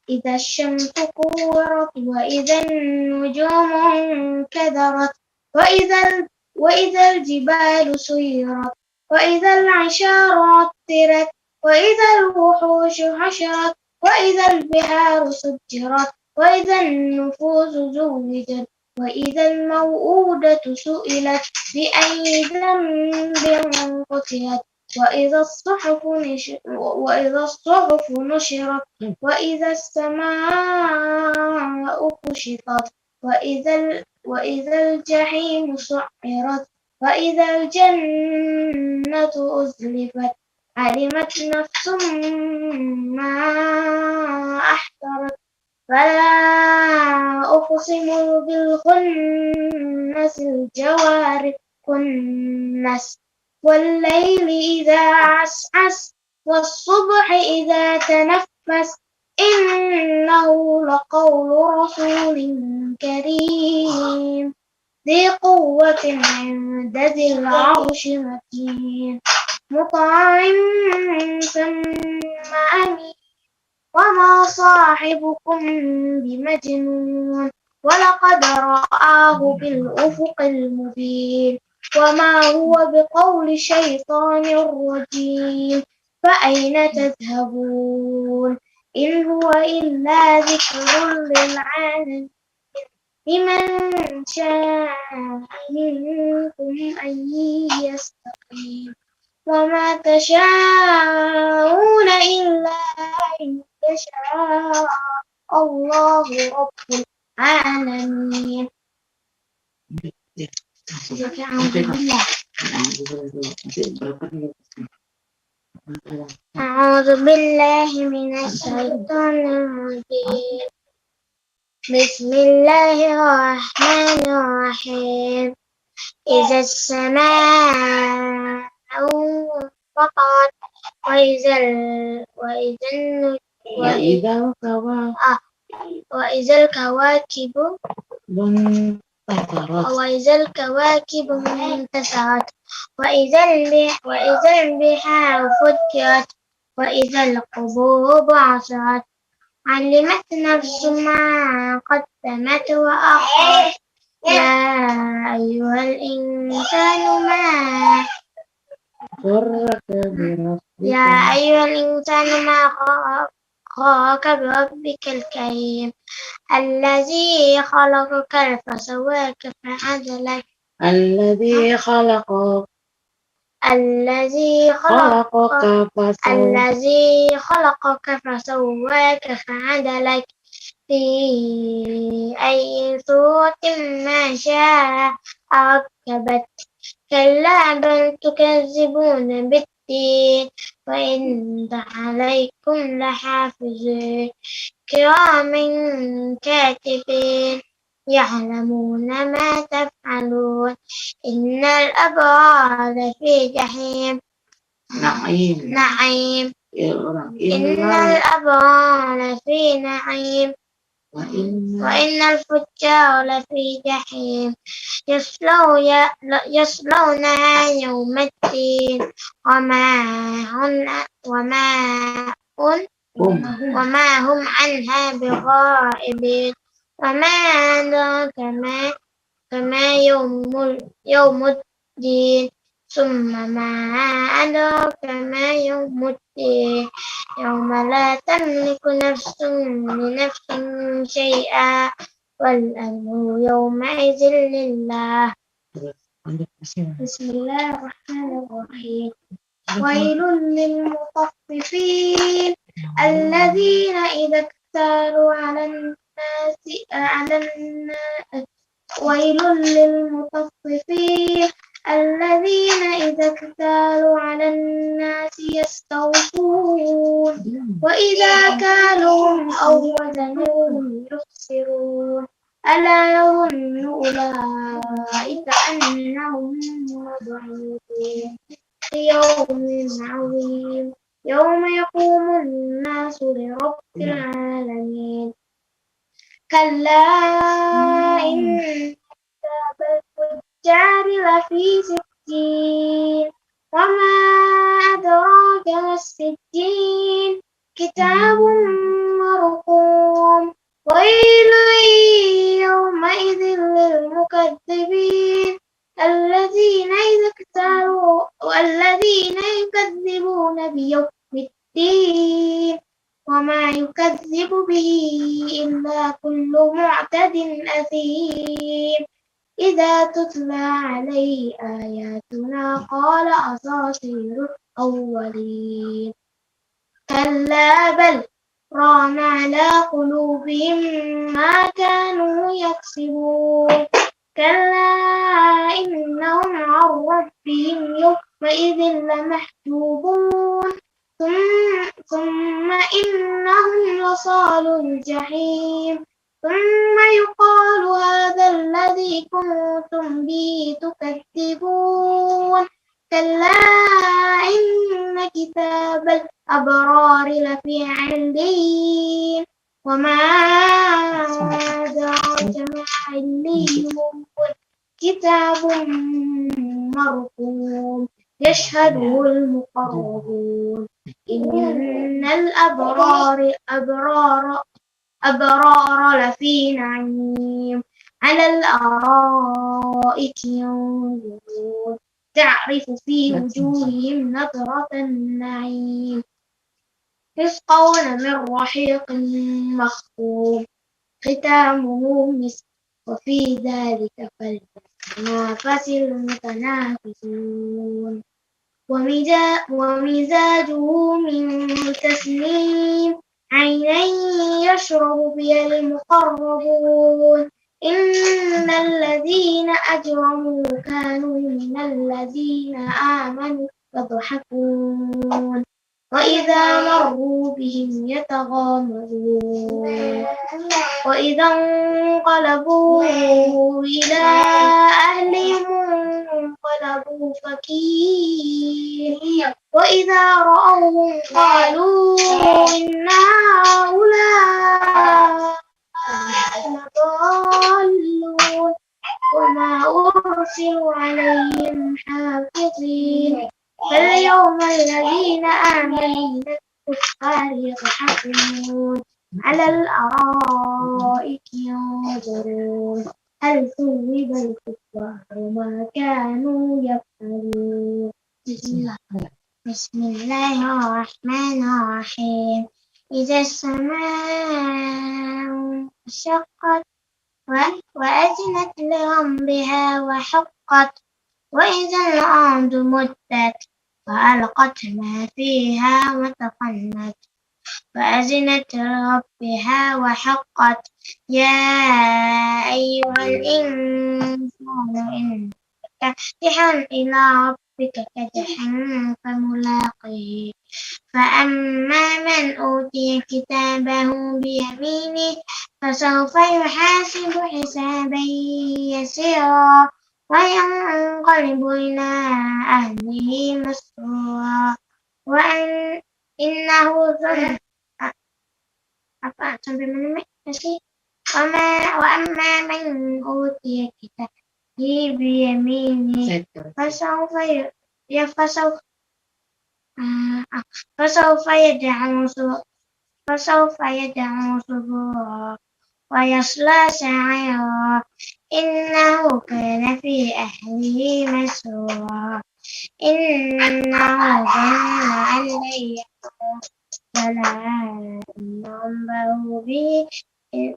Idza syamsu kuwirat wa idzan nujumu kadarat wa idzal jibalu suyirat wa idzal 'isharu 'attirat wa idzal wuhushu hasharat wa idzal biharu sujjirat wa idzan nufusu zuwijat wa idzal maw'udatu su'ilat bi ayyi dhanbin qutilat wa idzas suhufu nushirat wa idzas samaa'u kushitat wa idzal jahimu su'irat wa idzal jannatu uzlifat alimat nafsum ma ahtarat fala uqsimu bil khunnasil jawari kunnas wal layli idza as'as was subhi idza tanaffas innahu laqawlu rasulin karim ذي قوة عند ذي العرش مكين مطاع ثم أمين وما صاحبكم بمجنون ولقد رآه بالأفق المبين وما هو بقول شيطان رجيم فأين تذهبون إن هو إلا ذكر للعالمين لمن شاء منكم أن يستقيم وما تشاءون إلا أن يشاء الله رب العالمين. أعوذ بالله من الشيطان الرجيم. بسم الله الرحمن الرحيم. إذا السماء انفطرت وإذا الكواكب انتثرت وإذا البحار فجرت وإذا القبور بعثرت علمت نفس ما قدمت وأخرت يا أيها الإنسان ما غرك بربك الكريم الذي خلقك فسواك فعدلك الذي خلقك فسواك فعدلك في أي صورة ما شاء ركبك كلا بل تكذبون بالدين وإن عليكم لحافظين كرام كاتبين يعلمون ما تفعلون إن الأبرار لفي جحيم نعيم إن الأبرار لفي نعيم وإن الفجار لفي جحيم يصلونها يوم الدين وما هم عنها بغائبين وما أدراك ما يوم الدين ثم ما أدراك ما يوم الدين يوم لا تملك نفس لنفس شيئا والأمر يومئذ لله. بسم الله الرحمن الرحيم. ويل للمطففين الذين إذا اكتالوا على الناس ويل للمطففين الذين إذا اكتالوا على الناس يستوفون وإذا كالوهم أو وزنوهم يخسرون ألا يظن أولئك أنهم مبعوثون ليوم عظيم يوم يقوم الناس لرب العالمين. كلا إن كتاب الفجار لفي سجين وما أدراك ما السجين كتاب مرقوم ويل يومئذ للمكذبين الذين يكذبون بيوم الدين وما يكذب به إلا كل معتد أثيم إذا تتلى عليه آياتنا قال أساطير الأولين كلا بل ران على قلوبهم ما كانوا يكسبون كلا إنهم عن ربهم يومئذ لمحجوبون ثم إنهم لصالوا الجحيم ثم يقال هذا الذي كنتم به تكذبون كلا إن كتاب الأبرار لفي عليين وما أدراك ما عليون كتاب مرقوم يشهده المقربون إن الأبرار لفي نعيم على الأرائك ينظرون تعرف في وجوههم نضرة النعيم يسقون من رحيق مختوم ختامه مسك وفي ذلك فليتنافس المتنافسون ومزاجه من تسنيم عينا يشرب بها المقربون إن الذين أجرموا كانوا من الذين آمنوا يضحكون وإذا مروا بهم يتغامزون وإذا انقلبوا إلى أهلهم انقلبوا فكين وإذا رأوهم قالوا إن هؤلاء لضالون وما أرسلوا عليهم حافظين فاليوم الذين آمنوا من الكفار يضحكون على الأرائك ينظرون هل ثوب الكفار ما كانوا يفعلون بسم الله الرحمن الرحيم إذا السماء انشقت وأذنت لربها وحقت وإذا الأرض مدت وألقت ما فيها وتخلت وأذنت لربها وحقت يا أيها الإنسان إنك كادح إلى ربك كدحا فملاقيه فأما من أوتي كتابه بيمينه فسوف يحاسب حسابا يسيرا وينقلب إلى أهله مسرورا وأن إنه ظن apa sampai mana masih وأما من أوتي كتابه بيمينه فسوف يدعو ثبورا ويصلى سعيرا إنه كان في أهله مسرورا إنه ظن أن لن يحور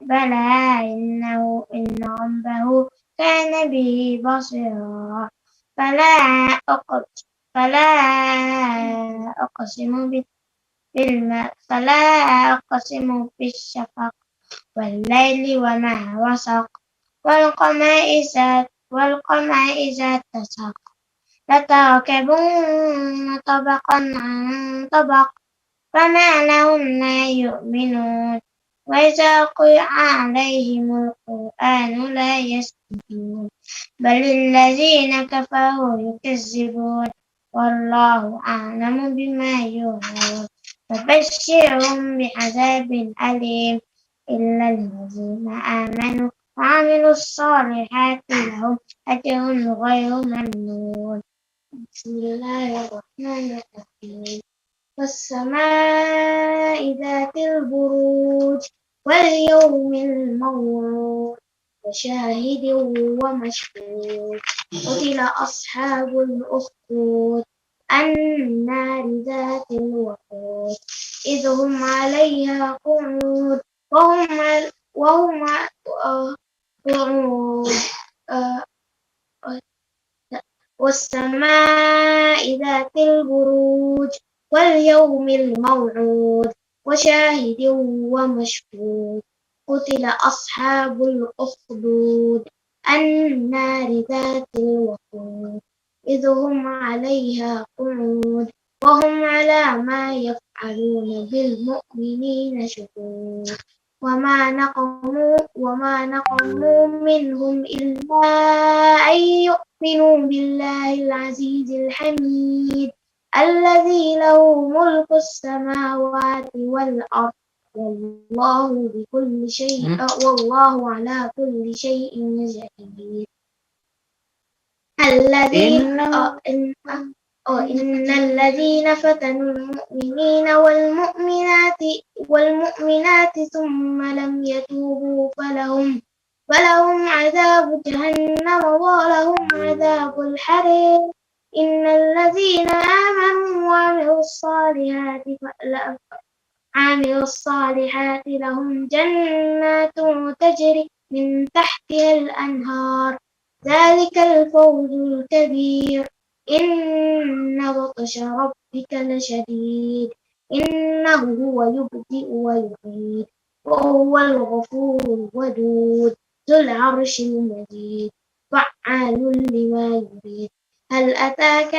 بلى إن ربه كان به بصيرا فلا أقسم بالشفق والليل وما وسق والقمر إذا اتسق لتركبن طبقا عن طبق فما لهم لا يؤمنون وإذا قرأ عليهم القرآن لا يسجدون بل الذين كفروا يكذبون والله أعلم بما يوعون فبشرهم بعذاب أليم إلا الذين آمنوا وعملوا الصالحات لهم أجر غير ممنون بسم الله الرحمن الرحيم والسماء ذات البروج واليوم الموعود وشاهد ومشهود قتل أصحاب الأخدود النار ذات الوقود إذ هم عليها قعود وهم قعود والسماء ذات البروج واليوم الموعود وشاهد ومشهود قتل أصحاب الأخدود النار ذات الوقود إذ هم عليها قعود وهم على ما يفعلون بالمؤمنين شهود وما نقموا منهم إلا أن يؤمنوا بالله العزيز الحميد الذي له ملك السماوات والأرض والله على كل شيء شهيد إن الذين فتنوا المؤمنين والمؤمنات ثم لم يتوبوا فلهم عذاب جهنم ولهم عذاب الحريق إن الذين آمنوا وعملوا الصالحات لهم جنات تجري من تحتها الأنهار ذلك الفوز الكبير إن بطش ربك لشديد إنه هو يبدئ ويعيد وهو الغفور الودود ذو العرش المجيد فعال لما يريد هل أتاك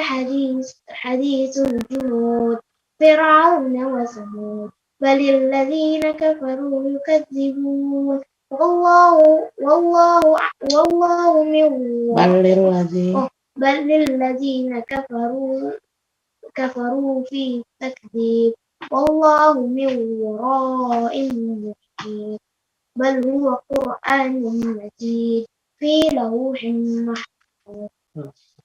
حديث الجنود فرعون وثمود بل الذين كفروا يكذبون والله من بل للذين كفروا في تكذيب والله من ورائهم محيط بل هو قرآن مجيد في لوح محفوظ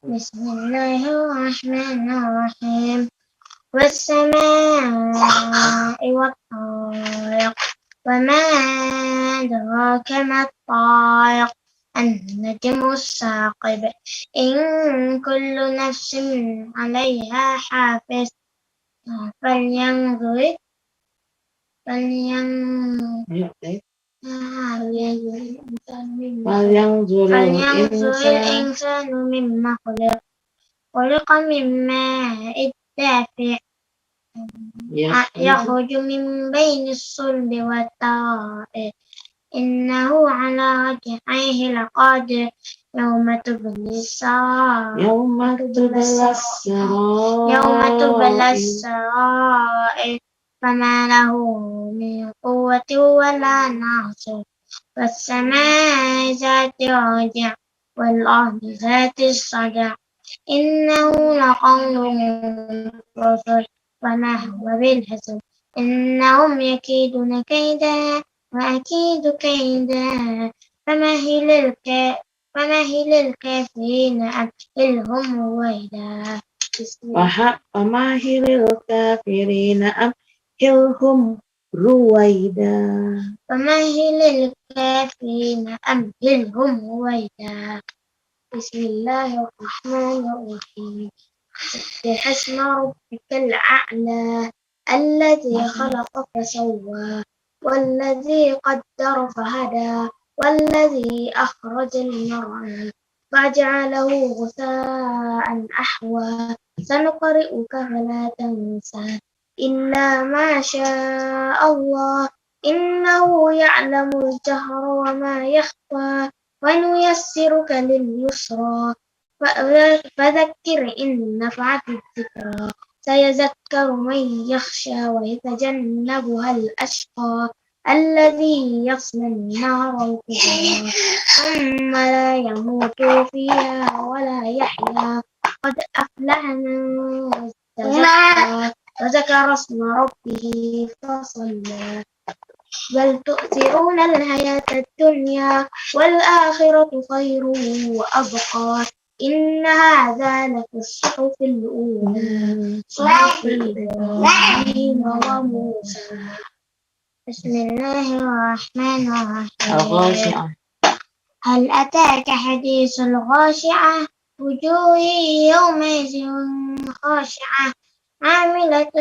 بسم الله الرحمن الرحيم والسماء والطارق وما أدراك ما الطارق النجم الثاقب إن كل نفس عليها حافظ فلينظر الإنسان مما خلق من ماء دافق يخرج من بين الصلب والترائب إنه على رجعه لقادر يوم تبلى السرائر يوم تبلى يوم تبلى السرائر السرائر فما له من قوة ولا ناصر والسماء ذات الرجع والأرض ذات الصدع إنه لقول رسل وما هو بالهزل إنهم يكيدون كيدا وأكيد كيدا فمهل الكافرين أمهلهم رويدا فمهل الكافرين أمهلهم رويدا فمهل الكافرين أمهلهم رويدا بسم الله الرحمن الرحيم سبح اسم ربك الأعلى الذي خلق فسوى والذي قدر فهدى والذي أخرج المرعى فجعله غثاء أحوى سنقرئك فلا تنسى إلا ما شاء الله إنه يعلم الجهر وما يخفى ونيسرك لليسرى فذكر إن نفعت الذكرى سيذكر من يخشى ويتجنبها الأشقى الذي يصلى النار الكبرى ثم لا يموت فيها ولا يحيا قد أفلح من تزكى وذكر اسم ربه فصلى بل تؤثرون الحياة الدنيا والآخرة خير وأبقى إن هذا لفي الصحف الأولى صحف إبراهيم وموسى بسم الله الرحمن الرحيم الغاشعة هل أتاك حديث الغاشعة وجوه يومئذ خاشعة عاملة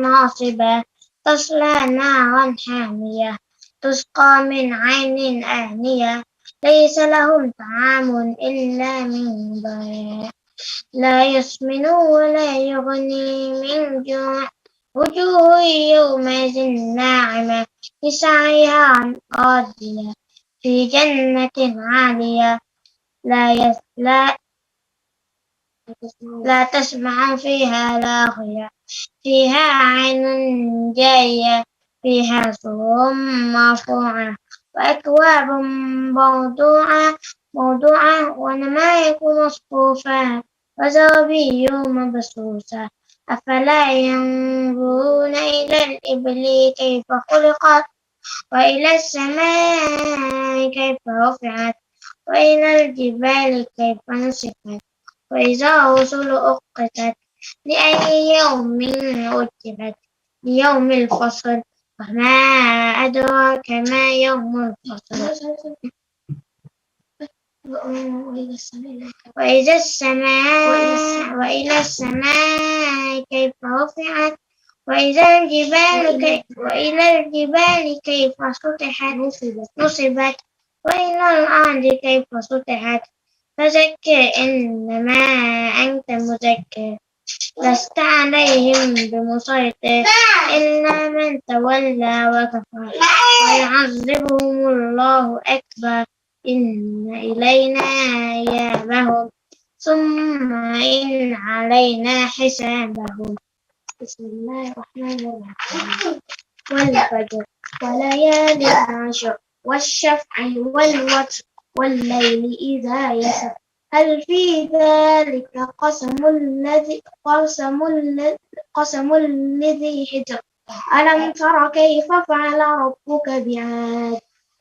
ناصبة تصلى نارا حامية تسقى من عين آنية ليس لهم طعام إلا من ضريع لا يسمن ولا يغني من جوع وجوه يومئذ ناعمة لسعيها راضية في جنة عالية لا تسمع فيها لاغية فيها عين جارية فيها سرر مرفوعة وأكواب موضوعة ونمارق مصفوفة وزرابي مبثوثة أفلا ينظرون إلى الإبل كيف خلقت وإلى السماء كيف رفعت وإلى الجبال كيف نصبت وإذا الرسل أقتت لأي يوم أجلت ليوم الفصل وما أدراك ما يوم الفصل وإلى السماء كيف رفعت وإلى الجبال كيف سطحت نصبت وإلى الأرض كيف سطحت فذكر إنما أنت مذكر لست عليهم بمسيطر إلا من تولى وكفر ويعذبهم الله أكبر إن إلينا إيابهم ثم إن علينا حسابهم بسم الله الرحمن الرحيم والفجر وليالي عشر والشفع والوتر والليل إذا يسر هل في ذلك قسم الذي حجر ألم تر كيف فعل ربك بعاد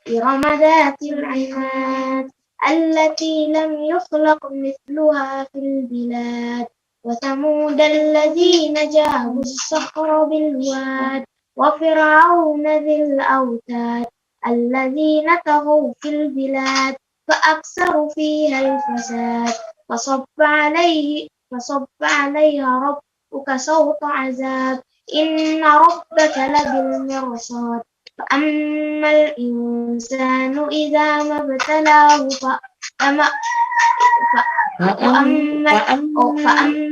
إرم ذات العماد التي لم يخلق مثلها في البلاد وثمود الذين جابوا الصخر بالواد وفرعون ذي الأوتاد الذين طغوا في البلاد فأكثروا فيها الفساد فصب عليها ربك صوت عذاب إن ربك لبالمرصاد فأما الإنسان إذا ما ابتلاه فأما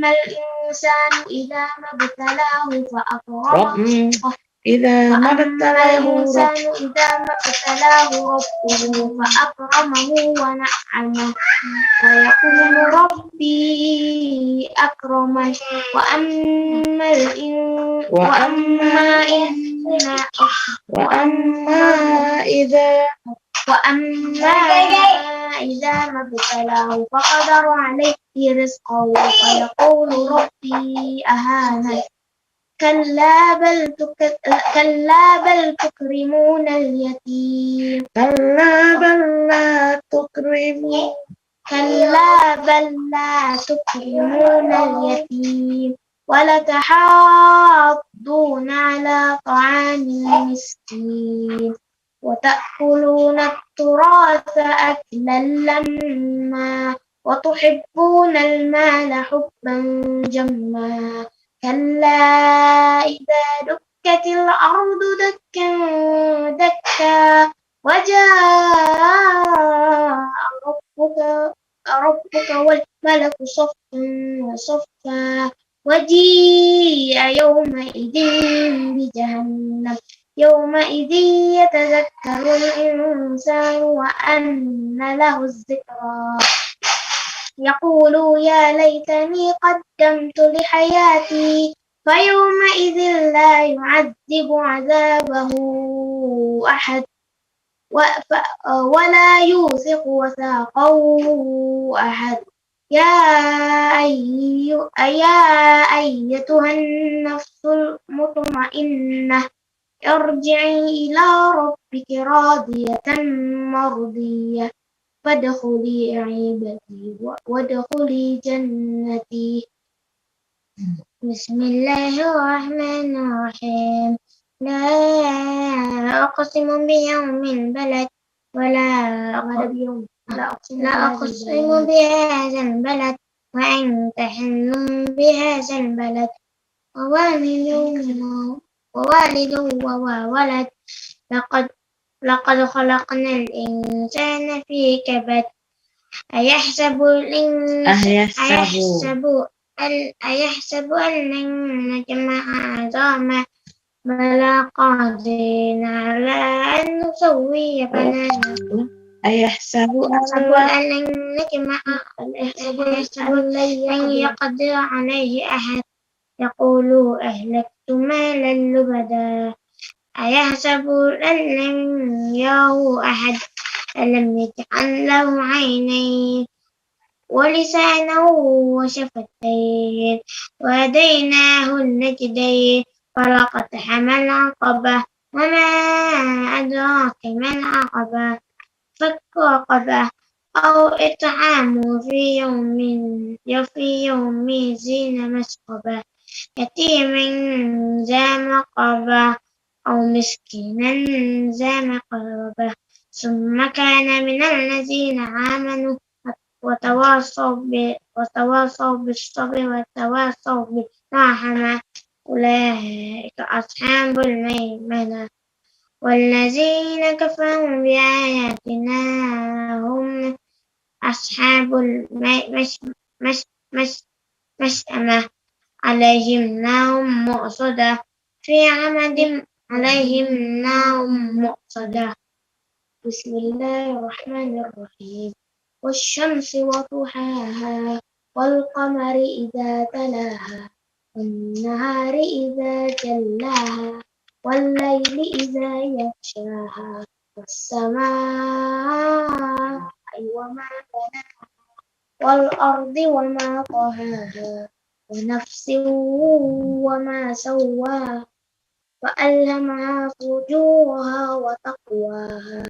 الإنسان إذا ما ابتلاه فأكرمه إذا ما فأما ابتلاه الإنسان إذا ما ابتلاه ربه فأكرمه ونعمه فيقول ربي أكرمن وأما إذا وأما إذا ما ابتلاه فقدر عليه رزقه فيقول ربي أهانن كلا بل تكرمون اليتيم كلا بل لا تكرمون كلا بل لا تكرمون اليتيم ولتحاضون على طعام المسكين وتأكلون التراث أكلا لما وتحبون المال حبا جما كلا إذا دكت الأرض دكا دكا وجاء ربك والملك صفا صفا وجيء يومئذ بجهنم يومئذ يتذكر الإنسان وأنى له الذكرى يقول يا ليتني قدمت لحياتي فيومئذ لا يعذب عذابه أحد ولا يوثق وثاقه أحد يا أيتها النفس المطمئنة ارجعي إلى ربك راضية مرضية فادخلي عبادي وادخلي جنتي بسم الله الرحمن الرحيم لا أقسم بيوم البلد ولا أقسم بهذا البلد وأنت حل بهذا البلد ووالد وولد لقد خلقنا الإنسان في كبد أيحسب أن لن نجمع عظامه بلى قادرين على أن نسوي بنانه أيحسب أن لن نجمع أيحسب لن يقدر عليه أحد يقول أهلكت مالا لبدا أيحسب أن لم يره أحد ألم يجعل له عينين ولسانا وشفتين وهديناه النجدين فلقتحم العقبة وما أدراك ما العقبة فك رقبة أو إطعام في يوم ذي مسغبة يتيما ذا مقربة أو مسكينا ذا مقربة ثم كان من الذين آمنوا وتواصوا بالصبر وتواصوا بالرحمة أولئك أصحاب الميمنة والذين كفروا بآياتنا هم أصحاب المشأمة عليهم نار مؤصدة في عمد عليهم نار مؤصدة بسم الله الرحمن الرحيم والشمس وضحاها والقمر إذا تلاها والنهار إذا جلاها والليل إذا يغشاها والسماء وما بناها والأرض وما طحاها ونفس وما سواها فألهمها فجورها وتقواها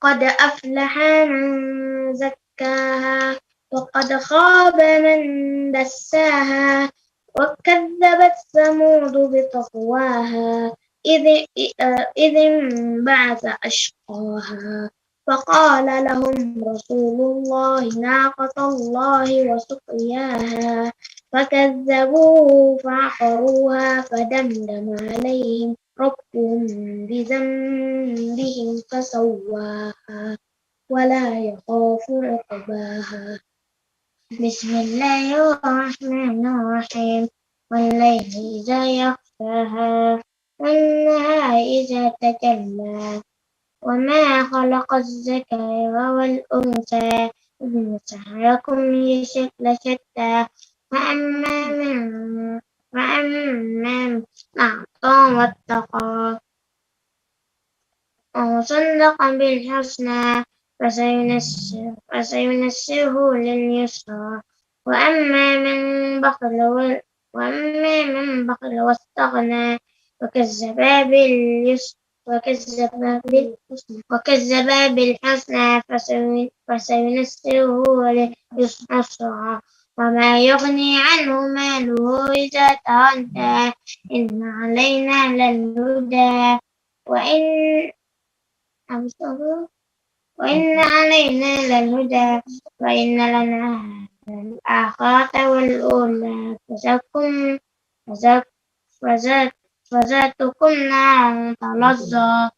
قد أفلح من زكاها وقد خاب من دساها وكذبت ثمود بطغواها إذ انبعث أشقاها فقال لهم رسول الله ناقة الله وسقياها فكذبوه فعقروها فدمدم عليهم ربهم بذنبهم فسواها ولا يخاف عقباها بسم الله الرحمن الرحيم والليل إذا يغشاها والنهار إذا تجلى وما خلق الذكر والأنثى إن سعيكم لشتى فأما من أعطى واتقى وصدق بالحسنى فسينسره لليسرى وأما من بخل واستغنى وكذب وكذب بالحسنى فسينسره لليسرى وما يغني عنه ماله إذا تردى إن علينا للهدى وإن علينا للهدى وإن لنا الآخرة والأولى فذاتكم نار تلظى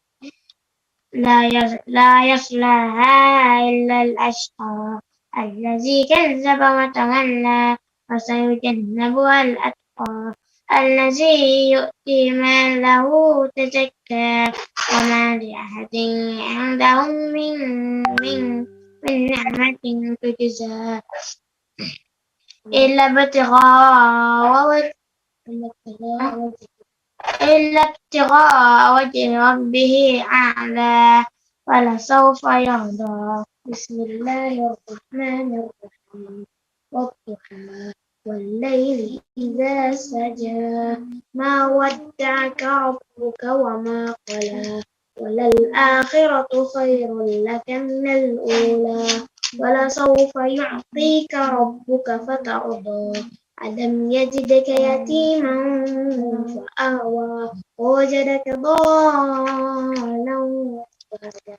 لا يصلاها إلا الأشقى الذي كذب وتولى وسيجنبها الأتقى الذي يؤتي ماله تزكى وما لأحد عنده من نعمة تجزى إلا ابتغاء وجه ربه أعلى ولسوف يرضى بسم الله الرحمن الرحيم والضحى والليل إذا سجى ما ودعك ربك وما قلى وللآخرة خير لك من الأولى ولسوف يعطيك ربك فترضى ألم يجدك يتيما فآوى ووجدك ضالا فهدى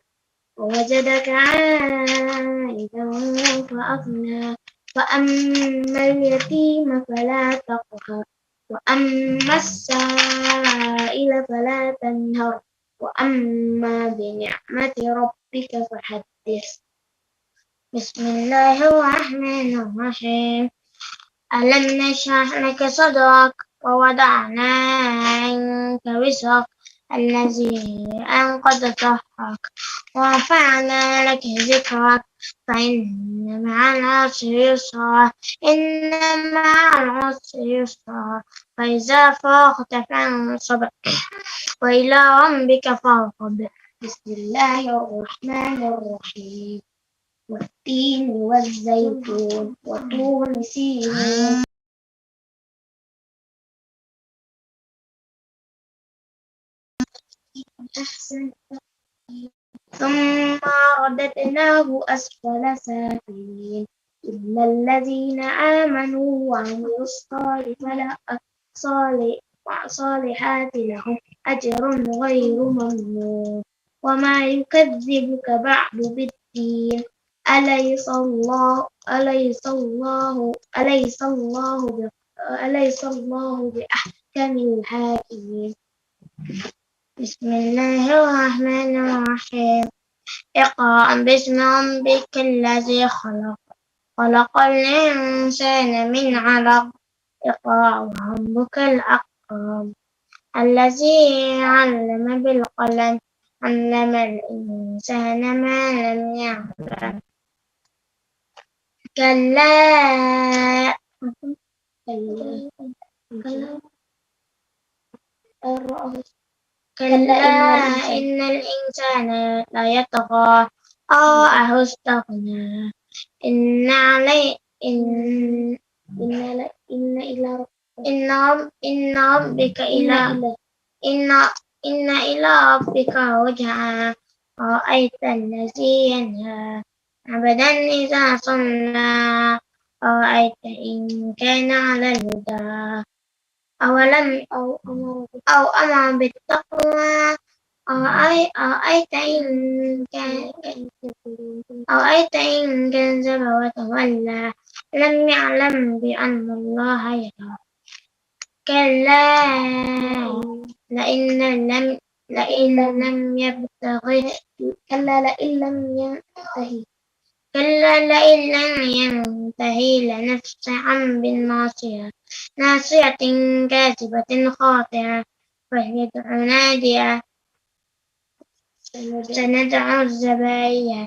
ووجدك عائلا فأغنى فأما اليتيم فلا تقهر وأما السائل فلا تنهر وأما بنعمة ربك فحدث بسم الله الرحمن الرحيم ألم نشرح لك صدرك ووضعنا عنك وزرك الذي أنقض ظهرك ورفعنا لك ذكرك فإن مع العسر يسرا إن مع العسر يسرا فإذا فرغت فانصب وإلى ربك فارغب بسم الله الرحمن الرحيم والتين والزيتون وطور سينين أحسن ثم رددناه أسفل سافلين إلا الذين آمنوا وعملوا الصالحات لهم أجر غير ممنون وما يكذبك بعد بالدين أليس الله بأحكم الحاكمين بسم الله الرحمن الرحيم اقرأ باسم ربك الذي خلق الإنسان من علق اقرأ وربك الأكرم الذي علم بالقلم علم الإنسان ما لم يعلم كلا إن الإنسان ليطغى أن رآه استغنى إن إلى ربك رجعا رأيت الذي ينهى عبدا إذا صلى أرأيت إن كان على الهدى أو أمر بالتقوى أرأيت إن كذب وتولى لم يعلم بأن الله يرى كلا لئن لم ينتهي لنفسا بالناصية ناصية كاذبة خاطئة فليدع نادية سندع الزبانية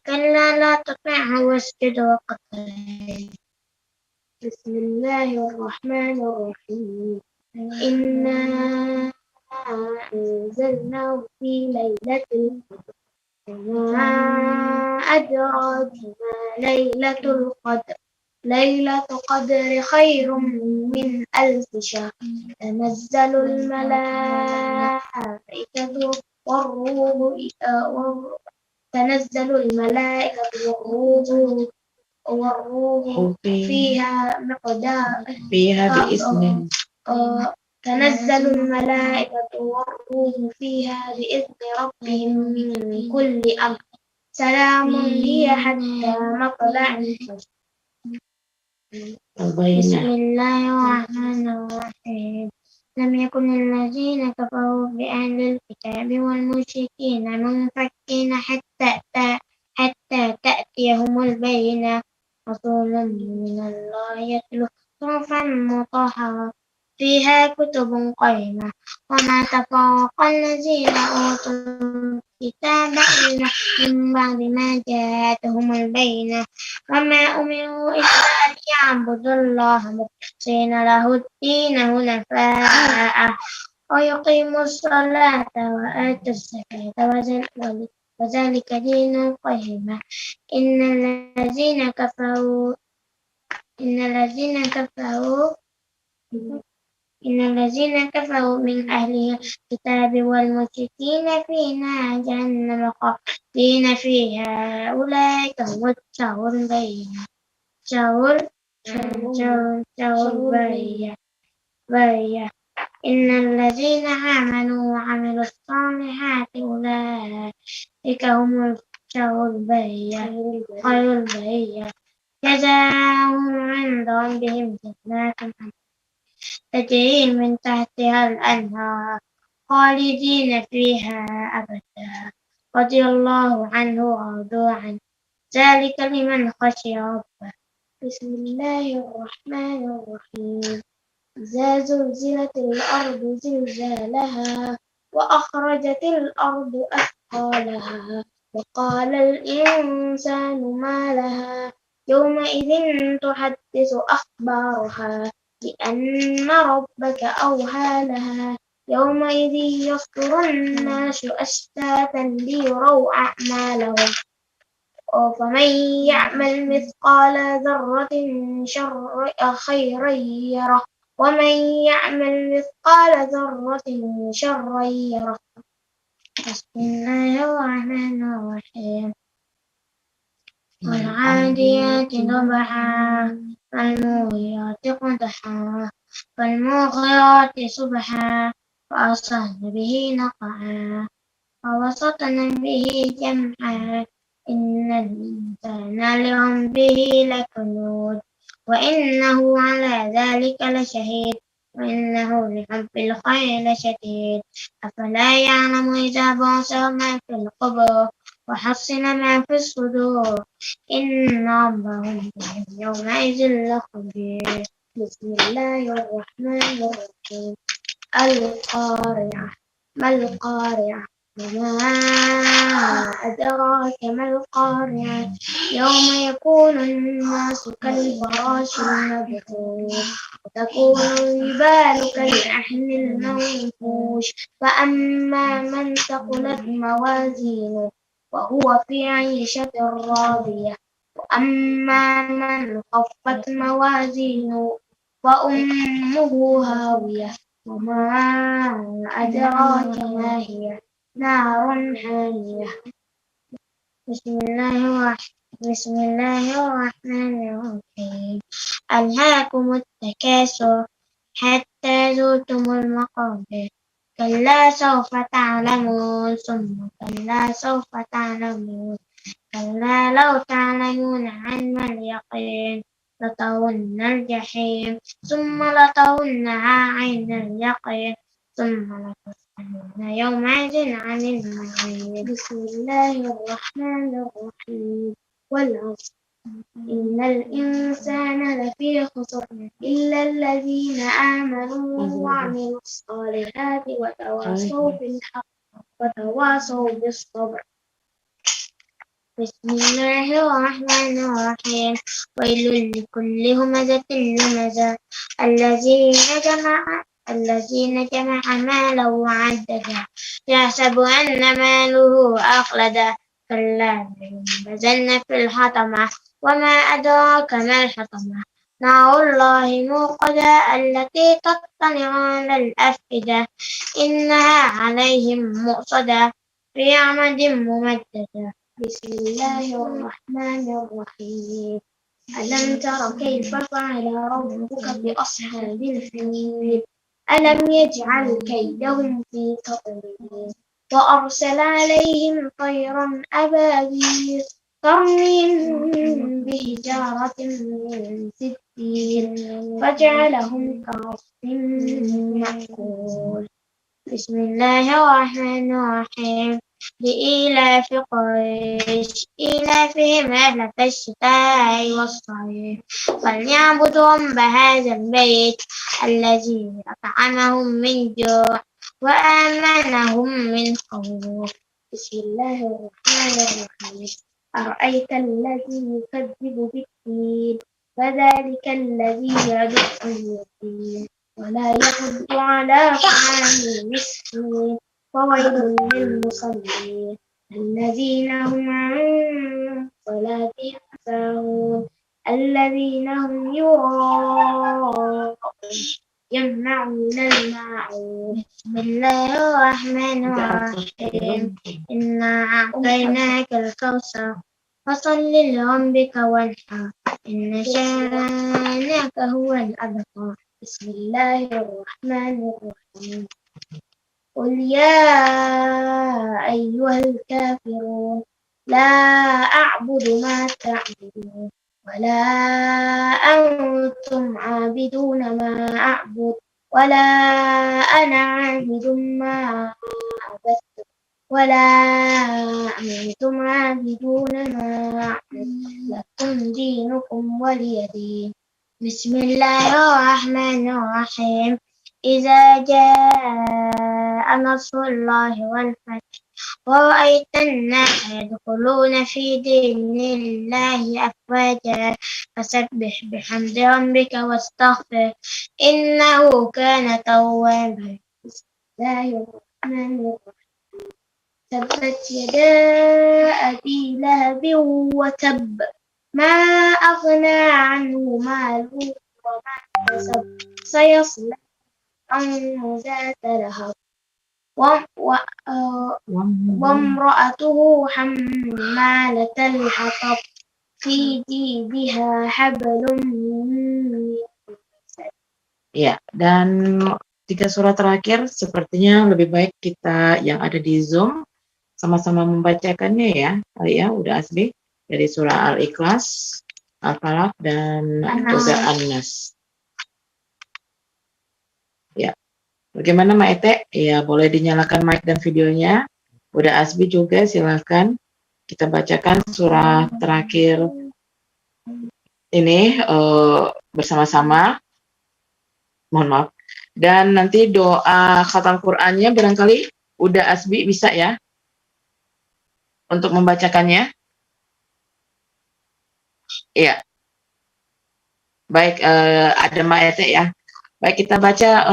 كلا لا تطعه واسجد واقترب. بسم الله الرحمن الرحيم إنا أنزلناه في ليلة القدر وما أدراك ما ليلة القدر ليلة القدر خير من 1000 شهر تنزل الملائكة والروح فيها بإذن تنزل الملائكة والروح فيها بإذن ربهم من كل أمر سلام هي حتى مطلع الفجر. بسم الله الرحمن الرحيم لم يكن الذين كفروا بأهل الكتاب والمشركين منفكين حتى تأتيهم البينة رسول من الله يتلو صحفا مطهرة فيها كتب قيمة وما تفرق الذين أوتوا الكتاب إلا من بعد ما جاءتهم البينة وما أمروا إلا ليعبدوا الله مخلصين له الدين حنفاء ويقيموا الصلاة وآتوا الزكاة وذلك دين القيمة إن الذين كفروا من أهل الكتاب والمشركين في نار جهنم خالدين فيها أولئك هم شر البرية إن الذين آمنوا وعملوا الصالحات أولئك هم شر البرية خير البرية جزاؤهم عند ربهم جنات تجري من تحتها الأنهار خالدين فيها أبدا رضي الله عنه ورضوا عنه ذلك لمن خشي ربه. بسم الله الرحمن الرحيم إذا زلزلت الأرض زلزالها وأخرجت الأرض أثقالها وقال الإنسان ما لها يومئذ تحدث أخبارها بأن ربك أوحى لها يومئذ يصدر الناس أشتاتا ليروا أعمالهم فمن يعمل مثقال ذرة خيرا يره ومن يعمل مثقال ذرة شرا يره. بسم الله الرحمن الرحيم والعاديات ضبحا فالموريات قدحا فالمغيرات صبحا فأصلن به نقعا فوسطن به جمعا إن الإنسان لربه لكنود وإنه على ذلك لشهيد وإنه لحب الخير لشديد أفلا يعلم إذا بعثر ما في القبور وحصل ما في الصدور إن ربهم بهم يومئذ لخبير. بسم الله الرحمن الرحيم القارعة ما القارعة وما أدراك ما القارعة يوم يكون الناس كالفراش المبثوث وتكون الجبال كالعهن المنفوش فأما من ثقلت موازينه وهو في عيشة راضية وأما من خفت موازينه فأمه هاوية وما أدراك ما هي نار حامية. بسم الله الرحمن الرحيم ألهاكم التكاثر حتى زرتم المقابر كلا سوف تعلمون ثم كلا سوف تعلمون كلا لو تعلمون علم اليقين لترون الجحيم ثم لترونها عين اليقين ثم لتسألن يومئذ عن النعيم. بسم الله الرحمن الرحيم والعصر إن الإنسان لفي خسر إلا الذين آمنوا وعملوا الصالحات وتواصوا بالحق وتواصوا بالصبر. بسم الله الرحمن الرحيم. ويل لكل همزة لمزة الذين جمع مالا وعددا يحسب أن ماله أخلده كلا لينبذن في الحطمة وما أدراك ما الحطمة نار الله الموقدة التي تطلع على الأفئدة إنها عليهم مؤصدة في عمد ممددة. بسم الله الرحمن الرحيم. ألم تر كيف فعل ربك بأصحاب الفيل ألم يجعل كيدهم في تضليل وأرسل عليهم طيرا أبابيل ترميهم بحجارة من سجيل فجعلهم كعصف مأكول. بسم الله الرحمن الرحيم. لإيلاف قريش إيلافهم رحلة الشتاء والصيف فليعبدوا رب هذا البيت الذي أطعمهم من جوع وآمنهم من خوف. بسم الله الرحمن الرحيم. أرأيت الذي يكذب بالدين فذلك الذي يدع اليتيم ولا يحض على طعام المسكين فويل للمصلين الذين هم عن صلاتهم ساهون الذين هم يراءون يمنعون الماعون. بسم الله الرحمن الرحيم. إنا أعطيناك الكوثر فصل لربك وانحر إن شانئك هو الأبتر. بسم الله الرحمن الرحيم. قل يا أيها الكافرون لا أعبد ما تعبدون ولا أنتم عابدون ما أعبد ولا أنا عابد ما عبدتم ولا أنتم عابدون ما أعبد لكم دينكم ولي دين. بسم الله الرحمن الرحيم. إذا جاء نصر الله والفتح ورأيت الناس يدخلون في دين الله أفواجا فسبح بحمد ربك واستغفر إنه كان توابا. بسم الله الرحمن الرحيم. تبت يدا أبي لهب وتب ما أغنى عنه ماله وما كسب سيصلى نارا ذات لهب وامرأته حمالة الحطب في جيدها حبل من مسد. Ya, dan 3 surat terakhir sepertinya lebih baik kita yang ada di Zoom sama-sama membacakannya ya. Ya, udah Asbi dari surah Al-Ikhlas, Al-Falaq dan juga An-Nas. Ya. Bagaimana Mbak Ete? Ya, boleh dinyalakan mic dan videonya. Udah Asbi juga, silakan. Kita bacakan surah terakhir ini bersama-sama. Mohon maaf. Dan nanti doa khatam Qur'annya barangkali udah Asbi bisa ya untuk membacakannya. Iya. Baik, ada Mbak Ete ya. Baik, kita baca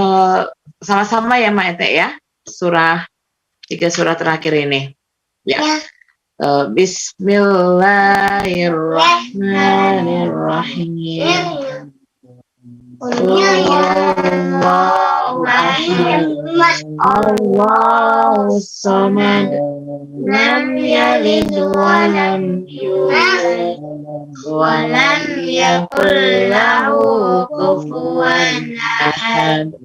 sama-sama ya Mbak Ete ya. 3 surah terakhir ini. Ya. Bismillahirrahmanirrahim. Allahu Akbar. Allahus Samad. Lam yalid wa lam yulad wa lam yakul lahu kufuwan ahad.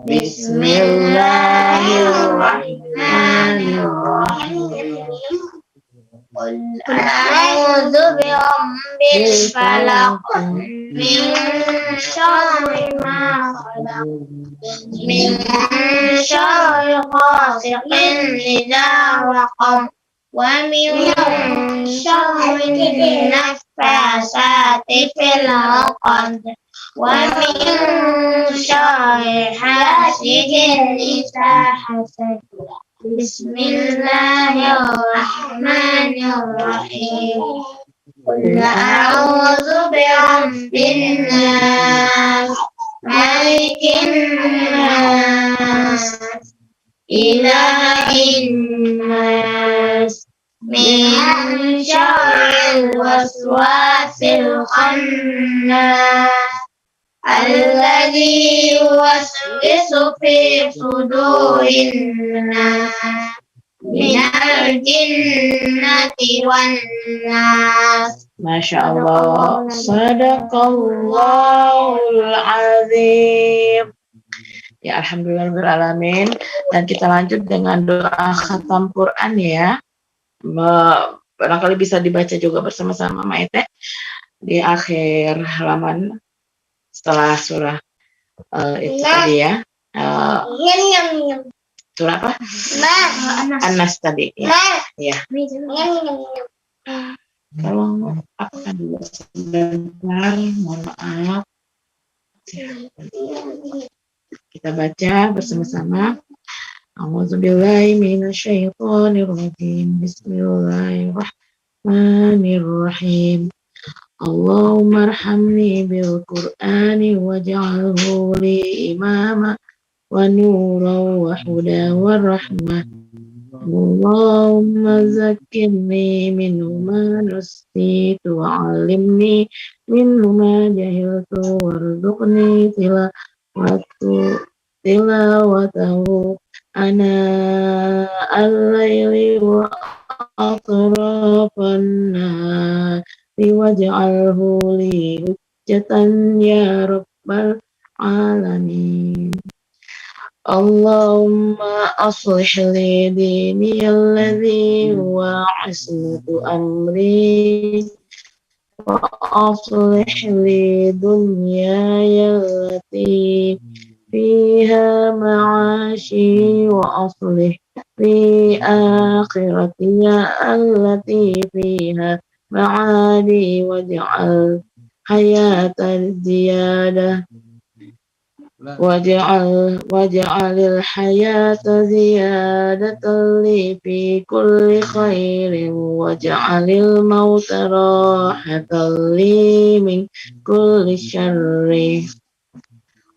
Bismillahirrahmanirrahim. Qul a'udzu birabbil falaq min syarri ma khalaq min syarri ghasiqin idza waqab wa min syarri النفاثات في العقد ومن شر حاسد إذا حسد بسم الله الرحمن الرحيم قل أعوذ برب الناس ملك الناس إله الناس من شر الوسواس الخناس الذي يوسوس في صدور الناس من الجنة والناس. Masya Allah. Sadaqallahul azim. Ya, alhamdulillahirrahmanirrahim. Dan kita lanjut dengan doa khatam Quran ya. Barangkali bisa dibaca juga bersama-sama Maite di akhir halaman setelah surah itu tadi ya. Surah apa? An-Nas tadi ya. Ya. Tolong apa dulu sebentar, mohon maaf. Kita baca bersama-sama. A'udzubillahi minasyaitonirrajim. Bismillahirrahmanirrahim. Allahumma arhamni bil Qur'ani waj'alhu li imama wa nuran wa huda wa rahmah. Allahumma zakkirni minhu ma nusitu wa 'allimni minhu ma jahiltu warzuqni tilawatahu ana al-laili wa atrafan nahari waj'alhu li hujjatan ya rabbal alamin. Allahumma aslih li dini alladhi huwa ismatu amri wa aslih li dunyaya allati fiha ma'ashi wa aslih li akhiratiya allati fiha ma'adi waj'al hayata ziyadah waj'alil hayata ziyadatan li fi kulli khairin waj'alil mauta rahatan li min kulli syarri.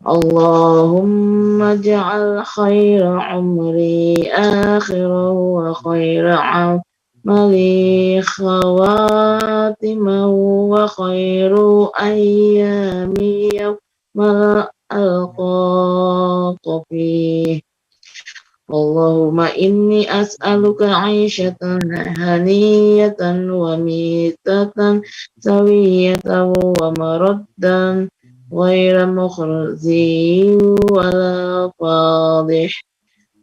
Allahumma ja'al khaira umri akhirahu wa khaira amali khawatimahu wa khairu ayyami yawma alqaqa fih. Allahumma inni as'aluka 'aishatan haniyatan wa mitatan sawiyatan wa maraddan ghayra mukhzi wala fadih.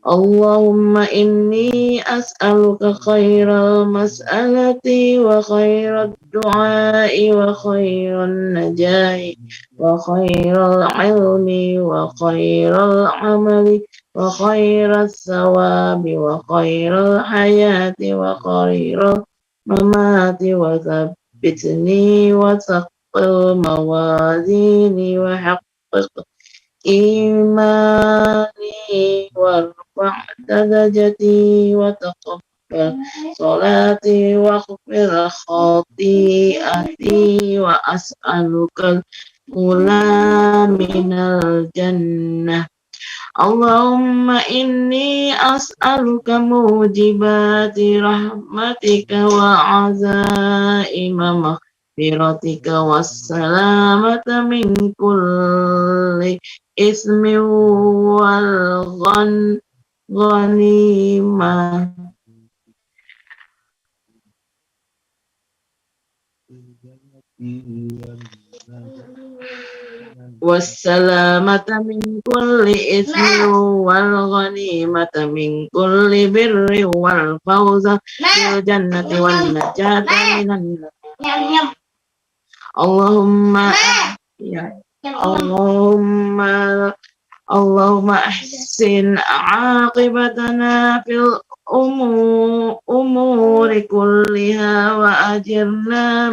Allahumma inni as'aluka khairal mas'alati wa khairat du'ai wa khairan najahi wa khairal ilmi wa khairal amali wa khairas sawabi wa khairal hayati wa khairal mamati wa thabbitni wa saqil mawazini wa haqqiq imani warfa' darajati wa taqabbal salati wa khfir khati'ati wa as'alukal ula minal jannah. Allahumma inni as'aluka mujibati rahmatika wa azaima maghfiratika wassalamata min kulli ismi wal ghanimah. Wassalamata min kulli ismi wal ghanimata min kulli birri wal fawza bil jannati wan najata minan nar. Allahumma ya Allahumma ahsin aqibatana fil الأمور كلها وأجرنا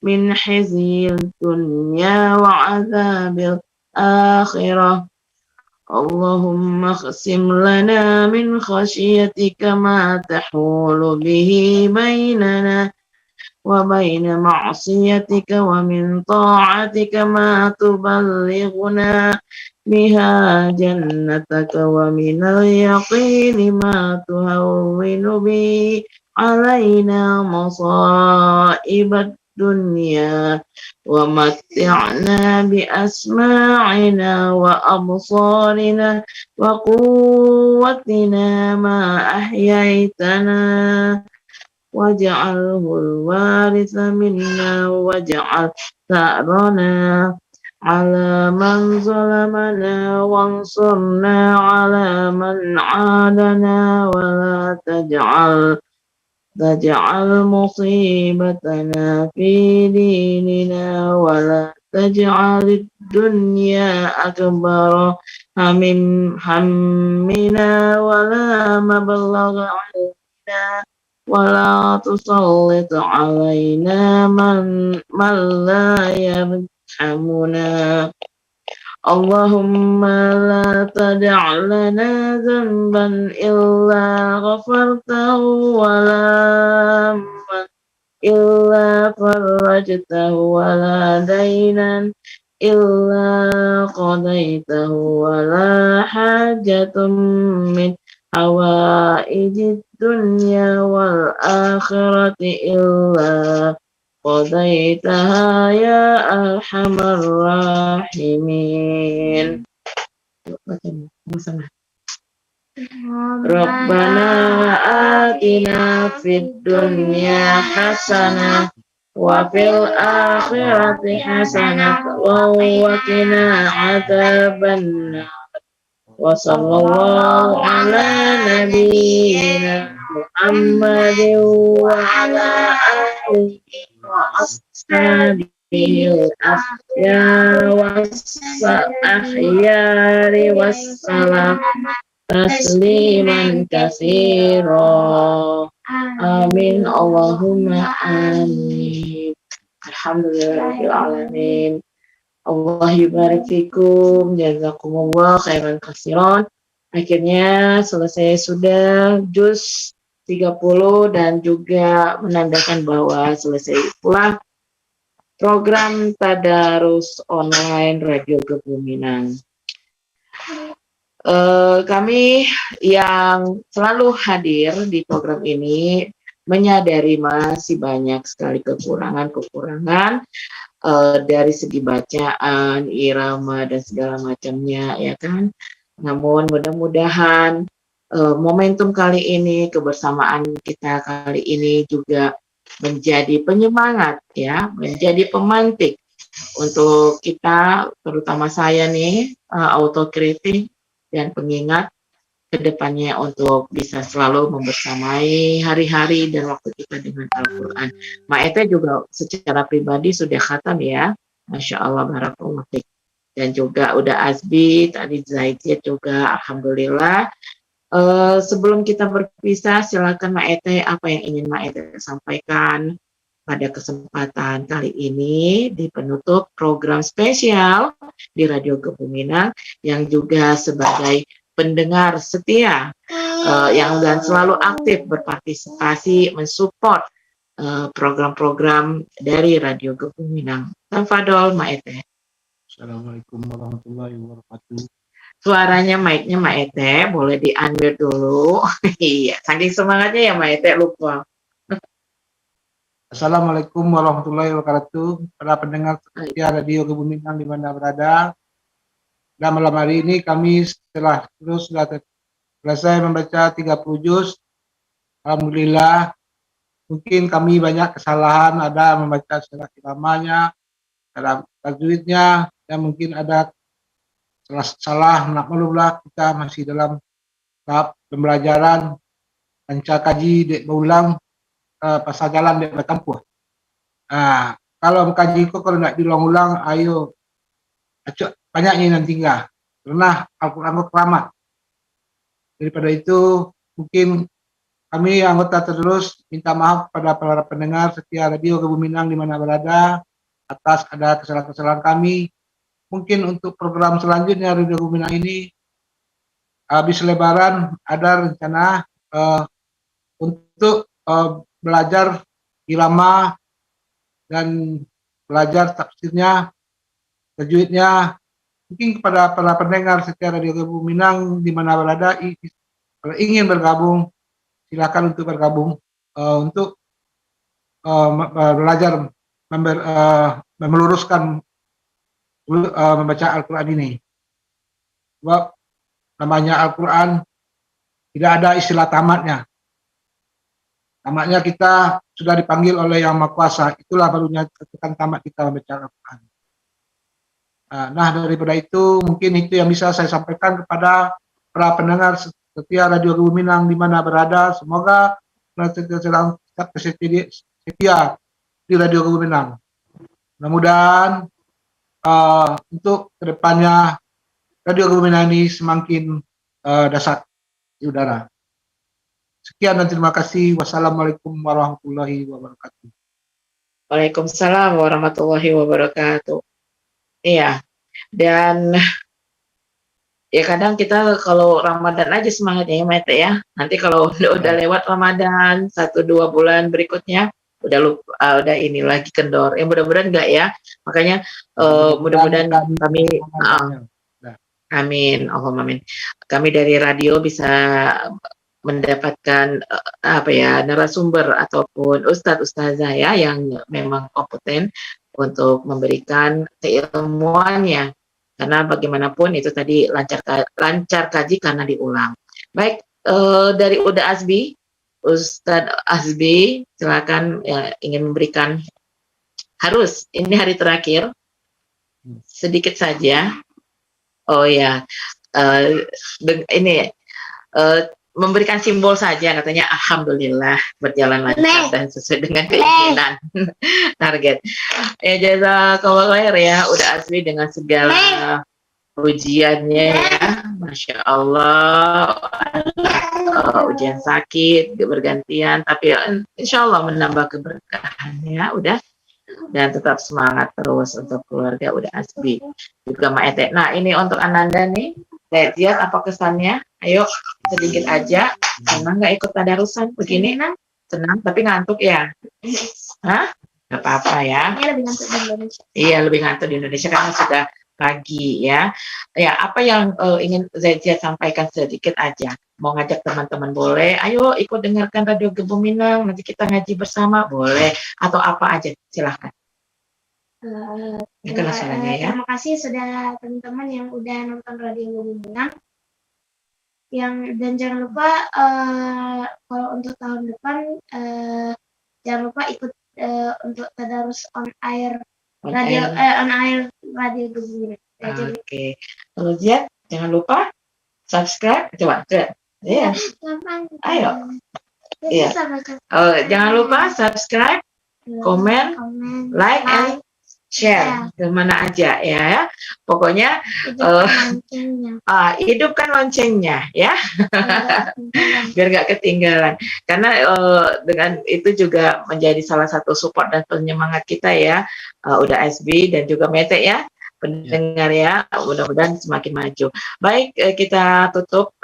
من خزي الدنيا وعذاب الآخرة اللهم اقسم لنا من خشيتك ما تحول به بيننا وبين معصيتك ومن طاعتك ما تبلغنا بها جنتك ومن اليقين ما تهون به علينا مصائب الدنيا ومتعنا بأسماعنا وأبصارنا وقوتنا ما أحييتنا واجعله الوارث منا واجعل ثأرنا على من ظلمنا وانصرنا على من عادنا ولا تجعل مصيبتنا في ديننا ولا تجعل الدنيا أكبر همنا ولا مبلغ علمنا ولا تسلط علينا من لا يرحمنا اللهم لا تدع لنا ذنبا إلا غفرته ولا هما إلا فرجته ولا دينا إلا قضيته ولا حاجة من حوائج الدنيا والآخرة إلا قضيتها يا أرحم الراحمين ربنا آتنا في الدنيا حسنة وفي الآخرة حسنة وقنا عذاب النار وصلى الله على نبينا محمد وعلى آله وأصحابه الأخيار والسلام تسليما كثيرا آمين اللهم آمين Alhamdulillahirrahmanirrahim. Allah yubarik fikum, jazakumullah khairan katsiran. Akhirnya selesai sudah juz 30 dan juga menandakan bahwa selesai pula program Tadarus Online Radio Kebuminan. Kami yang selalu hadir di program ini menyadari masih banyak sekali kekurangan dari segi bacaan, irama dan segala macamnya, ya kan. Namun mudah-mudahan momentum kali ini, kebersamaan kita kali ini juga menjadi penyemangat, ya, menjadi pemantik untuk kita, terutama saya nih, autokritik dan pengingat kedepannya untuk bisa selalu membersamai hari-hari dan waktu kita dengan Al-Quran. Ma'ete juga secara pribadi sudah khatam ya, Masya Allah, barakallahu fiik. Dan juga udah Azbi, tadi Zaidiyah juga, Alhamdulillah. Sebelum kita berpisah, silakan Ma'ete, apa yang ingin Ma'ete sampaikan pada kesempatan kali ini di penutup program spesial di Radio Kebuminan yang juga sebagai pendengar setia yang dan selalu aktif berpartisipasi mensupport program-program dari Radio Kebuminan. Tafadhol Ma'ete. Assalamualaikum warahmatullahi wabarakatuh. Suaranya mic-nya Ma'ete boleh di-unmute dulu. Iya, saking semangatnya ya Ma'ete lupa. Assalamualaikum warahmatullahi wabarakatuh. Para pendengar setia Radio Kebuminan di mana berada. Dan malam hari ini kami setelah selesai membaca 30 juz. Alhamdulillah, mungkin kami banyak kesalahan, ada membaca salah iramanya, dalam tajwidnya, dan mungkin ada salah, maklumlah kita masih dalam tahap pembelajaran, panca kaji dek berulang, pasal jalan dek bertempuh. Kalau mengkaji kok kalau nak diulang-ulang, ayo acuk banyaknya nanti enggak. Karena Al-Quran kok keramat. Daripada itu mungkin kami anggota terus minta maaf pada para pendengar setia Radio Kebuminang di mana berada atas ada kesalahan-kesalahan kami. Mungkin untuk program selanjutnya Radio Kebuminang ini habis Lebaran ada rencana untuk belajar irama dan belajar tafsirnya, tajwidnya. Mungkin kepada para pendengar setia Radio Kebuminang di mana berada, kalau ingin bergabung, silakan untuk bergabung untuk belajar meluruskan membaca Al-Quran ini. Sebab namanya Al-Quran tidak ada istilah tamatnya. Tamatnya kita sudah dipanggil oleh Yang Maha Kuasa, itulah barunya ketika tamat kita membaca Al-Quran. Nah, daripada itu mungkin itu yang bisa saya sampaikan kepada para pendengar setia Radio Kebuminang di mana berada. Semoga setia di Radio Kebuminang. Mudah-mudahan untuk kedepannya Radio Kebuminang ini semakin dahsyat di udara. Sekian dan terima kasih. Wassalamualaikum warahmatullahi wabarakatuh. Waalaikumsalam warahmatullahi wabarakatuh. Iya, dan ya kadang kita kalau Ramadan aja semangatnya ya Mete ya. Nanti kalau udah lewat Ramadan 1-2 bulan berikutnya udah lupa, udah ini lagi kendor. Ya mudah-mudahan enggak ya. Makanya mudah-mudahan kami amin, Allahumma amin. Kami dari radio bisa mendapatkan narasumber ataupun ustadz-ustazah ya yang memang kompeten untuk memberikan keilmuannya, karena bagaimanapun itu tadi lancar kaji karena diulang. Baik, dari Uda Azbi, Ustadz Azbi, silakan ya, ingin memberikan, harus ini hari terakhir sedikit saja. Oh ya, memberikan simbol saja, katanya alhamdulillah berjalan lancar dan sesuai dengan keinginan target. Ya jazakallahu khair ya udah Asmi dengan segala ujiannya ya, masya Allah, ujian sakit bergantian, tapi insya Allah menambah keberkahannya udah, dan tetap semangat terus untuk keluarga udah Asmi juga Ma Ete. Nah ini untuk Ananda nih, lihat apa kesannya? Ayo sedikit aja. Emang nggak ikut tadarusan begini? Tenang, tapi ngantuk ya? Hah? Nggak apa-apa ya. Ini lebih ngantuk di Indonesia. Iya, lebih ngantuk di Indonesia karena sudah pagi ya. Ya, apa yang ingin Zia sampaikan sedikit aja. Mau ngajak teman-teman boleh. Ayo ikut dengarkan Radio Kebuminang. Nanti kita ngaji bersama boleh. Atau apa aja, silahkan. Terima kasih sudah teman-teman yang udah nonton Radio Kebuminang. Dan jangan lupa kalau untuk tahun depan jangan lupa ikut untuk tadarus on air Radio Kebuminang. Oke. Kalau Zia jangan lupa subscribe, coba. Iya. Ayo. Iya. Jangan lupa subscribe, komen, like, and share kemana aja ya. Pokoknya hidupkan loncengnya ya. Biar nggak ketinggalan, karena dengan itu juga menjadi salah satu support dan penyemangat kita ya, udah SB dan juga Mete ya, pendengar ya, mudah-mudahan semakin maju. Baik, kita tutup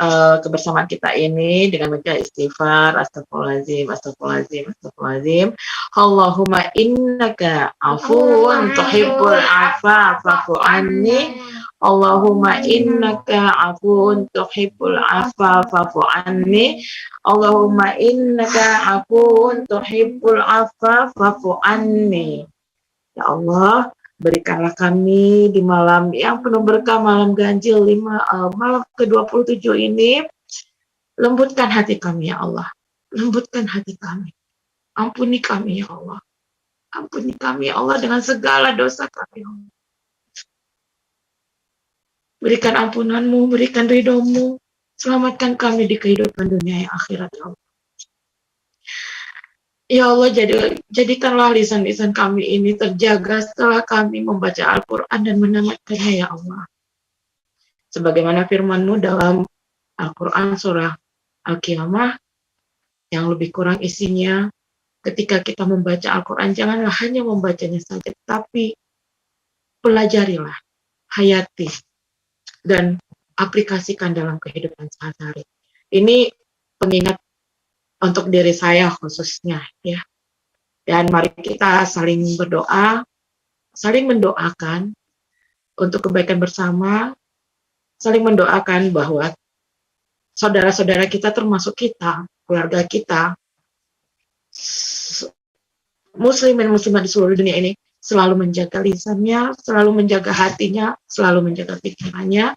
kebersamaan kita ini dengan membaca istighfar, astagfirullahaladzim, astagfirullahaladzim, astagfirullahaladzim. Allahumma innaka afuwun tuhibbul afwa fa'fu anni. Allahumma innaka afuwun tuhibbul afwa fa'fu anni. Allahumma innaka afuwun tuhibbul afwa fa'fu anni. Ya Allah, berikanlah kami di malam yang penuh berkah, malam ganjil, malam ke-27 ini, lembutkan hati kami ya Allah, lembutkan hati kami, ampuni kami ya Allah, ampuni kami ya Allah dengan segala dosa kami ya Allah. Berikan ampunanmu, berikan ridhomu, selamatkan kami di kehidupan dunia yang akhirat ya Allah. Ya Allah, jadikanlah lisan-lisan kami ini terjaga setelah kami membaca Al-Quran dan menamatkannya ya Allah. Sebagaimana firman-Mu dalam Al-Quran surah Al-Qiyamah yang lebih kurang isinya. Ketika kita membaca Al-Quran, janganlah hanya membacanya saja, tapi pelajarilah, hayati, dan aplikasikan dalam kehidupan sehari-hari. Ini pengingat untuk diri saya khususnya, ya. Dan mari kita saling berdoa, saling mendoakan untuk kebaikan bersama, saling mendoakan bahwa saudara-saudara kita termasuk kita, keluarga kita, muslim dan muslimat di seluruh dunia ini selalu menjaga lisannya, selalu menjaga hatinya, selalu menjaga pikirannya,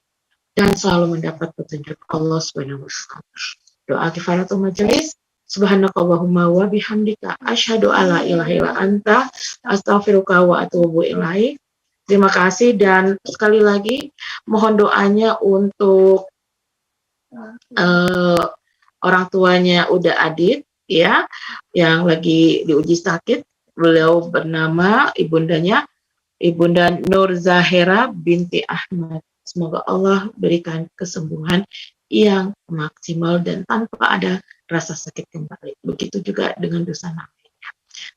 dan selalu mendapat petunjuk Allah Subhanahu wa Ta'ala. Doa kifaratul majelis. Subhanakallahumma wa bihamdika asyhadu alla ilaha illa anta astaghfiruka wa atubu ilaik. Terima kasih, dan sekali lagi mohon doanya untuk orang tuanya Uda Adit, ya, yang lagi diuji sakit. Beliau bernama Ibunda Nur Zahera binti Ahmad. Semoga Allah berikan kesembuhan yang maksimal dan tanpa ada rasa sakit kembali. Begitu juga dengan dosa lainnya.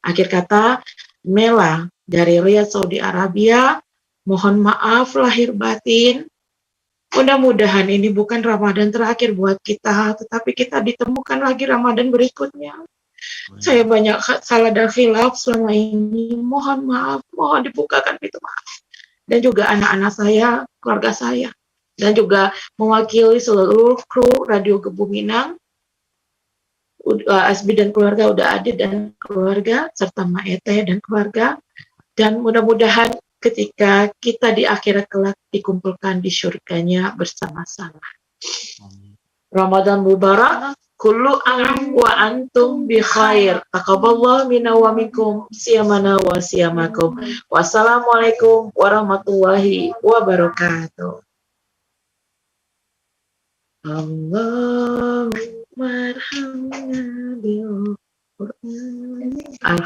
Akhir kata, Mela dari Riyadh, Saudi Arabia, mohon maaf lahir batin. Mudah-mudahan ini bukan Ramadan terakhir buat kita, tetapi kita ditemukan lagi Ramadan berikutnya. Saya banyak salah dan khilaf selama ini. Mohon maaf, mohon dibukakan pintu maaf. Dan juga anak-anak saya, keluarga saya. Dan juga mewakili seluruh kru Radio Gebu Minang, Asbi dan keluarga, Uda Adit dan keluarga, serta Maete dan keluarga. Dan mudah-mudahan ketika kita di akhirat kelak dikumpulkan di syurganya bersama-sama. Ramadan Mubarak. Kullu am wa antum bi khair. Taqabbalallahu minna wa minkum siyamana wa siyamakum. Wassalamualaikum warahmatullahi wabarakatuh. Allahumma arhamna bil Qur'an.